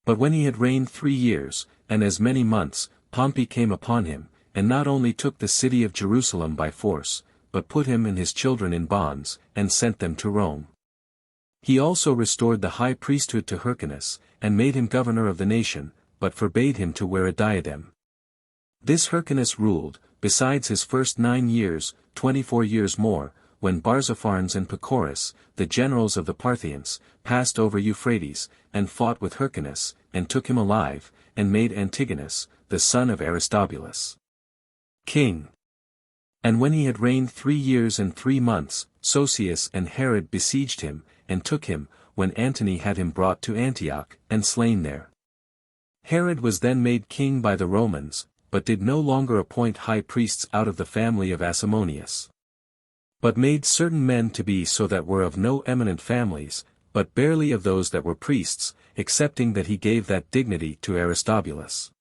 But when he had reigned 3 years, and as many months, Pompey came upon him, and not only took the city of Jerusalem by force, but put him and his children in bonds, and sent them to Rome. He also restored the high priesthood to Hyrcanus, and made him governor of the nation, but forbade him to wear a diadem. This Hyrcanus ruled, besides his first 9 years, 24 years more, when Barzapharnes and Pacorus, the generals of the Parthians, passed over Euphrates, and fought with Hyrcanus, and took him alive, and made Antigonus, the son of Aristobulus, king. And when he had reigned 3 years and 3 months, Sosius and Herod besieged him, and took him, when Antony had him brought to Antioch, and slain there. Herod was then made king by the Romans, but did no longer appoint high priests out of the family of Asamoneus, but made certain men to be so that were of no eminent families, but barely of those that were priests, excepting that he gave that dignity to Aristobulus.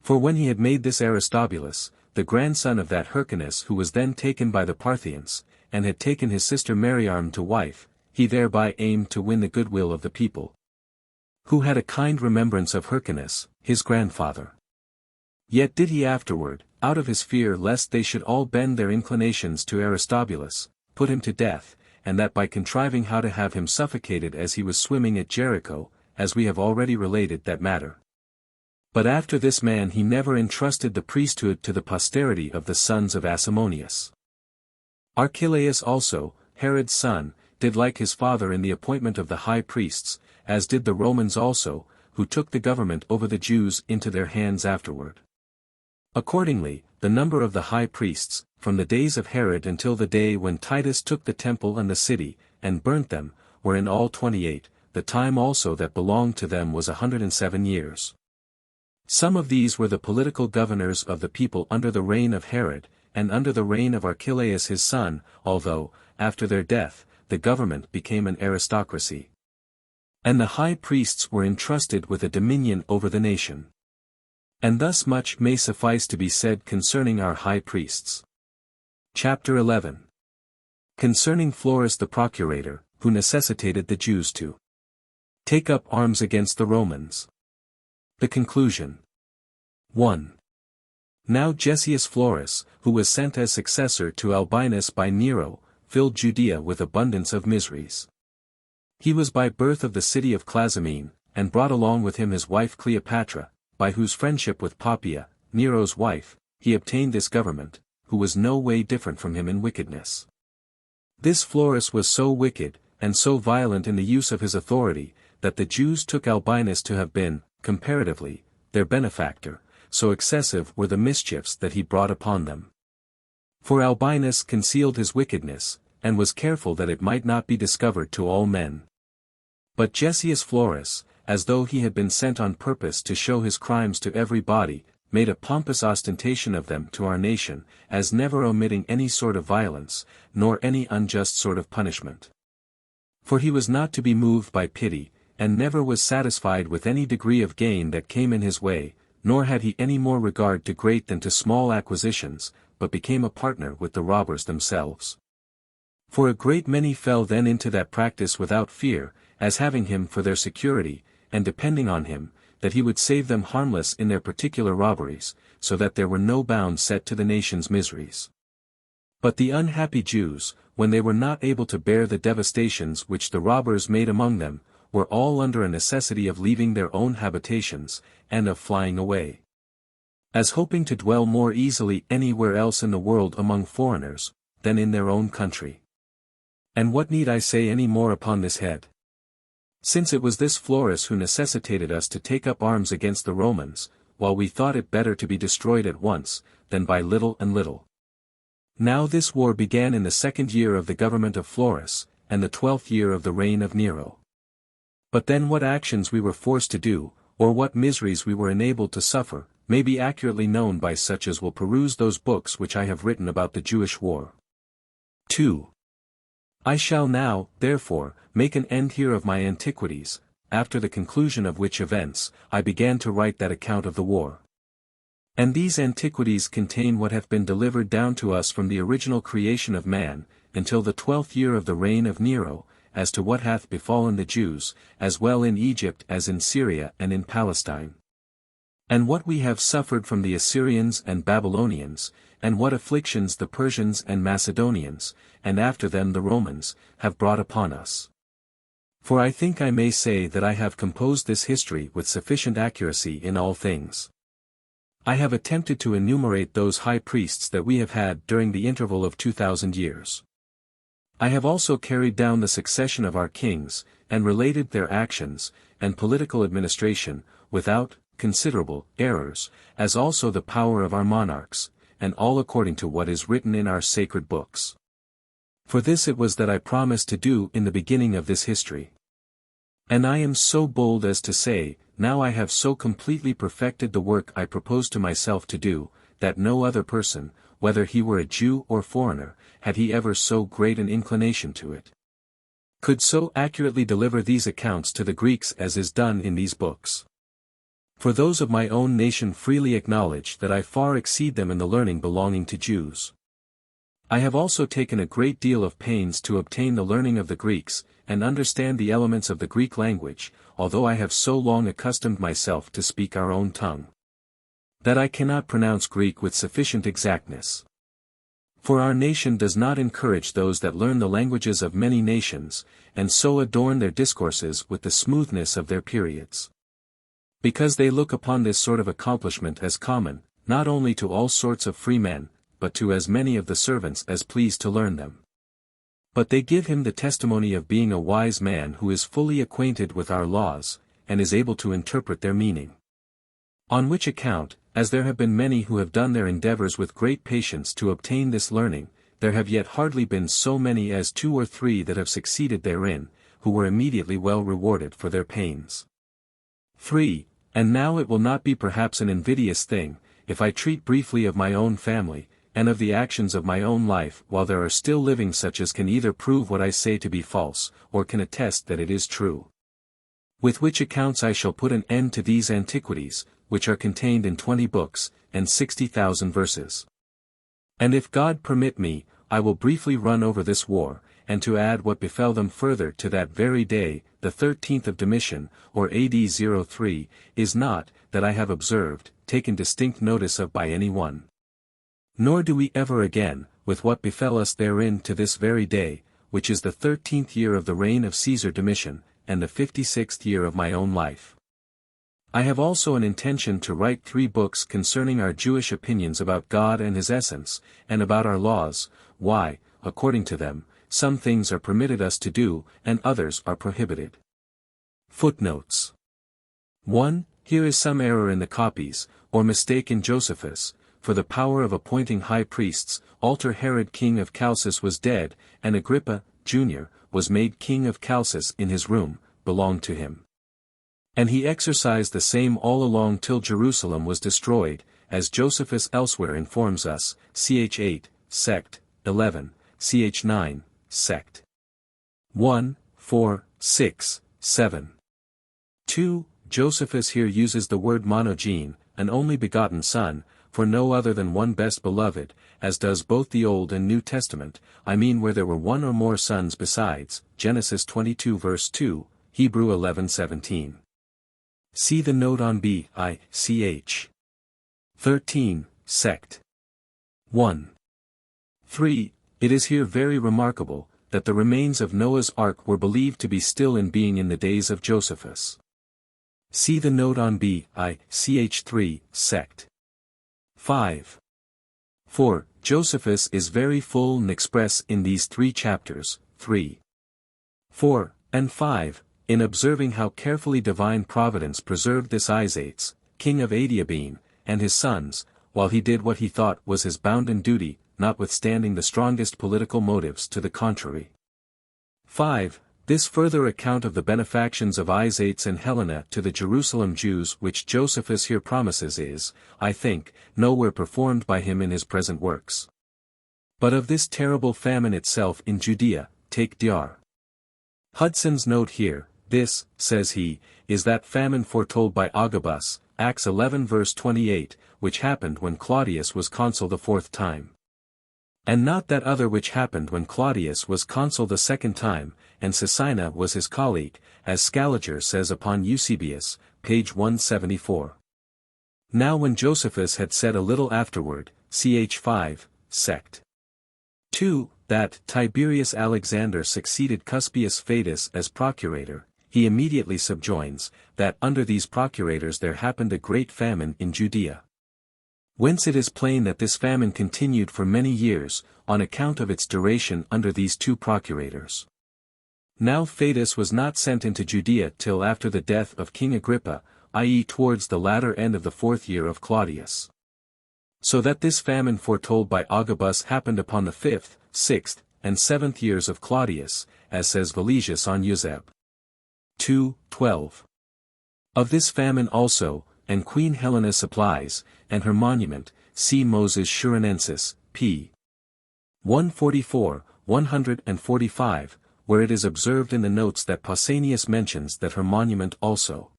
For when he had made this Aristobulus, the grandson of that Hyrcanus who was then taken by the Parthians, and had taken his sister Mariamne to wife, he thereby aimed to win the goodwill of the people, who had a kind remembrance of Hyrcanus, his grandfather. Yet did he afterward, out of his fear lest they should all bend their inclinations to Aristobulus, put him to death, and that by contriving how to have him suffocated as he was swimming at Jericho, as we have already related that matter. But after this man he never entrusted the priesthood to the posterity of the sons of Asamoneus. Archelaus also, Herod's son, did like his father in the appointment of the high priests, as did the Romans also, who took the government over the Jews into their hands afterward. Accordingly, the number of the high priests, from the days of Herod until the day when Titus took the temple and the city, and burnt them, were in all 28, the time also that belonged to them was 107 years. Some of these were the political governors of the people under the reign of Herod, and under the reign of Archelaus his son, although, after their death, the government became an aristocracy. And the high priests were entrusted with a dominion over the nation. And thus much may suffice to be said concerning our high priests. Chapter 11. Concerning Florus the procurator, who necessitated the Jews to take up arms against the Romans. The conclusion. 1. Now Gessius Florus, who was sent as successor to Albinus by Nero, filled Judea with abundance of miseries. He was by birth of the city of Clazamene, and brought along with him his wife Cleopatra, by whose friendship with Poppaea, Nero's wife, he obtained this government, who was no way different from him in wickedness. This Florus was so wicked, and so violent in the use of his authority, that the Jews took Albinus to have been, comparatively, their benefactor, so excessive were the mischiefs that he brought upon them. For Albinus concealed his wickedness, and was careful that it might not be discovered to all men. But Gessius Florus, as though he had been sent on purpose to show his crimes to every body, made a pompous ostentation of them to our nation, as never omitting any sort of violence, nor any unjust sort of punishment. For he was not to be moved by pity, and never was satisfied with any degree of gain that came in his way, nor had he any more regard to great than to small acquisitions, but became a partner with the robbers themselves. For a great many fell then into that practice without fear, as having him for their security, and depending on him, that he would save them harmless in their particular robberies, so that there were no bounds set to the nation's miseries. But the unhappy Jews, when they were not able to bear the devastations which the robbers made among them, were all under a necessity of leaving their own habitations, and of flying away, as hoping to dwell more easily anywhere else in the world among foreigners, than in their own country. And what need I say any more upon this head? Since it was this Florus who necessitated us to take up arms against the Romans, while we thought it better to be destroyed at once, than by little and little. Now this war began in the 2nd year of the government of Florus, and the 12th year of the reign of Nero. But then what actions we were forced to do, or what miseries we were enabled to suffer, may be accurately known by such as will peruse those books which I have written about the Jewish war. 2. I shall now, therefore, make an end here of my Antiquities, after the conclusion of which events, I began to write that account of the war. And these Antiquities contain what hath been delivered down to us from the original creation of man, until the 12th year of the reign of Nero, as to what hath befallen the Jews, as well in Egypt as in Syria and in Palestine. And what we have suffered from the Assyrians and Babylonians, and what afflictions the Persians and Macedonians, and after them the Romans, have brought upon us. For I think I may say that I have composed this history with sufficient accuracy in all things. I have attempted to enumerate those high priests that we have had during the interval of 2000 years. I have also carried down the succession of our kings, and related their actions, and political administration, without considerable errors, as also the power of our monarchs, and all according to what is written in our sacred books. For this it was that I promised to do in the beginning of this history. And I am so bold as to say, now I have so completely perfected the work I proposed to myself to do, that no other person, whether he were a Jew or foreigner, had he ever so great an inclination to it, could so accurately deliver these accounts to the Greeks as is done in these books. For those of my own nation freely acknowledge that I far exceed them in the learning belonging to Jews. I have also taken a great deal of pains to obtain the learning of the Greeks, and understand the elements of the Greek language, although I have so long accustomed myself to speak our own tongue, that I cannot pronounce Greek with sufficient exactness. For our nation does not encourage those that learn the languages of many nations, and so adorn their discourses with the smoothness of their periods. Because they look upon this sort of accomplishment as common, not only to all sorts of free men, but to as many of the servants as please to learn them. But they give him the testimony of being a wise man who is fully acquainted with our laws, and is able to interpret their meaning. On which account, as there have been many who have done their endeavors with great patience to obtain this learning, there have yet hardly been so many as 2 or 3 that have succeeded therein, who were immediately well rewarded for their pains. 3. And now it will not be perhaps an invidious thing, if I treat briefly of my own family, and of the actions of my own life while there are still living such as can either prove what I say to be false, or can attest that it is true. With which accounts I shall put an end to these Antiquities, which are contained in 20 books, and 60,000 verses. And if God permit me, I will briefly run over this war, and to add what befell them further to that very day, the 13th of Domitian, or AD 03, is not, that I have observed, taken distinct notice of by any one. Nor do we ever again, with what befell us therein to this very day, which is the 13th year of the reign of Caesar Domitian, and the 56th year of my own life. I have also an intention to write 3 books concerning our Jewish opinions about God and His essence, and about our laws, why, according to them, some things are permitted us to do, and others are prohibited. Footnotes. 1. Here is some error in the copies, or mistake in Josephus, for the power of appointing high priests, alter Herod king of Chalcis was dead, and Agrippa, Jr., was made king of Chalcis in his room, belonged to him. And he exercised the same all along till Jerusalem was destroyed, as Josephus elsewhere informs us, ch. 8, sect. 11, ch. 9, sect. 1, 4, 6, 7. 2. Josephus here uses the word monogene, an only begotten son, for no other than one best beloved, as does both the Old and New Testament, I mean where there were one or more sons besides, Genesis 22 verse 2, Hebrew 11:17. See the note on ch. 13, sect. 1. 3. It is here very remarkable, that the remains of Noah's ark were believed to be still in being in the days of Josephus. See the note on ch. 3, sect. 5. 4. Josephus is very full and express in these 3 chapters, 3, 4, and 5, in observing how carefully divine providence preserved this Isates, king of Adiabene, and his sons, while he did what he thought was his bounden duty, notwithstanding the strongest political motives to the contrary. 5. This further account of the benefactions of Isates and Helena to the Jerusalem Jews which Josephus here promises is, I think, nowhere performed by him in his present works. But of this terrible famine itself in Judea, take Dr. Hudson's note here. This, says he, is that famine foretold by Agabus, Acts 11 verse 28, which happened when Claudius was consul the 4th time. And not that other which happened when Claudius was consul the 2nd time, and Caecina was his colleague, as Scaliger says upon Eusebius, page 174. Now when Josephus had said a little afterward, ch. 5, sect. 2, that Tiberius Alexander succeeded Cuspius Fadus as procurator, he immediately subjoins, that under these procurators there happened a great famine in Judea. Whence it is plain that this famine continued for many years, on account of its duration under these 2 procurators. Now Fadus was not sent into Judea till after the death of King Agrippa, i.e. towards the latter end of the 4th year of Claudius. So that this famine foretold by Agabus happened upon the 5th, 6th, and 7th years of Claudius, as says Valesius on Euseb. 2:12. Of this famine also, and Queen Helena supplies, and her monument, see Moses Shurenensis, p. 144, 145, where it is observed in the notes that Pausanias mentions that her monument also.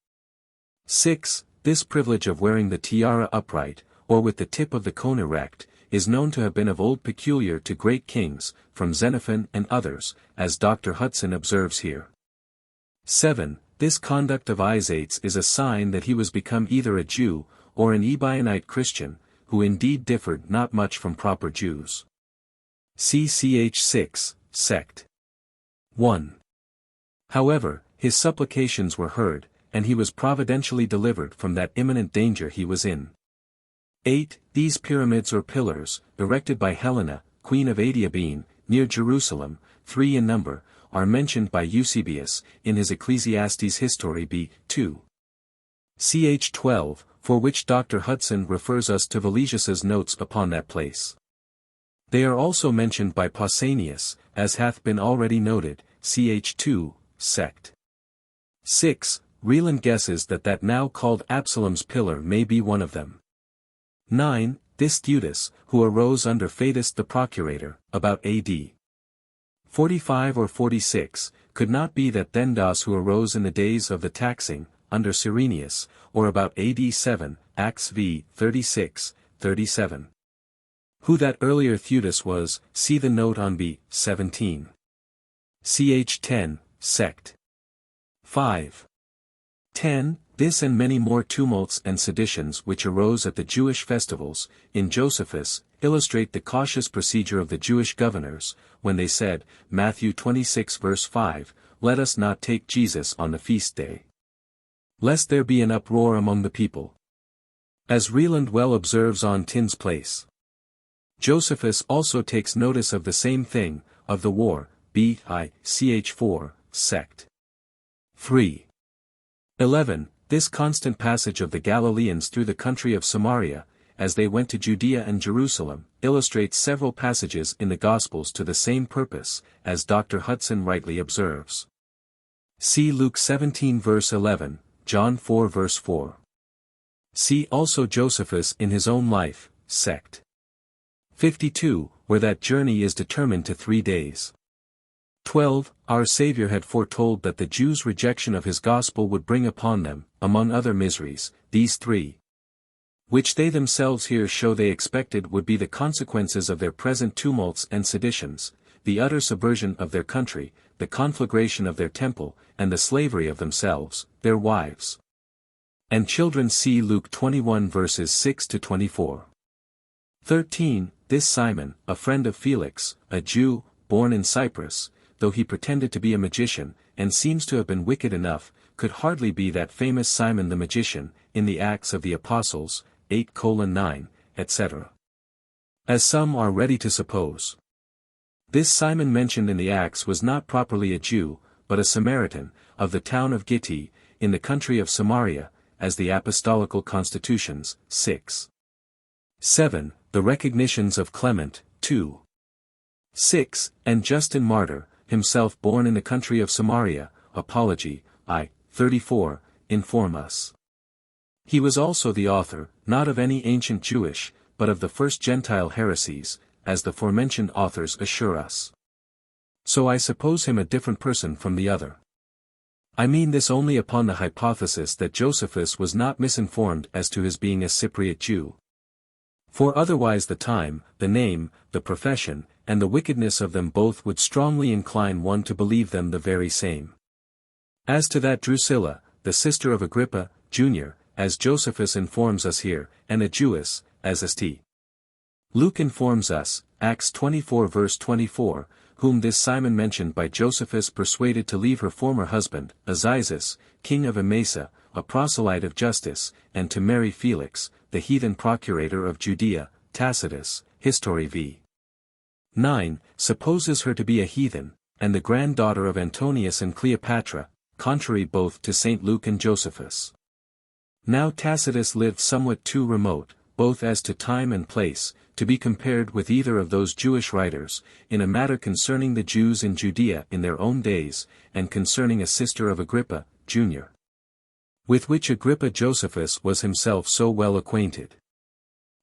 6. This privilege of wearing the tiara upright, or with the tip of the cone erect, is known to have been of old peculiar to great kings, from Xenophon and others, as Dr. Hudson observes here. 7. This conduct of Isates is a sign that he was become either a Jew, or an Ebionite Christian, who indeed differed not much from proper Jews. See ch. 6, sect. 1. However, his supplications were heard, and he was providentially delivered from that imminent danger he was in. 8. These pyramids or pillars, erected by Helena, queen of Adiabene, near Jerusalem, 3 in number, are mentioned by Eusebius, in his Ecclesiastes History b. 2. Ch. 12, for which Dr. Hudson refers us to Valesius's notes upon that place. They are also mentioned by Pausanias, as hath been already noted, ch. 2, sect. 6. Reland guesses that now called Absalom's pillar may be one of them. 9. This Theudas, who arose under Fadus the procurator, about A.D. 45 or 46, could not be that Thendas who arose in the days of the taxing, under Cyrenius, or about A.D. 7, Acts v. 36, 37. Who that earlier Theudas was, see the note on b. 17. Ch. 10, sect. 5. 10. This and many more tumults and seditions which arose at the Jewish festivals, in Josephus, illustrate the cautious procedure of the Jewish governors, when they said, Matthew 26 verse 5, Let us not take Jesus on the feast day, lest there be an uproar among the people. As Reland well observes on Tin's place. Josephus also takes notice of the same thing, of the war, ch. 4, sect. 3. 11. This constant passage of the Galileans through the country of Samaria, as they went to Judea and Jerusalem, illustrates several passages in the Gospels to the same purpose, as Dr. Hudson rightly observes. See Luke 17 verse 11, John 4 verse 4. See also Josephus in his own life, sect. 52, where that journey is determined to 3 days. 12. Our Saviour had foretold that the Jews' rejection of his gospel would bring upon them, among other miseries, these 3. Which they themselves here show they expected would be the consequences of their present tumults and seditions, the utter subversion of their country, the conflagration of their temple, and the slavery of themselves, their wives, and children. See Luke 21 verses 6 to 24. 13. This Simon, a friend of Felix, a Jew, born in Cyprus, though he pretended to be a magician, and seems to have been wicked enough, could hardly be that famous Simon the magician, in the Acts of the Apostles, 8:9, etc. As some are ready to suppose. This Simon mentioned in the Acts was not properly a Jew, but a Samaritan, of the town of Gitti, in the country of Samaria, as the Apostolical Constitutions, 6. 7. The recognitions of Clement, 2. 6. And Justin Martyr, himself born in the country of Samaria, Apology, I. 34, inform us. He was also the author, not of any ancient Jewish, but of the first Gentile heresies, as the forementioned authors assure us. So I suppose him a different person from the other. I mean this only upon the hypothesis that Josephus was not misinformed as to his being a Cypriot Jew. For otherwise the time, the name, the profession, and the wickedness of them both would strongly incline one to believe them the very same. As to that Drusilla, the sister of Agrippa, Jr., as Josephus informs us here, and a Jewess, as St. Luke informs us, Acts 24 verse 24, whom this Simon mentioned by Josephus persuaded to leave her former husband, Azizus, king of Emesa, a proselyte of Justice, and to marry Felix, the heathen procurator of Judea, Tacitus, History v. 9, supposes her to be a heathen, and the granddaughter of Antonius and Cleopatra, contrary both to St. Luke and Josephus. Now Tacitus lived somewhat too remote, both as to time and place, to be compared with either of those Jewish writers, in a matter concerning the Jews in Judea in their own days, and concerning a sister of Agrippa, Jr., with which Agrippa Josephus was himself so well acquainted.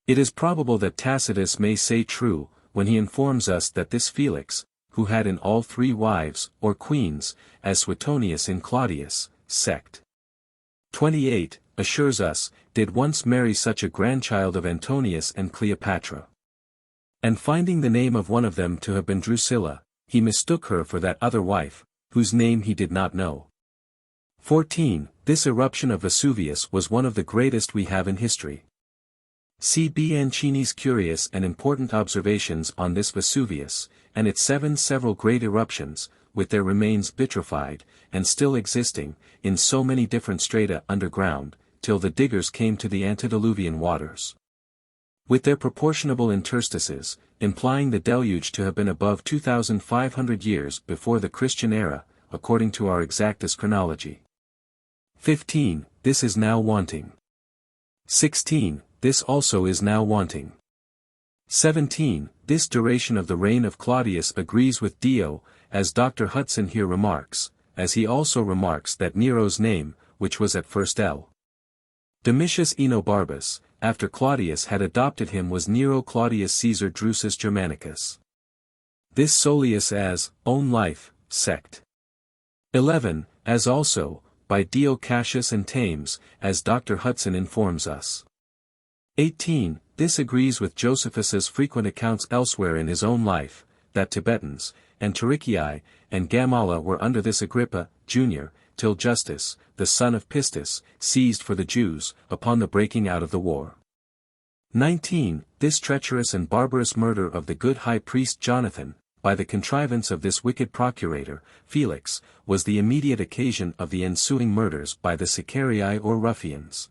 It is probable that Tacitus may say true, when he informs us that this Felix, who had in all 3 wives, or queens, as Suetonius in Claudius, sect. 28, assures us, did once marry such a grandchild of Antonius and Cleopatra. And finding the name of one of them to have been Drusilla, he mistook her for that other wife, whose name he did not know. 14. This eruption of Vesuvius was one of the greatest we have in history. See Bianchini's curious and important observations on this Vesuvius, and its 7 several great eruptions, with their remains vitrified, and still existing, in so many different strata underground, till the diggers came to the antediluvian waters. with their proportionable interstices, implying the deluge to have been above 2,500 years before the Christian era, according to our exactest chronology. 15. This is now wanting. 16. This also is now wanting. 17. This duration of the reign of Claudius agrees with Dio, as Dr. Hudson here remarks, as he also remarks that Nero's name, which was at first L. Domitius Enobarbus, after Claudius had adopted him, was Nero Claudius Caesar Drusus Germanicus. This Solius as, own life, sect. 11. As also, by Dio Cassius and Thames, as Dr. Hudson informs us. 18. This agrees with Josephus's frequent accounts elsewhere in his own life, that Tibetans, and Turicii, and Gamala were under this Agrippa, Jr., till Justus, the son of Pistis, seized for the Jews, upon the breaking out of the war. 19. This treacherous and barbarous murder of the good high priest Jonathan, by the contrivance of this wicked procurator, Felix, was the immediate occasion of the ensuing murders by the Sicarii or ruffians.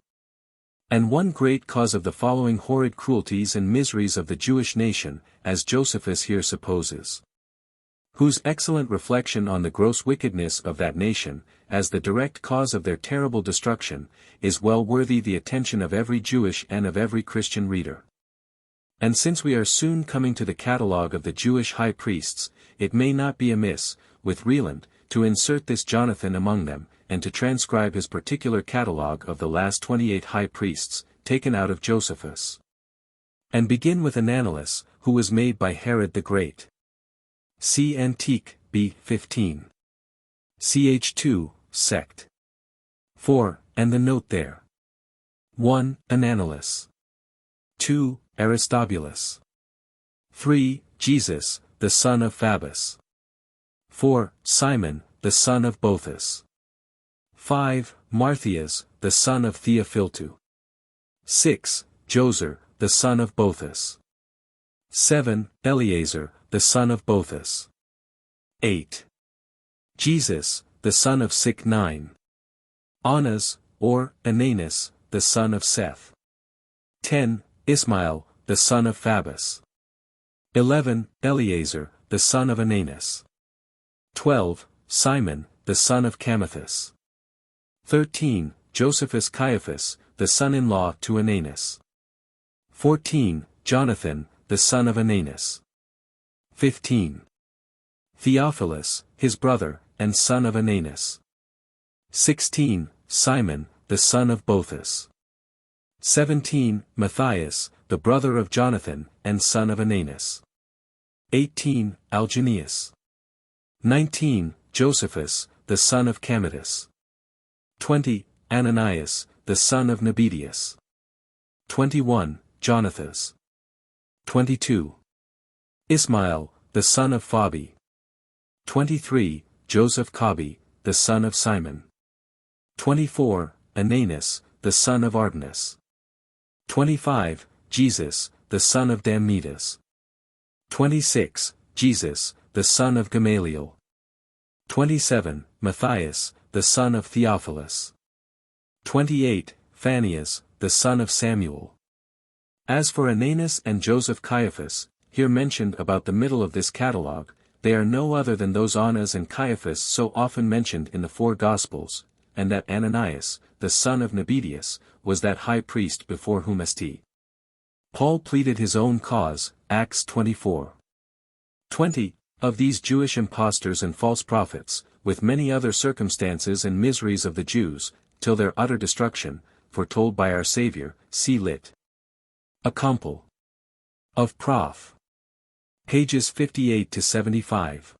And one great cause of the following horrid cruelties and miseries of the Jewish nation, as Josephus here supposes. Whose excellent reflection on the gross wickedness of that nation, as the direct cause of their terrible destruction, is well worthy the attention of every Jewish and of every Christian reader. And since we are soon coming to the catalogue of the Jewish high priests, it may not be amiss, with Rieland, to insert this Jonathan among them, and to transcribe his particular catalogue of the last 28 high priests, taken out of Josephus. And begin with Ananelus, who was made by Herod the Great. See Antique, B. 15. Ch2, Sect. 4, and the note there. 1. Ananelus. 2. Aristobulus. 3. Jesus, the son of Fabus. 4. Simon, the son of Boethus. 5. Marthias, the son of Theophiltu. 6. Joser, the son of Boethus. 7. Eleazar, the son of Boethus. 8. Jesus, the son of 9. Anas, or Ananus, the son of Seth. 10. Ismael, the son of Fabus. 11. Eleazar, the son of Ananus. 12. Simon, the son of Camathus. 13. Josephus Caiaphas, the son-in-law to Ananus. 14. Jonathan, the son of Ananus. 15. Theophilus, his brother, and son of Ananus. 16. Simon, the son of Boethus. 17. Matthias, the brother of Jonathan, and son of Ananus. 18. Algeneus. 19. Josephus, the son of Camatus. 20. Ananias, the son of Nabedius. 21. Jonathas. 22. Ismael, the son of Phabi. 23. Joseph Kabi, the son of Simon. 24. Ananus, the son of Ardenus. 25. Jesus, the son of Dammedas. 26. Jesus, the son of Gamaliel. 27. Matthias, the son of Theophilus. 28. Phannias, the son of Samuel. As for Ananus and Joseph Caiaphas, here mentioned about the middle of this catalogue, they are no other than those Annas and Caiaphas so often mentioned in the four Gospels, and that Ananias, the son of Nabedius, was that high priest before whom St. Paul pleaded his own cause, Acts 24. 20. Of these Jewish impostors and false prophets, with many other circumstances and miseries of the Jews, till their utter destruction, foretold by our Saviour, see lit. A Compil. Of Prof. Pages 58 to 75.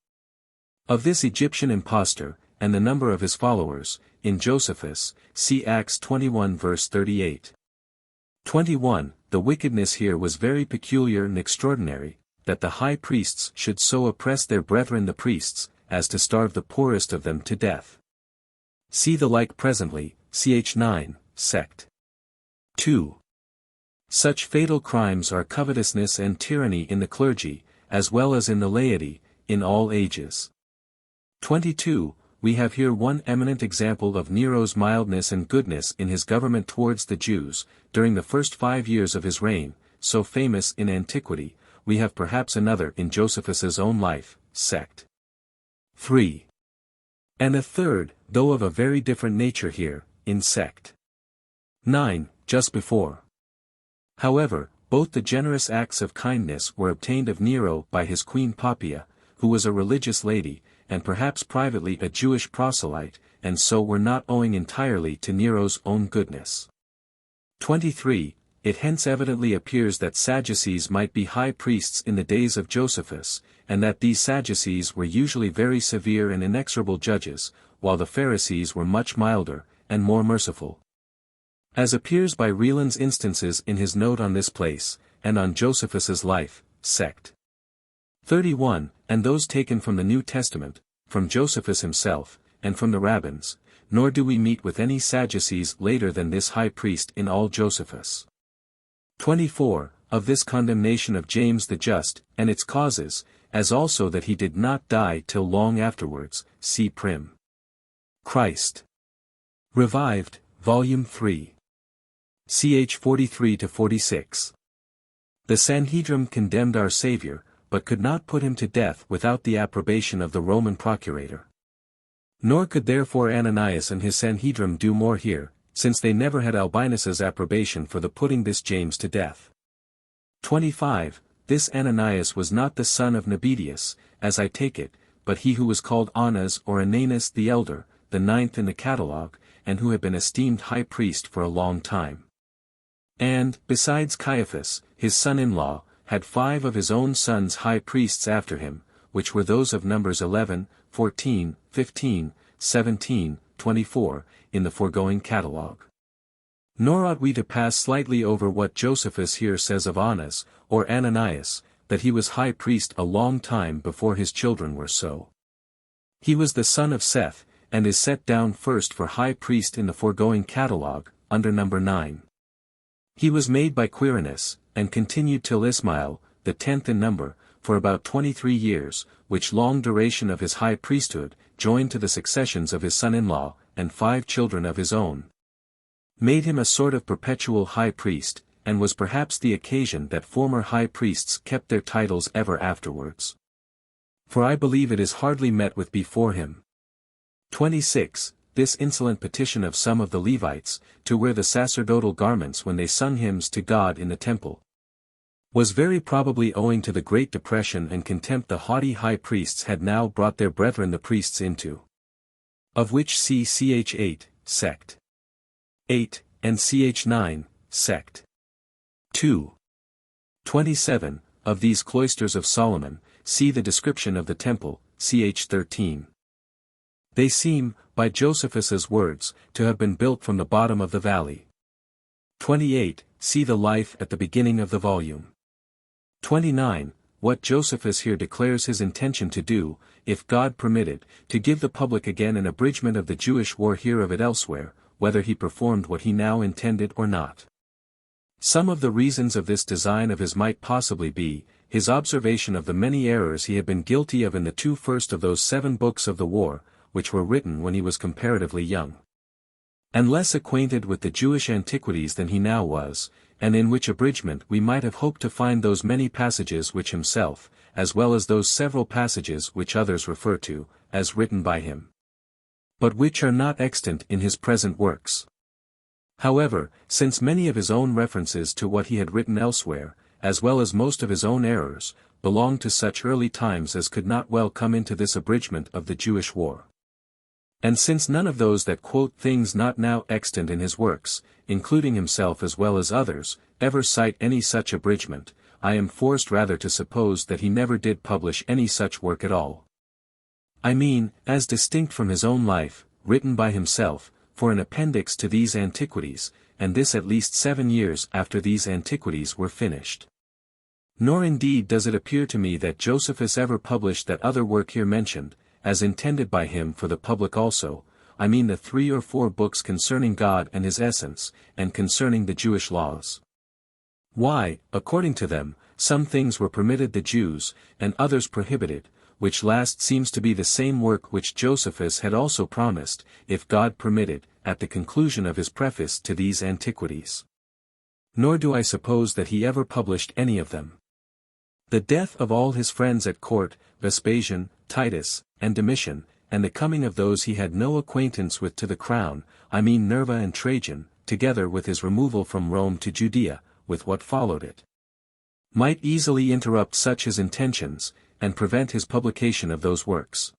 Of this Egyptian impostor, and the number of his followers, in Josephus, see Acts 21 verse 38. 21. The wickedness here was very peculiar and extraordinary, that the high priests should so oppress their brethren the priests, as to starve the poorest of them to death. See the like presently, ch 9, Sect. 2. Such fatal crimes are covetousness and tyranny in the clergy, as well as in the laity, in all ages. 22. We have here one eminent example of Nero's mildness and goodness in his government towards the Jews, during the first 5 years of his reign, so famous in antiquity, we have perhaps another in Josephus's own life, sect. 3. And a third, though of a very different nature here, in sect. 9, just before. However, both the generous acts of kindness were obtained of Nero by his queen Poppaea, who was a religious lady, and perhaps privately a Jewish proselyte, and so were not owing entirely to Nero's own goodness. 23. It hence evidently appears that Sadducees might be high priests in the days of Josephus, and that these Sadducees were usually very severe and inexorable judges, while the Pharisees were much milder, and more merciful. As appears by Rieland's instances in his note on this place, and on Josephus's life, sect. 31, and those taken from the New Testament, from Josephus himself, and from the rabbins, nor do we meet with any Sadducees later than this high priest in all Josephus. 24, of this condemnation of James the Just, and its causes, as also that he did not die till long afterwards, see Prim. Christ. Revived, Volume 3. Ch. 43-46. The Sanhedrim condemned our Savior, but could not put him to death without the approbation of the Roman procurator. Nor could therefore Ananias and his Sanhedrim do more here, since they never had Albinus's approbation for the putting this James to death. 25. This Ananias was not the son of Nabedius, as I take it, but he who was called Annas or Ananus the elder, the 9th in the catalogue, and who had been esteemed high priest for a long time. And, besides Caiaphas, his son-in-law, had 5 of his own sons high priests after him, which were those of Numbers 11, 14, 15, 17, 24, in the foregoing catalogue. Nor ought we to pass slightly over what Josephus here says of Annas, or Ananias, that he was high priest a long time before his children were so. He was the son of Seth, and is set down first for high priest in the foregoing catalogue, under number 9. He was made by Quirinius, and continued till Ismael, the 10th in number, for about 23 years, which long duration of his high priesthood, joined to the successions of his son-in-law, and 5 children of his own, made him a sort of perpetual high priest, and was perhaps the occasion that former high priests kept their titles ever afterwards. For I believe it is hardly met with before him. 26. This insolent petition of some of the Levites, to wear the sacerdotal garments when they sung hymns to God in the temple, was very probably owing to the great depression and contempt the haughty high priests had now brought their brethren the priests into. Of which see Ch. 8, sect. 8, and Ch. 9, sect. 2. 27, of these cloisters of Solomon, see the description of the temple, Ch. 13. They seem, by Josephus's words, to have been built from the bottom of the valley. 28, see the life at the beginning of the volume. 29, what Josephus here declares his intention to do, if God permitted, to give the public again an abridgment of the Jewish war, hear of it elsewhere, whether he performed what he now intended or not. Some of the reasons of this design of his might possibly be, his observation of the many errors he had been guilty of in the 2 first of those 7 books of the war, which were written when he was comparatively young, and less acquainted with the Jewish antiquities than he now was, and in which abridgment we might have hoped to find those many passages which himself, as well as those several passages which others refer to, as written by him, but which are not extant in his present works. However, since many of his own references to what he had written elsewhere, as well as most of his own errors, belonged to such early times as could not well come into this abridgment of the Jewish war, and since none of those that quote things not now extant in his works, including himself as well as others, ever cite any such abridgment, I am forced rather to suppose that he never did publish any such work at all. I mean, as distinct from his own life, written by himself, for an appendix to these Antiquities, and this at least 7 years after these Antiquities were finished. Nor indeed does it appear to me that Josephus ever published that other work here mentioned, as intended by him for the public also, I mean the 3 or 4 books concerning God and his essence, and concerning the Jewish laws. Why, according to them, some things were permitted the Jews, and others prohibited, which last seems to be the same work which Josephus had also promised, if God permitted, at the conclusion of his preface to these Antiquities. nor do I suppose that he ever published any of them. The death of all his friends at court, Vespasian, Titus, and Domitian, and the coming of those he had no acquaintance with to the crown, I mean Nerva and Trajan, together with his removal from Rome to Judea, with what followed it, might easily interrupt such his intentions, and prevent his publication of those works.